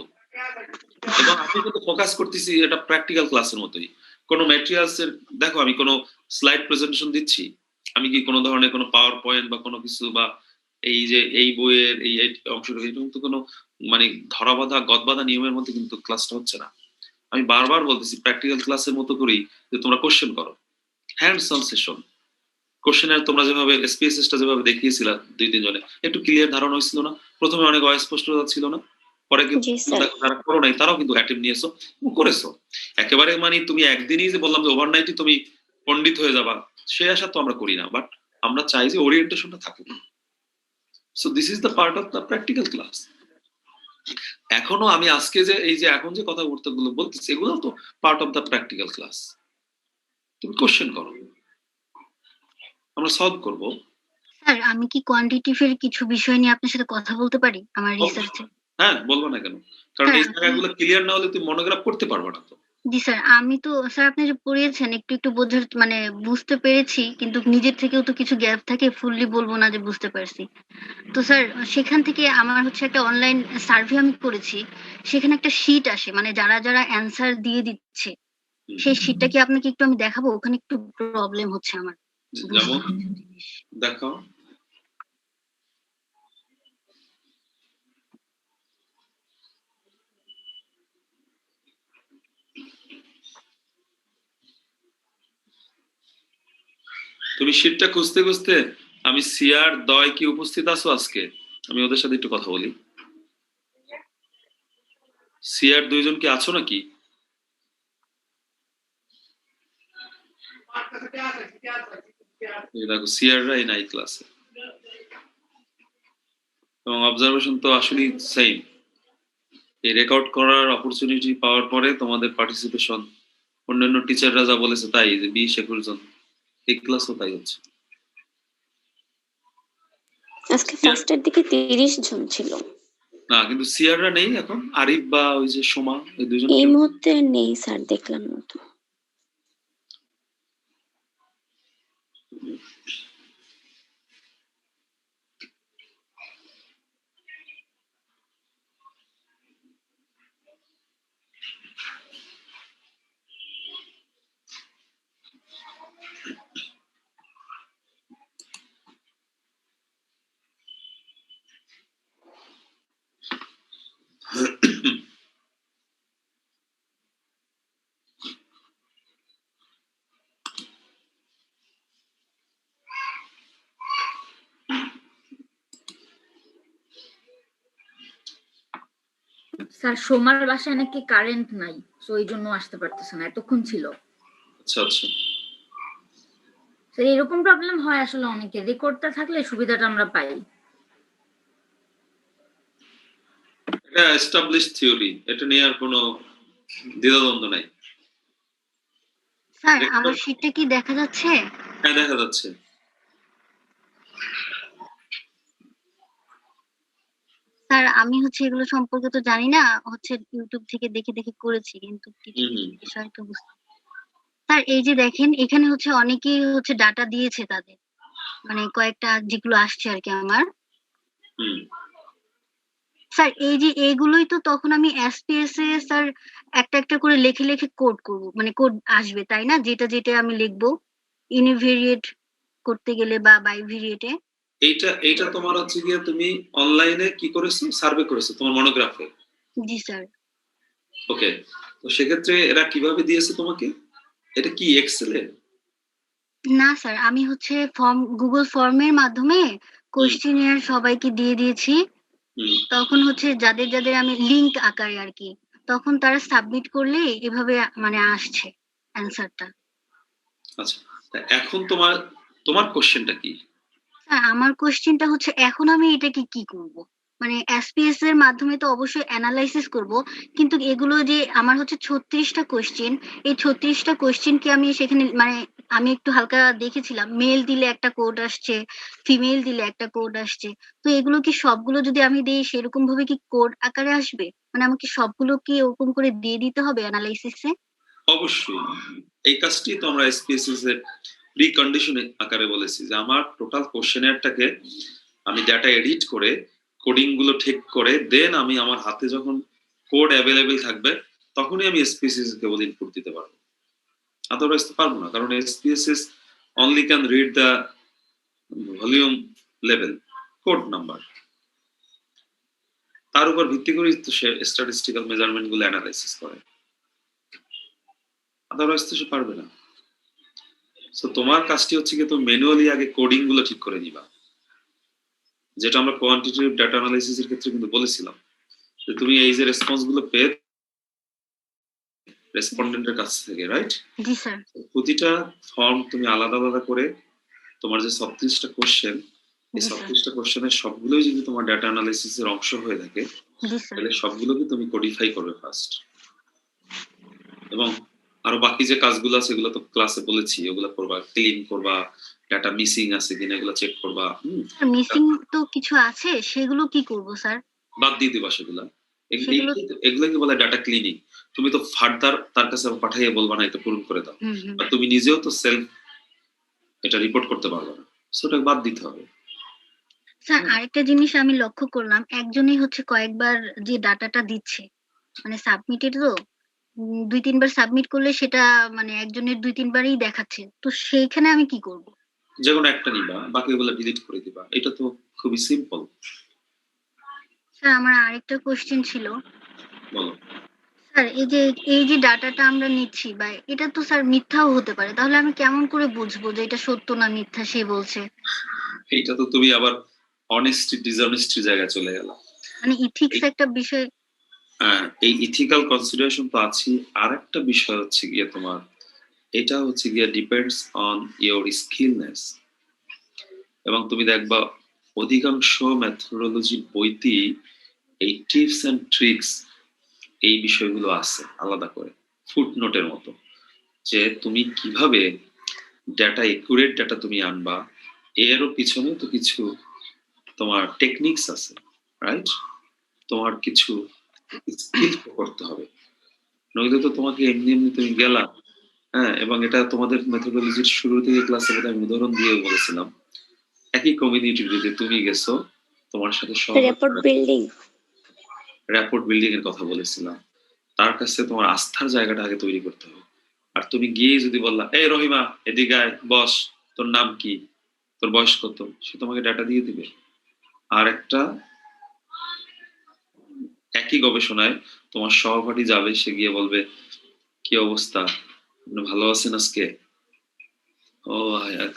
এবং আমি কিন্তু ফোকাস করতেছি এটা প্র্যাকটিক্যাল ক্লাসের মতোই। কোনো ম্যাটেরিয়ালস এর দেখো, আমি কোনো স্লাইড প্রেজেন্টেশন দিচ্ছি, আমি কি কোনো ধরনের কোনো পাওয়ার পয়েন্ট বা কোনো কিছু বা এই যে এই বইয়ের এই অংশটা, এটা কিন্তু কোনো মানে ধরাবাঁধা গদবাঁধা নিয়মের মধ্যে কিন্তু ক্লাসটা হচ্ছে না। আমি বারবার বলতেছি প্র্যাকটিক্যাল ক্লাসের মতো করেই যে তোমরা কোশ্চেন করো, হ্যান্ডস অন সেশন। কোশ্চেনের তোমরা যেভাবে স্পেসেসটা যেভাবে দেখিয়েছিলা 2-3 জনে, একটু ক্লিয়ার ধারণা হয়েছিল না? প্রথমে অনেক অস্পষ্টতা ছিল না, পরে কিন্তু জি স্যার। যারা করো নাই তারাও কিন্তু অ্যাটেম্প নিয়েছো করেছো। একেবারে মানে তুমি একদিনই যে বললাম যে ওভারনাইটই তুমি পণ্ডিত হয়ে যাবা, সে আশা তো আমরা করি না, বাট আমরা চাই যে ওরিয়েন্টেশনটা থাকুক। So this is the part of the practical class. এখনো আমি আজকে যে এই যে এখন যে কথাগুলো বলতেছি, এগুলো তো part of the practical class. তুমি কোশ্চেন করো, আমরা সলভ করব। স্যার আমি কি কোয়ান্টিটিভের কিছু বিষয় নিয়ে আপনার সাথে কথা বলতে পারি আমার রিসার্চে? হ্যাঁ, বলবো না কেন, কারণ এই জায়গাগুলো ক্লিয়ার না হলে তুমি মনোগ্রাফ করতে পারবে না তো। জি স্যার, আমি তো স্যার আপনি যে পড়িয়েছেন একটু একটু বোঝার মানে বুঝতে পেরেছি, কিন্তু নিজের থেকেও তো কিছু গ্যাপ থাকে, ফুললি বলবো না যে বুঝতে পারছি। তো স্যার সেখান থেকে আমার হচ্ছে একটা অনলাইন সার্ভে আমি করেছি, সেখানে একটা শীট আসে মানে যারা যারা অ্যান্সার দিয়ে দিচ্ছে, সেই শীটটা কি আপনাকে একটু আমি দেখাবো? ওখানে একটু প্রবলেম হচ্ছে আমার। যেমন দেখাও। তুমি শীটটা খুঁজতে খুঁজতে, আমি সিয়ার দয় কি উপস্থিত আছো আজকে? আমি ওদের সাথে একটু কথা বলি। সিয়ার 2 জন কি আছো নাকি? দেখো সিয়াররাই নাই ক্লাসে, এবং অবজারভেশন তো আসলে সেম। এই রেকর্ড করার অপরচুনিটি পাওয়ার পরে তোমাদের পার্টিসিপেশন, অন্যান্য টিচাররা যা বলেছে তাই, যে 20-21 জন, এই ক্লাসও তাই হচ্ছে। আজকে ফার্স্টের দিকে 30 জন ছিল। না, কিন্তু সিয়াররা নেই এখন, আরিফ বা ওই যে সোমা, এই 2 জন এই মুহূর্তে নেই স্যার, দেখলাম না তো। স্যার সোমার বাসায় নাকি কারেন্ট নাই, সো এই জন্য আসতে পারতেছে না, এতক্ষণ ছিল। আচ্ছা আচ্ছা, তো এরকম প্রবলেম হয় আসলে অনেকে, রেকর্ডটা থাকলে সুবিধাটা আমরা পাই। এটা এস্টাবলিশ থিওরি, এটা নিয়ে আর কোনো দ্বিধাদ্বন্দ্ব নাই। স্যার আমার শীটটা কি দেখা যাচ্ছে? হ্যাঁ, দেখা যাচ্ছে। স্যার আমি হচ্ছে এগুলো সম্পর্কে তো জানি না, হচ্ছে ইউটিউব থেকে দেখে দেখে করেছি, কিন্তু কিছু বিষয় তো বুঝতে। স্যার এই যে দেখেন এখানে হচ্ছে অনেকেই হচ্ছে ডাটা দিয়েছে তাদের, মানে কয়েকটা যেগুলো আসছে আর কি আমার। স্যার এই যে এইগুলোই তো তখন আমি এসপিএস এ স্যার একটা একটা করে লেখে লেখে কোড করব, মানে কোড আসবে তাই না, যেটা যেটা আমি লিখবো ইউনিভেরিয়েট করতে গেলে বা বাইভেরিয়েটে। এইটা তোমার হচ্ছে গিয়ে তুমি অনলাইনে কি করেছো, সার্ভে করেছো তোমার মনোগ্রাফে? জি স্যার। ওকে, তো সেক্ষেত্রে এরা কিভাবে দিয়েছে তোমাকে? এটা কি এক্সেলে? না স্যার আমি হচ্ছে ফর্ম, গুগল ফর্মের মাধ্যমে কোশ্চেনিয়ার সবাইকে দিয়ে দিয়েছি, তখন হচ্ছে যাদের যাদের আমি লিংক আকারে আর কি, তখন তারা সাবমিট করলে এভাবে মানে আসছে অ্যানসারটা। আচ্ছা, এখন তোমার কোশ্চেনটা কি? স্যার আমার কোশ্চেনটা হচ্ছে এখন আমি এটাকে কি করব, মানে এসপিএস এর মাধ্যমে তো অবশ্যই অ্যানালাইসিস করব, কিন্তু এগুলো যে আমার হচ্ছে 36টা কোশ্চেন, এই 36টা কোশ্চেন কি আমি সেখানে মানে আমি একটু হালকা দেখেছিলাম, মেল দিলে একটা কোড আসছে, ফিমেল দিলে একটা কোড আসছে, তো এগুলো কি সবগুলো যদি আমি দিই সেরকম ভাবে কি কোড আকারে আসবে, মানে আমাকে সবগুলো কি ওরকম করে দিয়ে দিতে হবে অ্যানালাইসিসে? অবশ্যই, এই কাজটি তো আমরা এসপিএসএস এর প্রিকন্ডিশন আকারে বলেছি, যে আমার টোটাল কোশ্চেনারটাকে আমি ডাটা এডিট করে কোডিং গুলো ঠিক করে দেন আমি আমার হাতে যখন কোড অ্যাভেলেবেল থাকবে, তখনই আমি এসপিএসএস কেবল ইনপুট দিতে পারবো, আদারওয়াইজ তো পারবো না, কারণ SPSS only can read the volume level code number, তার উপর ভিত্তি করে তো সে স্ট্যাটিস্টিক্যাল মেজারমেন্ট গুলো অ্যানালাইসিস করে, আদারওয়াইজ তো সে পারবে না। সো তোমার কাজটি হচ্ছে কি তুমি ম্যানুয়ালি আগে কোডিং গুলো ঠিক করে নিবা, যেটা আমরা কোয়ান্টিটেটিভ ডাটা অ্যানালাইসিস এর ক্ষেত্রে কিন্তু বলেছিলাম যে তুমি এই যে রেসপন্স গুলো পেয়ে রেসপন্ডেন্টের কাছ থেকে, রাইট? জি স্যার। প্রতিটা ফর্ম তুমি আলাদা আলাদা করে তোমার যে 36টা কোশ্চেন, এই জি স্যার। 36টা কোশ্চেনের সবগুলোই যদি তোমার ডাটা অ্যানালাইসিস এর অংশ হয়ে থাকে, জি স্যার। তাহলে সবগুলোকে তুমি কোডিফাই করবে ফার্স্ট, এবং আরো বাকি যে কাজগুলো আছে এগুলো তো ক্লাসে বলেছি, ওগুলো করবা, ক্লিন করবা, ডাটা মিসিং আছে কিনা এগুলো চেক করবা, স্যার মিসিং তো কিছু আছে, সেগুলো কি করব স্যার? বাদ দিয়ে দিবা সেগুলা। সেগুলো- এগুলোকে বলে ডাটা ক্লিনিং। তুমি তো ফার্দার তার কাছে পাঠাইয়ে বলবা না এটা পূরণ করে দাও, হুম। আর তুমি নিজেও তো সেলফ এটা রিপোর্ট করতে পারবে না, সো ওটা বাদ দিতে হবে। স্যার আরেকটা জিনিস আমি লক্ষ্য করলাম, একজনই হচ্ছে কয়েকবার যে ডাটাটা দিচ্ছে, মানে সাবমিটেড তো 2-3 বার সাবমিট করলে সেটা মানে একজনের 2-3 বারই দেখাচ্ছে, তো সেইখানে আমি কি করব? যে কোনো একটা নিবা, বাকিগুলো ডিলিট করে দিবা, এটা তো খুবই সিম্পল। স্যার আমার আরেকটা কোশ্চেন ছিল, বলো। স্যার এই যে ডাটাটা আমরা নিচ্ছি, বা এটা তো স্যার মিথ্যাও হতে পারে, তাহলে আমি কেমন করে বুঝবো যে এটা সত্য না মিথ্যা সে বলছে? এইটা তো তুমি আবার অনেস্টি ডিসঅনেস্টি জায়গায় চলে গেল। মানে ইথিক্স একটা বিষয়। এই ইথিক্যাল কনসিডারেশন তো আছে, আর একটা বিষয় হচ্ছে গিয়ে তোমার, এটা হচ্ছে গিয়ে ডিপেন্ডস অন ইওর স্কিলনেস, এবং তুমি দেখবা অধিকাংশ মেথোডোলজি বইতেই এই টিপস এন্ড ট্রিক্স এই বিষয়গুলো আছে আলাদা করে ফুটনোটের মতো, যে তুমি কিভাবে ডাটা একুরেট ডাটা তুমি আনবা, এরও পিছনে তো কিছু তোমার টেকনিক্স আছে, রাইট? তোমার কিছু স্কিল করতে হবে, নইলে তো তোমাকে এমনি এমনি তুমি গেলা, হ্যাঁ। এবং এটা তোমাদের মেথোডোলজির শুরু থেকে ক্লাসে আমি উদাহরণ দিয়ে বলেছিলাম, একই কমিউনিটিতে তুমি গেছো, তোমার সাথে রেপোর্ট বিল্ডিং। র্যাপোর্ট বিল্ডিং এর কথা বলেছিলাম, তার কাছে তোমার আস্থার জায়গাটা আগে তৈরি করতে হবে। আর তুমি গিয়ে যদি বললা, এই রহিমা এদিকে আয়, বস, তোর নাম কি, তোর বয়স কত, সে তোমাকে ডাটা দিয়ে দিবে। আর একটা একই গবেষণায় তোমার সহপাঠী যাবে, সে গিয়ে বলবে, কি অবস্থা, আপনি ভালো আছেন আজকে? ও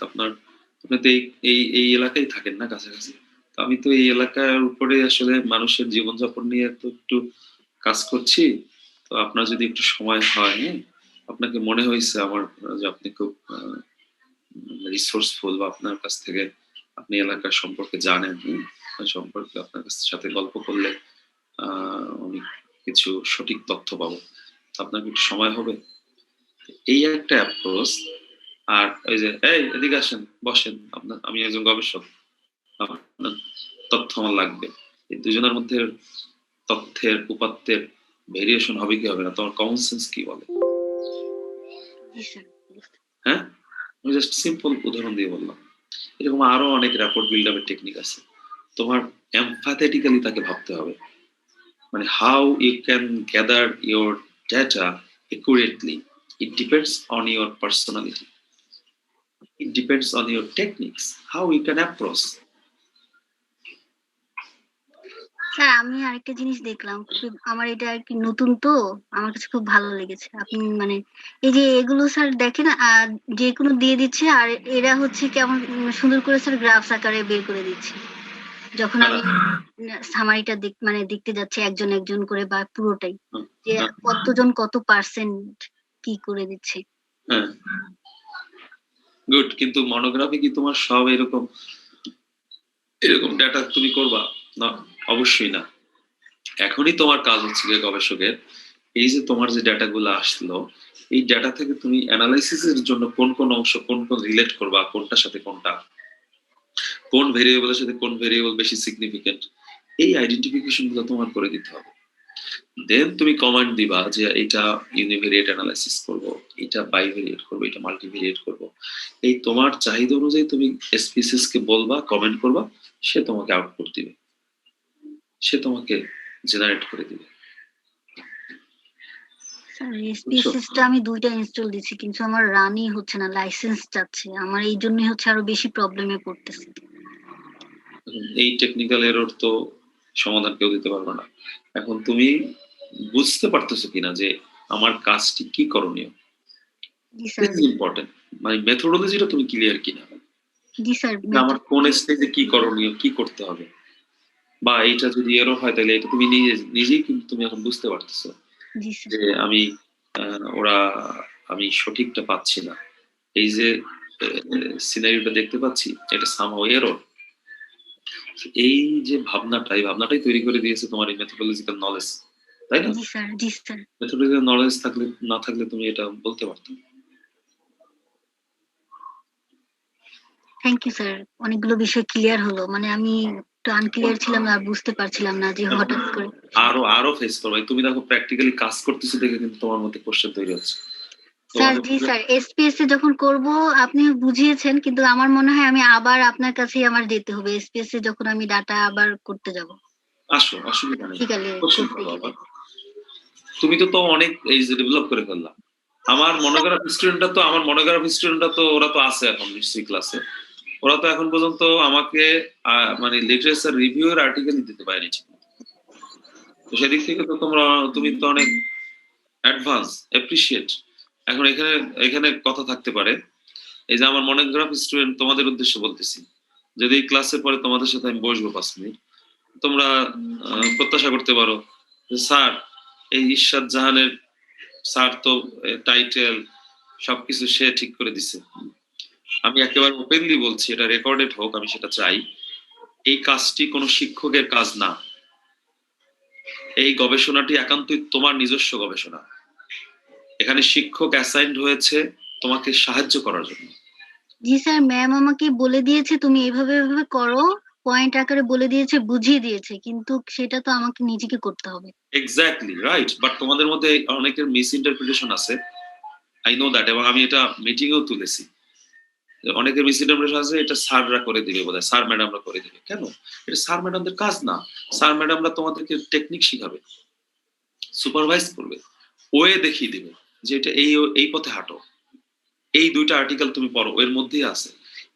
আপনার, আপনি তো এই এলাকায় থাকেন না কাছাকাছি? তো আমি তো এই এলাকার উপরে আসলে মানুষের জীবনযাপন নিয়ে তো একটু কাজ করছি, তো আপনার যদি একটু সময় হয়, হ্যাঁ, আপনাকে মনে হয়েছে আমার যে আপনি খুব রিসোর্সফুল, বা আপনার কাছ থেকে আপনি এলাকার সম্পর্কে জানেন, সম্পর্কে আপনার সাথে গল্প করলে আমি কিছু সঠিক তথ্য পাবো, আপনার একটু সময় হবে? এই একটা অ্যাপ্রোচ। আর ওই যে, এই এদিকে আসেন, বসেন, আপনার, আমি একজন গবেষক, আপনার তথ্য আমার লাগবে, এই দুজনের মধ্যে তথ্যের উপাত্তের ভেরিয়েশন হবে কি হবে না, তোমার কমন সেন্স কি বলে? হ্যাঁ, আমি জাস্ট সিম্পল উদাহরণ দিয়ে বললাম। এরকম আরো অনেক র্যাপোর্ট বিল্ড আপের টেকনিক আছে। তোমার এমফ্যাথেটিক্যালি তাকে ভাবতে হবে, মানে how you can gather your data accurately, it depends on your personality, it depends on your techniques, how you can approach. Sir আমি আরেকটা জিনিস দেখলাম, আমার এটা আর কি নতুন, তো আমার কাছে খুব ভালো লেগেছে। আপনি মানে এই যে এগুলো স্যার দেখেন, আর যে কোনো দিয়ে দিচ্ছে, আর এরা হচ্ছে কেমন সুন্দর করে স্যার গ্রাফস আকারে বের করে দিচ্ছে, যখন আমি সামারিটা মানে দেখতে যাচ্ছি একজন একজন করে, বা পুরোটাই যে কতজন কত পার্সেন্ট কি করে দিচ্ছে। হ্যাঁ, গুড। কিন্তু মনোগ্রাফি কি তোমার সব এরকম ডেটা তুমি করবা না? অবশ্যই না। এখনই তোমার কাজ হচ্ছে গবেষকের, এই যে তোমার যে ডেটাগুলো আসলো, এই ডেটা থেকে তুমি অ্যানালাইসিসের জন্য কোন কোন অংশ কোন রিলেট করবা, কোনটার সাথে কোনটা, কোন ভেরিয়েবলের সাথে কোন ভেরিয়েবল বেশি সিগনিফিকেন্ট, এই আইডেন্টিফিকেশন গুলো তোমার করে দিতে হবে। দেন তুমি কমান্ড দিবা যে এটা ইউনিভেরিয়েট অ্যানালাইসিস করব, এটা বাইভেরিয়েট করব, এটা মাল্টিভেরিয়েট করব। এই তোমার চাহিদা অনুযায়ী তুমি স্পিসিস কে বলবা, কমেন্ট করবা, সে তোমাকে আউটপুট দিবে, সে তোমাকে জেনারেট করে দিবে। স্যার এসপিএসএস টা আমি 2টা ইনস্টল দিচ্ছি কিন্তু আমার রানই হচ্ছে না, লাইসেন্স চাচ্ছে। আমার এই জন্যই হচ্ছে আরো বেশি প্রবলেমে পড়তেছি। এই টেকনিক্যাল এরর তো সমাধান কেউ দিতে পারবে না। এখন তুমি বুঝতে পারতেছো কিনা যে আমার কাজটি কি করণীয়, জি স্যার। ইম্পর্টেন্ট। মানে মেথোডোলজিটা তুমি ক্লিয়ার কিনা, জি স্যার। আমার কোন স্টেজে কি করণীয়, কি করতে হবে, বা এইটা যদি এরর হয় তাহলে এটা তুমি নিজেই কিন্তু তুমি এখন বুঝতে পারতেছো জি স্যার। যে আমি সঠিকটা পাচ্ছি না, এই যে সিনারিওটা দেখতে পাচ্ছি এটা সামহাও এরর। এই যে ভাবনাটা, এই ভাবনাটাই তৈরি করে দিয়েছে তোমার এই মেথোডোলজিক্যাল নলেজ, তাই না? জি স্যার। জি স্যার। মেথোডোলজিক্যাল নলেজ থাকলে না থাকলে তুমি এটা বলতে পারতো। থ্যাংক ইউ স্যার, অনেকগুলো বিষয় ক্লিয়ার হলো। মানে আমি একটু আনক্লিয়ার ছিলাম আর বুঝতে পারছিলাম না যে হঠাৎ করে। আরো ফেস করবে। তুমি দেখো প্র্যাকটিক্যালি কাজ করতেছো দেখে কিন্তু তোমার মধ্যে কোশ্চেন তৈরি হচ্ছে। স্যার জি স্যার, এসপিএস এ যখন করব আপনি বুঝিয়েছেন, কিন্তু আমার মনে হয় আমি আবার আপনার কাছেই আমার যেতে হবে এসপিএস এ যখন আমি ডাটা আবার করতে যাব। আসো, অসুবিধা নেই। প্র্যাকটিক্যালি কোশ্চেন করতে করো গেলে। আবার। তুমি তো অনেক এই যে ডেভেলপ করে ফেললা। আমার মনোগ্রাফ স্টুডেন্টরা তো ওরা তো আছে এখন নিশ্চয়ই ক্লাসে। ওরা তো এখন পর্যন্ত আমাকে মানে লিটারেচার রিভিউ এর আর্টিকেলই দিতে পারেনি। তো সেদিক থেকে তো তুমি তো অনেক অ্যাডভান্স, অ্যাপ্রিশিয়েট। এখন এখানে কথা থাকতে পারে, এই যে আমার মনোগ্রাফ স্টুডেন্ট তোমাদের উদ্দেশ্যে বলতেছি, যদি এই ক্লাসের পরে তোমাদের সাথে আমি বসবো 5 মিনিট, তোমরা প্রত্যাশা করতে পারো যে স্যার এই ইরশাদ জাহানের স্যার তো টাইটেল সবকিছু সে ঠিক করে দিছে। আমি একেবারে ওপেনলি বলছি, এটা রেকর্ডেড হোক, আমি সেটা চাই। এই কাজটি কোনো শিক্ষকের কাজ না। এই গবেষণাটি একান্তই তোমার নিজস্ব গবেষণা। এখানে শিক্ষক অ্যাসাইন্ড হয়েছে তোমাকে সাহায্য করার জন্য। জি স্যার, ম্যাম আমাকে বলে দিয়েছে তুমি এভাবে এভাবে করো, পয়েন্ট আকারে বলে দিয়েছে, বুঝিয়ে দিয়েছে, কিন্তু সেটা তো আমাকে নিজেকে করতে হবে। এক্স্যাক্টলি রাইট, বাট তোমাদের মধ্যে অনেকের মিস ইন্টারপ্রিটেশন আছে, আই নো দ্যাট, এবং আমি এটা মিটিংয়েও তুলেছি। অনেকের মিস ইন্টারপ্রিটেশন আছে এটা স্যাররা করে দিবে, বোধহয় স্যার ম্যাডামরা করে দিবে। কেন? এটা স্যার ম্যাডামদের কাজ না। স্যার ম্যাডামরা তোমাদেরকে টেকনিক শিখাবে, সুপারভাইজ করবে, ওয়ে দেখিয়ে দিবে যে এটা এই পথে হাঁটো, এই 2টা আর্টিকেল তুমি পড়ো, এর মধ্যেই আছে।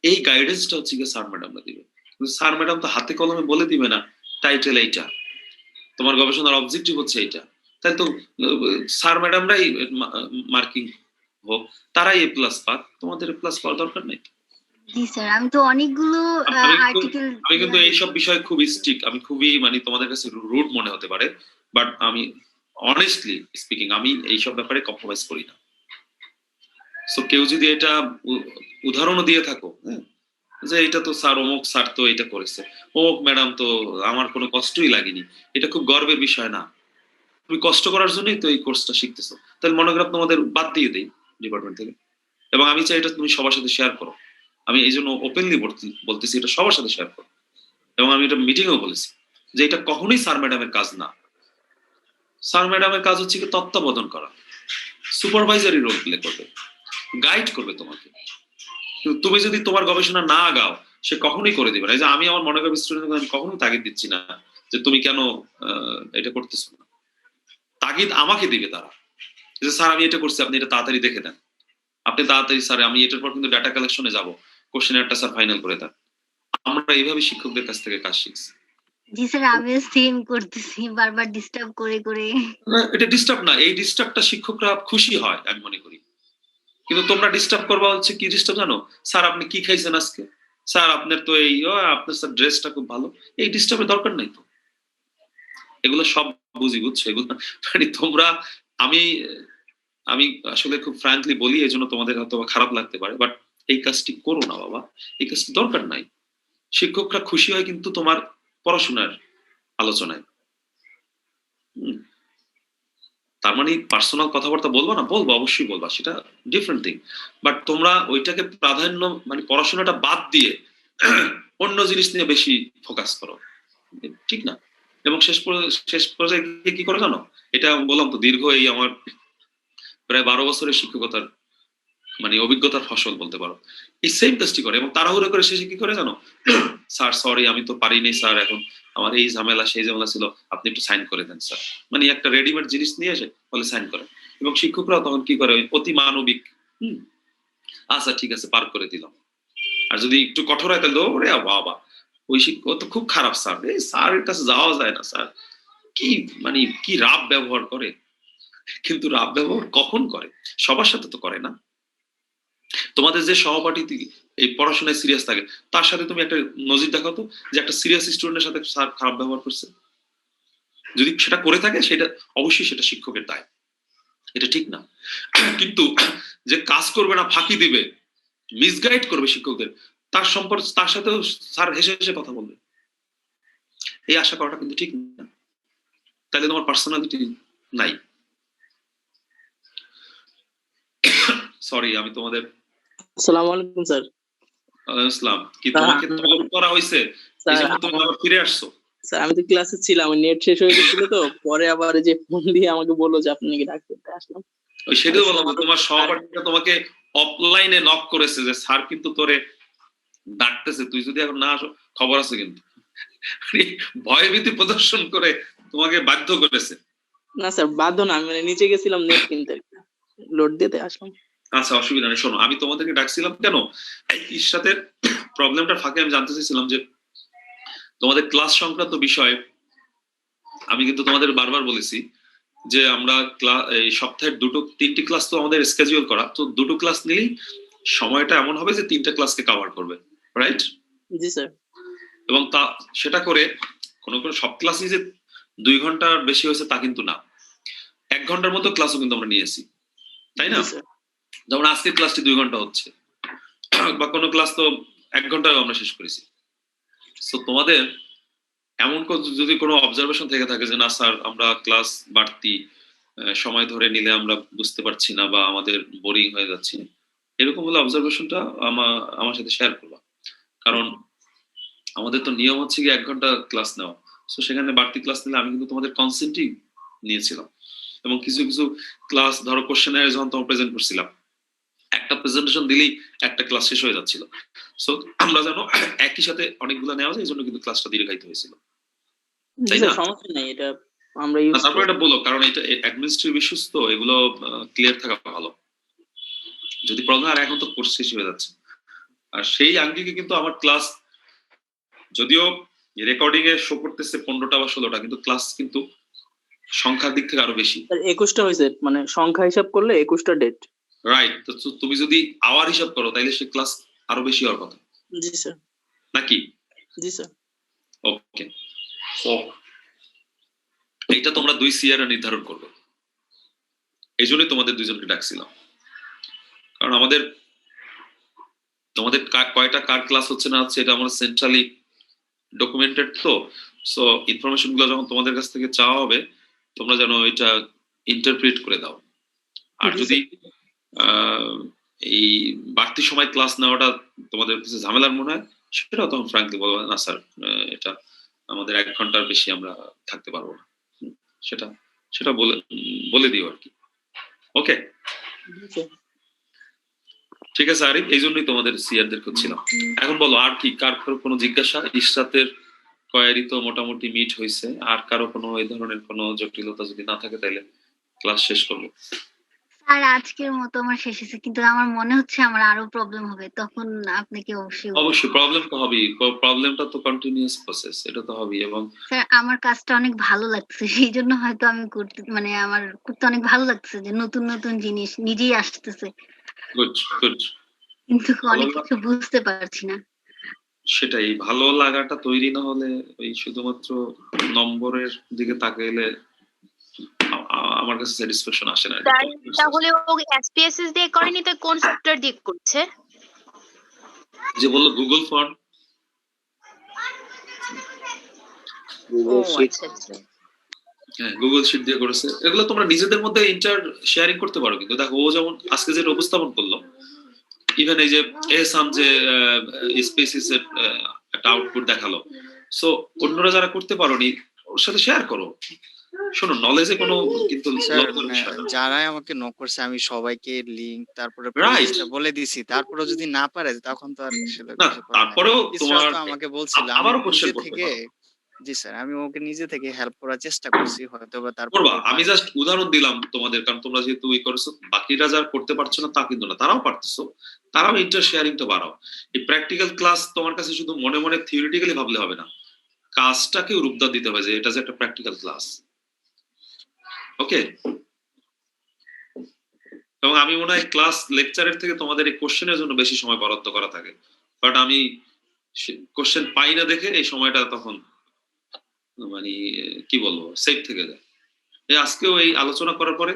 এই গাইডেন্সটা হচ্ছে গিয়ে স্যার ম্যাডামরা দিবে। কিন্তু স্যার ম্যাডাম তো হাতে কলমে বলে দিবে না টাইটেল এইটা, তোমার গবেষণার অবজেক্টিভ হচ্ছে এইটা। তাই তো স্যার ম্যাডামরাই মার্কিং হোক, তারাই A+ পাক, তোমাদের A+ পাওয়ার দরকার নেই। জি স্যার, আমি তো অনেকগুলো আর্টিকেল। আমি কিন্তু এইসব বিষয়ে খুব স্ট্রিক্ট, আমি খুবই মানে তোমাদের কাছে রুড মনে হতে পারে, বাট আমি অনেস্টলি স্পিকিং আমি এইসব ব্যাপারে কম্প্রোমাইজ করি না। সো কেউ যদি এটা উদাহরণও দিয়ে থাকো, হ্যাঁ, যে এটা তো স্যার অমুক স্যার তো এটা করেছে, অমুক ম্যাডাম তো আমার কোনো কষ্টই লাগেনি, এটা খুব গর্বের বিষয় না। তুমি কষ্ট করার জন্যই তো এই কোর্সটা শিখতেছো, তাহলে মনোগ্রাফ তোমাদের বাদ দিয়ে দেই ডিপার্টমেন্ট থেকে। এবং আমি চাই এটা তুমি সবার সাথে শেয়ার করো। আমি এই জন্য ওপেনলি বলতেছি এটা সবার সাথে শেয়ার করো। এবং আমি এটা মিটিংয়েও বলেছি যে এটা কখনোই স্যার ম্যাডামের কাজ না। স্যার ম্যাডামের কাজ হচ্ছে কি তত্ত্বাবধান করা, সুপারভাইজারি রোল প্লে করবে, গাইড করবে তোমাকে। কিন্তু তুমি যদি তোমার গবেষণা না আগাও, সে কখনোই করে দিবে না। এই যে আমি আমার মনোগ্রাফ স্টুডেন্টকে আমি কখনোই তাগিদ দিচ্ছি না যে তুমি কেন এটা করতেছো না। তাগিদ আমাকে দিবে তারা, যে স্যার আমি এটা করছি, আপনি এটা তাড়াতাড়ি দেখে দেন, আপনি তাড়াতাড়ি স্যার আমি এটার পর কিন্তু ডাটা কালেকশনে যাব, কোশ্চেনারটা স্যার ফাইনাল করে দেন। আমরা এইভাবে শিক্ষকদের কাছ থেকে কাজ শিখছি। জি স্যার, আমিও সেম করতেছি, বারবার ডিস্টার্ব করে করে। এটা ডিস্টার্ব না, এই ডিস্টার্বটা শিক্ষকরা খুশি হয় আমি মনে করি। কিন্তু তোমরা ডিস্টার্ব করবা হচ্ছে কি ডিস্টার্ব জানো? স্যার আপনি কি খাইছেন আজকে, স্যার আপনার তো এই আপনার স্যার ড্রেসটা খুব ভালো। এই ডিস্টার্বের দরকার নাই তো। এগুলো সব বুঝি, বুঝছো? এগুলো মানে তোমরা, আমি আমি আসলে খুব ফ্র্যাঙ্কলি বলি, এই জন্য তোমাদের হয়তো খারাপ লাগতে পারে, বাট এই কাজটি করো না বাবা, এই কাজটি দরকার নাই। শিক্ষকরা খুশি হয় কিন্তু তোমার পড়াশোনার আলোচনায়। তার মানে পার্সোনাল কথাবার্তা বলবো না, বলবো, অবশ্যই বলবা, সেটা ডিফারেন্ট থিং। বাট তোমরা ওইটাকে প্রাধান্য মানে পড়াশোনাটা বাদ দিয়ে অন্য জিনিস নিয়ে বেশি ফোকাস করো, ঠিক না? এবং শেষ পর্যায়ে গিয়ে কি করে জানো? এটা বললাম তো, দীর্ঘ এই আমার প্রায় 12 বছরের শিক্ষকতার মানে অভিজ্ঞতার ফসল বলতে পারো, এই সেম কাজটি করে। এবং তাড়াহুড়ো করে শেষে কি করে জানো? স্যার সরি আমি তো পারিনি স্যার, এখন আমার এই ঝামেলা সেই ঝামেলা ছিল, আপনি একটু সাইন করে দেন স্যার। মানে একটা রেডিমেড জিনিস নিয়ে এসে বলে সাইন করেন। এবং শিক্ষকরা তখন কি করে, ওই অতি মানবিক, আচ্ছা ঠিক আছে পার করে দিলাম। আর যদি একটু কঠোর হয় তাহলে ওরে বাবা ওই শিক্ষক তো খুব খারাপ স্যার, এই স্যারের কাছে যাওয়া যায় না, স্যার কি মানে কি রাব ব্যবহার করে। কিন্তু রাব ব্যবহার কখন করে? সবার সাথে তো করে না। তোমাদের যে সহপাঠী এই পড়াশোনায় সিরিয়াস থাকে তার সাথে তুমি একটা নজির দেখাও তো, যে একটা সিরিয়াস স্টুডেন্টের সাথে স্যার খারাপ ব্যবহার করছে। যদি সেটা করে থাকে সেটা অবশ্যই সেটা শিক্ষকের দায়, এটা ঠিক না। কিন্তু যে কাজ করবে না, ফাঁকি দিবে, মিসগাইড করবে শিক্ষকদের, তার সম্পর্কে তার সাথেও স্যার হেসে হেসে কথা বলবে, এই আশা করাটা কিন্তু ঠিক না। তাহলে তোমার পার্সোনালিটি নাই। সরি, আমি তোমাদের আসসালামু আলাইকুম স্যার। ইসলাম কি তোমাকে তলব করা হয়েছে, এই জন্য তুমি আবার ফিরে আসছো? স্যার আমি তো ক্লাসে ছিলাম, নেট শেষ হয়ে গেছিল তো, পরে আবার এই যে ফোন দিয়ে আমাকে বললো যে আপনি নাকি ডাকতে আসলাম। ওই সেটাই বললাম, তোমার সহপাঠীরা তোমাকে অফলাইনে নক করেছে যে স্যার কিন্তু তোরে ডাকতেছে, তুই যদি এখন না আসো খবর আছে কিন্তু। ভয়ভীতি প্রদর্শন করে তোমাকে বাধ্য করেছে। না স্যার বাধ্য না, আমি মানে নিচে গেছিলাম নেট কিনতে, লোড দিতে আসলাম। আচ্ছা অসুবিধা নেই। শোনো, আমি তোমাদেরকে ডাকছিলাম কেন, ইরশাদের প্রবলেমটা ফাঁকে আমি জানতে চাইছিলাম যে তোমাদের ক্লাস সংক্রান্ত বিষয়। আমি কিন্তু তোমাদের বারবার বলেছি যে আমরা এই সপ্তাহের 3টি ক্লাস তো আমাদের স্কেজুয়াল করা, তো 2টো ক্লাস নিলেই সময়টা এমন হবে যে 3টা ক্লাসকে কভার করবে, রাইট? জি স্যার। এবং তা সেটা করে কোনো সব ক্লাসই যে 2 ঘন্টার বেশি হয়েছে তা কিন্তু না, 1 ঘন্টার মতো ক্লাসও কিন্তু আমরা নিয়েছি, তাই না? যেমন আজকের ক্লাসটি 2 ঘন্টা হচ্ছে, বা কোনো ক্লাস তো 1 ঘন্টায় আমরা শেষ করেছি। তো তোমাদের এমন যদি কোনো অবজারভেশন থেকে থাকে যে না স্যার আমরা ক্লাস বাড়তি সময় ধরে নিলে আমরা বুঝতে পারছি না বা আমাদের বোরিং হয়ে যাচ্ছে, এরকম হলে অবজারভেশনটা আমার সাথে শেয়ার করবা। কারণ আমাদের তো নিয়ম হচ্ছে কি 1 ঘন্টা ক্লাস নেওয়া, তো সেখানে বাড়তি ক্লাস নিলে আমি কিন্তু তোমাদের কনসেন্টই নিয়েছিলাম। এবং কিছু কিছু ক্লাস ধরো কোশ্চেনারে যখন তোমরা প্রেজেন্ট করছিলাম, একটা প্রেজেন্টেশন দিলেই একটা ক্লাস শেষ হয়ে যাচ্ছিল। সো আমরা জানো একই সাথে অনেকগুলো নেওয়া যায়, এই জন্য কিন্তু ক্লাসটা দীর্ঘায়িত হয়েছিল, তাই না? সমস্যা নাই, এটা আমরা তারপর এটা বলো, কারণ এটা অ্যাডমিনিস্ট্রেটিভ ইস্যুস তো, এগুলো ক্লিয়ার থাকা ভালো। যদি প্রবলেম, আর এখন তো কোর্স শেষ হয়ে যাচ্ছে, আর সেই আঙ্গিকে কিন্তু আমার ক্লাস যদিও রেকর্ডিং এ শো করতেছে 15টা বা 16টা, কিন্তু ক্লাস কিন্তু সংখ্যার দিক থেকে আরো বেশি। 21টা হয়েছে, মানে সংখ্যা হিসাব করলে 21টা ডেট, রাইট? তো তুমি যদি আওয়ার হিসাব করো তাহলে সে ক্লাস আরো বেশি হওয়ার কথা। জি স্যার। নাকি? জি স্যার। ওকে, এইটা তোমরা 2 সিআর নির্ধারণ করবে, এই জন্যই তোমাদের 2জনকে ডাকছিলাম। কারণ তোমাদের কয়টা কার ক্লাস হচ্ছে না হচ্ছে এটা আমরা সেন্ট্রালি ডকুমেন্টেড, তো সো ইনফরমেশন গুলো যখন তোমাদের কাছ থেকে চাওয়া হবে তোমরা যেন এটা ইন্টারপ্রিট করে দাও। আর যদি এই বাড়তি সময় ক্লাস নেওয়াটা তোমাদের কাছে ঝামেলার মনে হয়, সেটাও তখন ফ্র্যাঙ্কলি বলবো না স্যার এটা আমাদের 1 ঘন্টার বেশি আমরা থাকতে পারবো না, সেটা বলে দিও আর কি। ওকে ঠিক আছে আরিফ, এই জন্যই তোমাদের সিআরদের খুঁজছিলাম। এখন বলো আর কি, কার কোনো জিজ্ঞাসা? ইশরাতের কোয়ারি তো মোটামুটি মিট হয়েছে, আর কারো কোনো এই ধরনের কোনো জটিলতা যদি না থাকে তাহলে ক্লাস শেষ করবো। স্যার আজকের মতো আমার শেষ হয়েছে, কিন্তু আমার মনে হচ্ছে আমার আরো প্রবলেম হবে, তখন আপনাকে অবশ্যই প্রবলেম তো হবেই, প্রবলেমটা তো কন্টিনিউয়াস প্রসেস, এটা তো হবেই। এবং স্যার আমার কাজটা অনেক ভালো লাগছে, সেই জন্য হয়তো আমি করতে আমার করতে অনেক ভালো লাগছে যে নতুন নতুন জিনিস নিজেই আসতেছে, গুড গুড, কিন্তু অনেক কিছু বুঝতে পারছি না। সেটাই, ভালো লাগাটা তৈরি না হলে ওই শুধুমাত্র নম্বরের দিকে তাকাইলে আমার কাছে স্যাটিসফ্যাকশন আসে না। তাহলে ও এসপিএসএস দিয়ে করেনি তো কোন সফটওয়্যার দিয়ে করছে? যে বললো গুগল ফর্ম, গুগল শিট দিয়ে করেছে। এগুলো তোমরা নিজেদের মধ্যে ইন্টার শেয়ারিং করতে পারো। কিন্তু দেখো ও যেমন আজকে যেটা উপস্থাপন করলো, ইভেন এই যে এহসান যে স্পেসিস এর একটা আউটপুট দেখালো, সো অন্যরা যারা করতে পারোনি ওর সাথে শেয়ার করো। শোনো, নলেজে কোনো কিন্তু যারাই আমাকে নক করছে আমি সবাইকে লিংক তারপরে বলে দিছি, তারপরে যদি না পারে তখন তো আর তারপরেও তোমার আমাকে বলছিল আবারও কোশ্চেন থেকে জি স্যার, আমি ওকে নিজে থেকে হেল্প করার চেষ্টা করছি, হয়তো বা তারপর করবা। আমি জাস্ট উদাহরণ দিলাম তোমাদের, কারণ তোমরা যেহেতু ই করছো, বাকিরা যারা করতে পারছো না তা কিন্তু না, তারাও পারতেছো, তারাও ইন্টার শেয়ারিংটা বাড়াও। এই প্র্যাকটিক্যাল ক্লাস তোমার কাছে শুধু মনে মনে থিওরিটিক্যালি ভাবলে হবে না, কাজটাকেও রূপদান দিতে হবে যে এটা যে একটা প্র্যাকটিক্যাল ক্লাস। ওকে, এবং আমি মনে হয় ক্লাস লেকচারের থেকে তোমাদের এই কোশ্চেনের জন্য বেশি সময় বরাদ্দ করা থাকে, বাট আমি কোশ্চেন পাই না দেখে এই সময়টা তখন মানে কি বলবো সেফ থেকে যায়। এই আজকেও এই আলোচনা করার পরে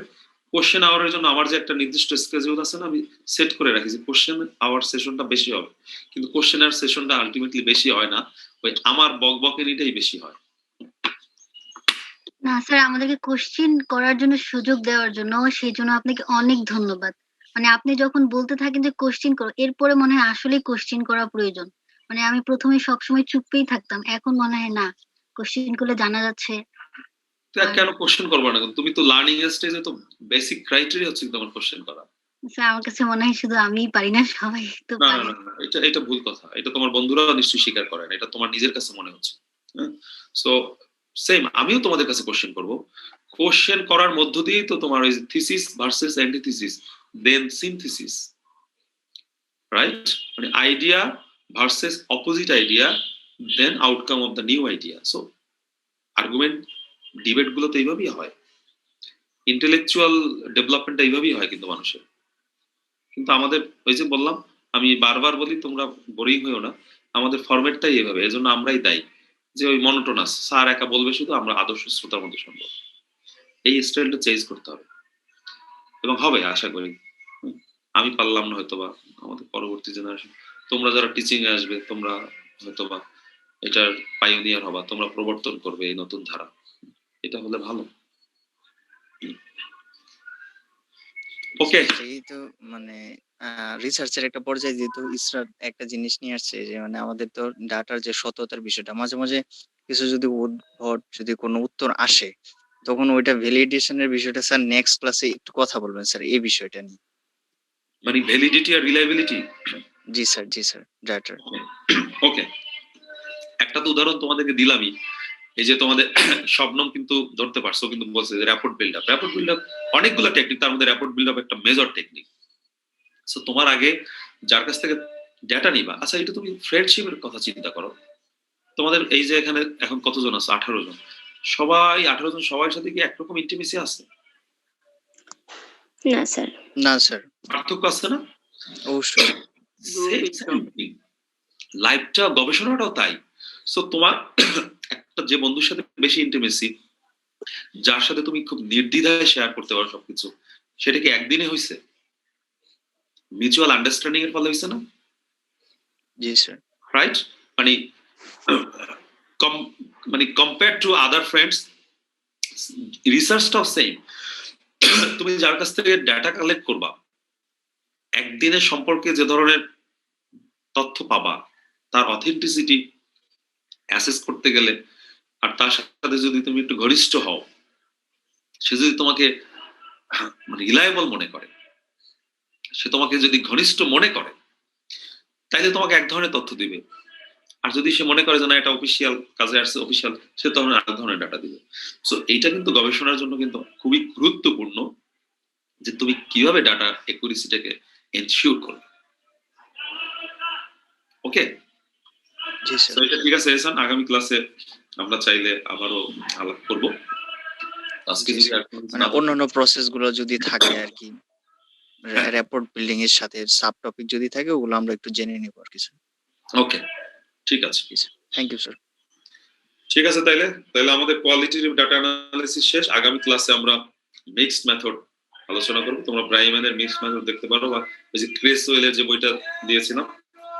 কোশ্চেন আওয়ারের জন্য আমার যে একটা নির্দিষ্ট স্কেডিউল আছে না, আমি সেট করে রাখি যে কোশ্চেন আওয়ার সেশনটা বেশি হবে, কিন্তু কোশ্চেন আর সেশনটা আলটিমেটলি বেশি হয় না, ওই আমার বকবকানিটাই বেশি হয়। না স্যার, আমাদেরকে কোশ্চেন করার জন্য সুযোগ দেওয়ার জন্য, সেই জন্য আপনাকে অনেক ধন্যবাদ। মানে আপনি যখন বলতে থাকেন যে কোশ্চেন করো, এরপরে মনে হয় আসলেই কোশ্চেন করা প্রয়োজন। মানে আমি প্রথমে সবসময় চুপেই থাকতাম, এখন মনে হয় না, কোশ্চেন করলে জানা যাচ্ছে। কেন কোশ্চেন করবো না? তুমি তো লার্নিং এর স্টেজে, তো বেসিক ক্রাইটেরিয়া হচ্ছে তোমার কোশ্চেন করা। স্যার আমার কাছে মনে হয় শুধু আমিই পারি না, সবাই তো না না পারে। না না, এটা ভুল কথা, এটা তোমার বন্ধুরাও নিশ্চয়ই স্বীকার করে না, এটা তোমার নিজের কাছে মনে হচ্ছে। সো সেম, আমিও তোমাদের কাছে কোশ্চেন করব। কোশ্চেন করার মধ্য দিয়েই তো তোমার ওই thesis versus antithesis, then synthesis, right? মানে idea versus opposite idea, then outcome of the new idea. So argument debate গুলো তো এইভাবেই হয়, ইন্টেলেকচুয়াল ডেভেলপমেন্ট এইভাবেই হয় কিন্তু মানুষের। কিন্তু আমাদের ওই যে বললাম, আমি বারবার বলি তোমরা বোরিং হইও না, আমাদের ফরম্যাটটাই এভাবে, এজন্য আমরাই দায়ী যে ওই মনোটোনাস, স্যার একা বলবে শুধু, আমরা আদর্শ শ্রোতার মধ্যে শুনবো। এই স্টাইলটা চেঞ্জ করতে হবে, এবং হবে আশা করি। আমি পারলাম না হয়তোবা, আমাদের পরবর্তী জেনারেশন, তোমরা যারা টিচিং এ আসবে, তোমরা হয়তোবা এটার পাইওনিয়ার হবা, তোমরা প্রবর্তন করবে এই নতুন ধারা, এটা হলে ভালো। ওকে, এই তো মানে রিসার্চের একটা পর্যায়ে যেহেতু ইসরা একটা জিনিস নিয়ে আসছে যে মানে আমাদের তো ডাটার যে সততার বিষয়টা, মাঝে মাঝে কিছু যদি উদ্ভট যদি কোনো উত্তর আসে, তখন ওইটা ভ্যালিডেশনের বিষয়টা স্যার নেক্সট ক্লাসে একটু কথা বলবেন স্যার এই বিষয়টা নিয়ে। মানে ভ্যালিডিটি আর রিলায়েবিলিটি। জি স্যার ডাটার। ওকে, একটা তো উদাহরণ তোমাদেরকে দিলামই, এই যে তোমাদের শবনম কিন্তু ধরতে পারছো, কিন্তু বলছে যে rapport build up, rapport build up অনেকগুলো টেকনিক, তার মধ্যে র্যাপোর্ট বিল্ড আপ একটা মেজর টেকনিক। সো তোমার আগে যার কাছ থেকে ডেটা নিবা, আচ্ছা এটা তুমি ফ্রেন্ডশিপের কথা চিন্তা করো, তোমাদের এই যে এখানে এখন কতজন আছে? 18 জন। সবাই 18 জন সবার সাথে কি একরকম ইন্টিমেসি আছে? না স্যার। না স্যার, পার্থক্য আছে না? অবশ্যই। লাইফটা, গবেষণাটাও তাই। সো তোমার একটা যে বন্ধুর সাথে বেশি ইন্টিমেসি, যার সাথে তুমি খুব নির্দ্বিধায় শেয়ার করতে পারো সবকিছু, সেটা কি একদিনে হয়েছে? মিউচুয়াল আন্ডারস্ট্যান্ডিং এর ফলে হয়েছে না? জি স্যার। রাইট? মানে মানে কম্পেয়ার টু আদার ফ্রেন্ডস, রিসার্চটাও সেম। তুমি যার কাছ থেকে ডাটা কালেক্ট করবা, একদিনের সম্পর্কে যে ধরনের তথ্য পাবা, তার অথেন্টিসিটি অ্যাসেস করতে গেলে, আর তার সাথে যদি তুমি একটু ঘনিষ্ঠ হও, সে যদি তোমাকে রিলায়েবল মনে করে, সে তোমাকে যদি ঘনিষ্ঠ মনে করে, তাইলে তোমাকে এক ধরনের তথ্য দিবে। আর যদি সে মনে করে যে না এটা অফিসিয়াল কাজে আসছে, অফিসিয়াল, সে তখন আরেক ধরনের ডাটা দিবে। সো এইটা কিন্তু গবেষণার জন্য কিন্তু খুবই গুরুত্বপূর্ণ, যে তুমি কিভাবে ডাটা একুরেসিটাকে এনশিওর করবে। ওকে, জি স্যার। সো এটা ঠিক আছে এহসান, আগামী ক্লাসে আমরা চাইলে আবারও আলাপ করব। আজকে যদি মানে অন্যান্য প্রসেস গুলো যদি থাকে আর কি, রিপোর্ট বিল্ডিং এর সাথে সাব টপিক যদি থাকে, ওগুলো আমরা একটু জেনে নিব আর কি স্যার। ওকে, ঠিক আছে। Thank you sir. ঠিক আছে, তাইলে আমাদের কোয়ালিটেটিভ ডাটা অ্যানালিসিস শেষ। আগামী ক্লাসে আমরা মিক্সড মেথড আলোচনা করব। তোমরা ব্রাইম্যানের মিক্সড মেথড দেখতে পারো, বা ওই যে ক্রেসওয়েলের যে বইটা দিয়েছিলাম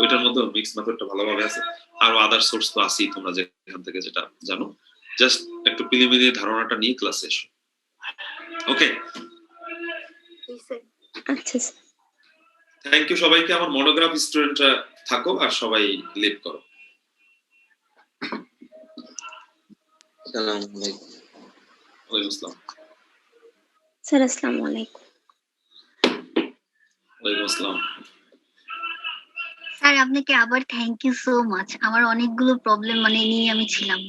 ওইটার মধ্যে মিক্সড মেথডটা ভালোভাবে আছে। আর আদার সোর্স তো আছেই, তোমরা যেখান থেকে যেটা জানো, জাস্ট একটু প্রিলিমিনারি ধারণাটা নিয়ে ক্লাসে এসো। ওকে, আচ্ছা স্যার। থ্যাংক ইউ সবাইকে। আমার মনোগ্রাফ স্টুডেন্টরা থাকো আর সবাই লিভ করো। আসসালামু আলাইকুম। ওয়ালাইকুম আসসালাম। স্যার আসসালামু আলাইকুম। ওয়ালাইকুম আসসালাম। স্যার আপনাকে আবার থ্যাংক ইউ সো মাচ। আমার অনেকগুলো প্রবলেম মানে নিয়ে আমি ছিলাম।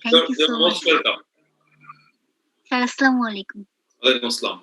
Thank you so much most welcome. Sir. আসসালামু আলাইকুম। ওয়ালাইকুম আসসালাম।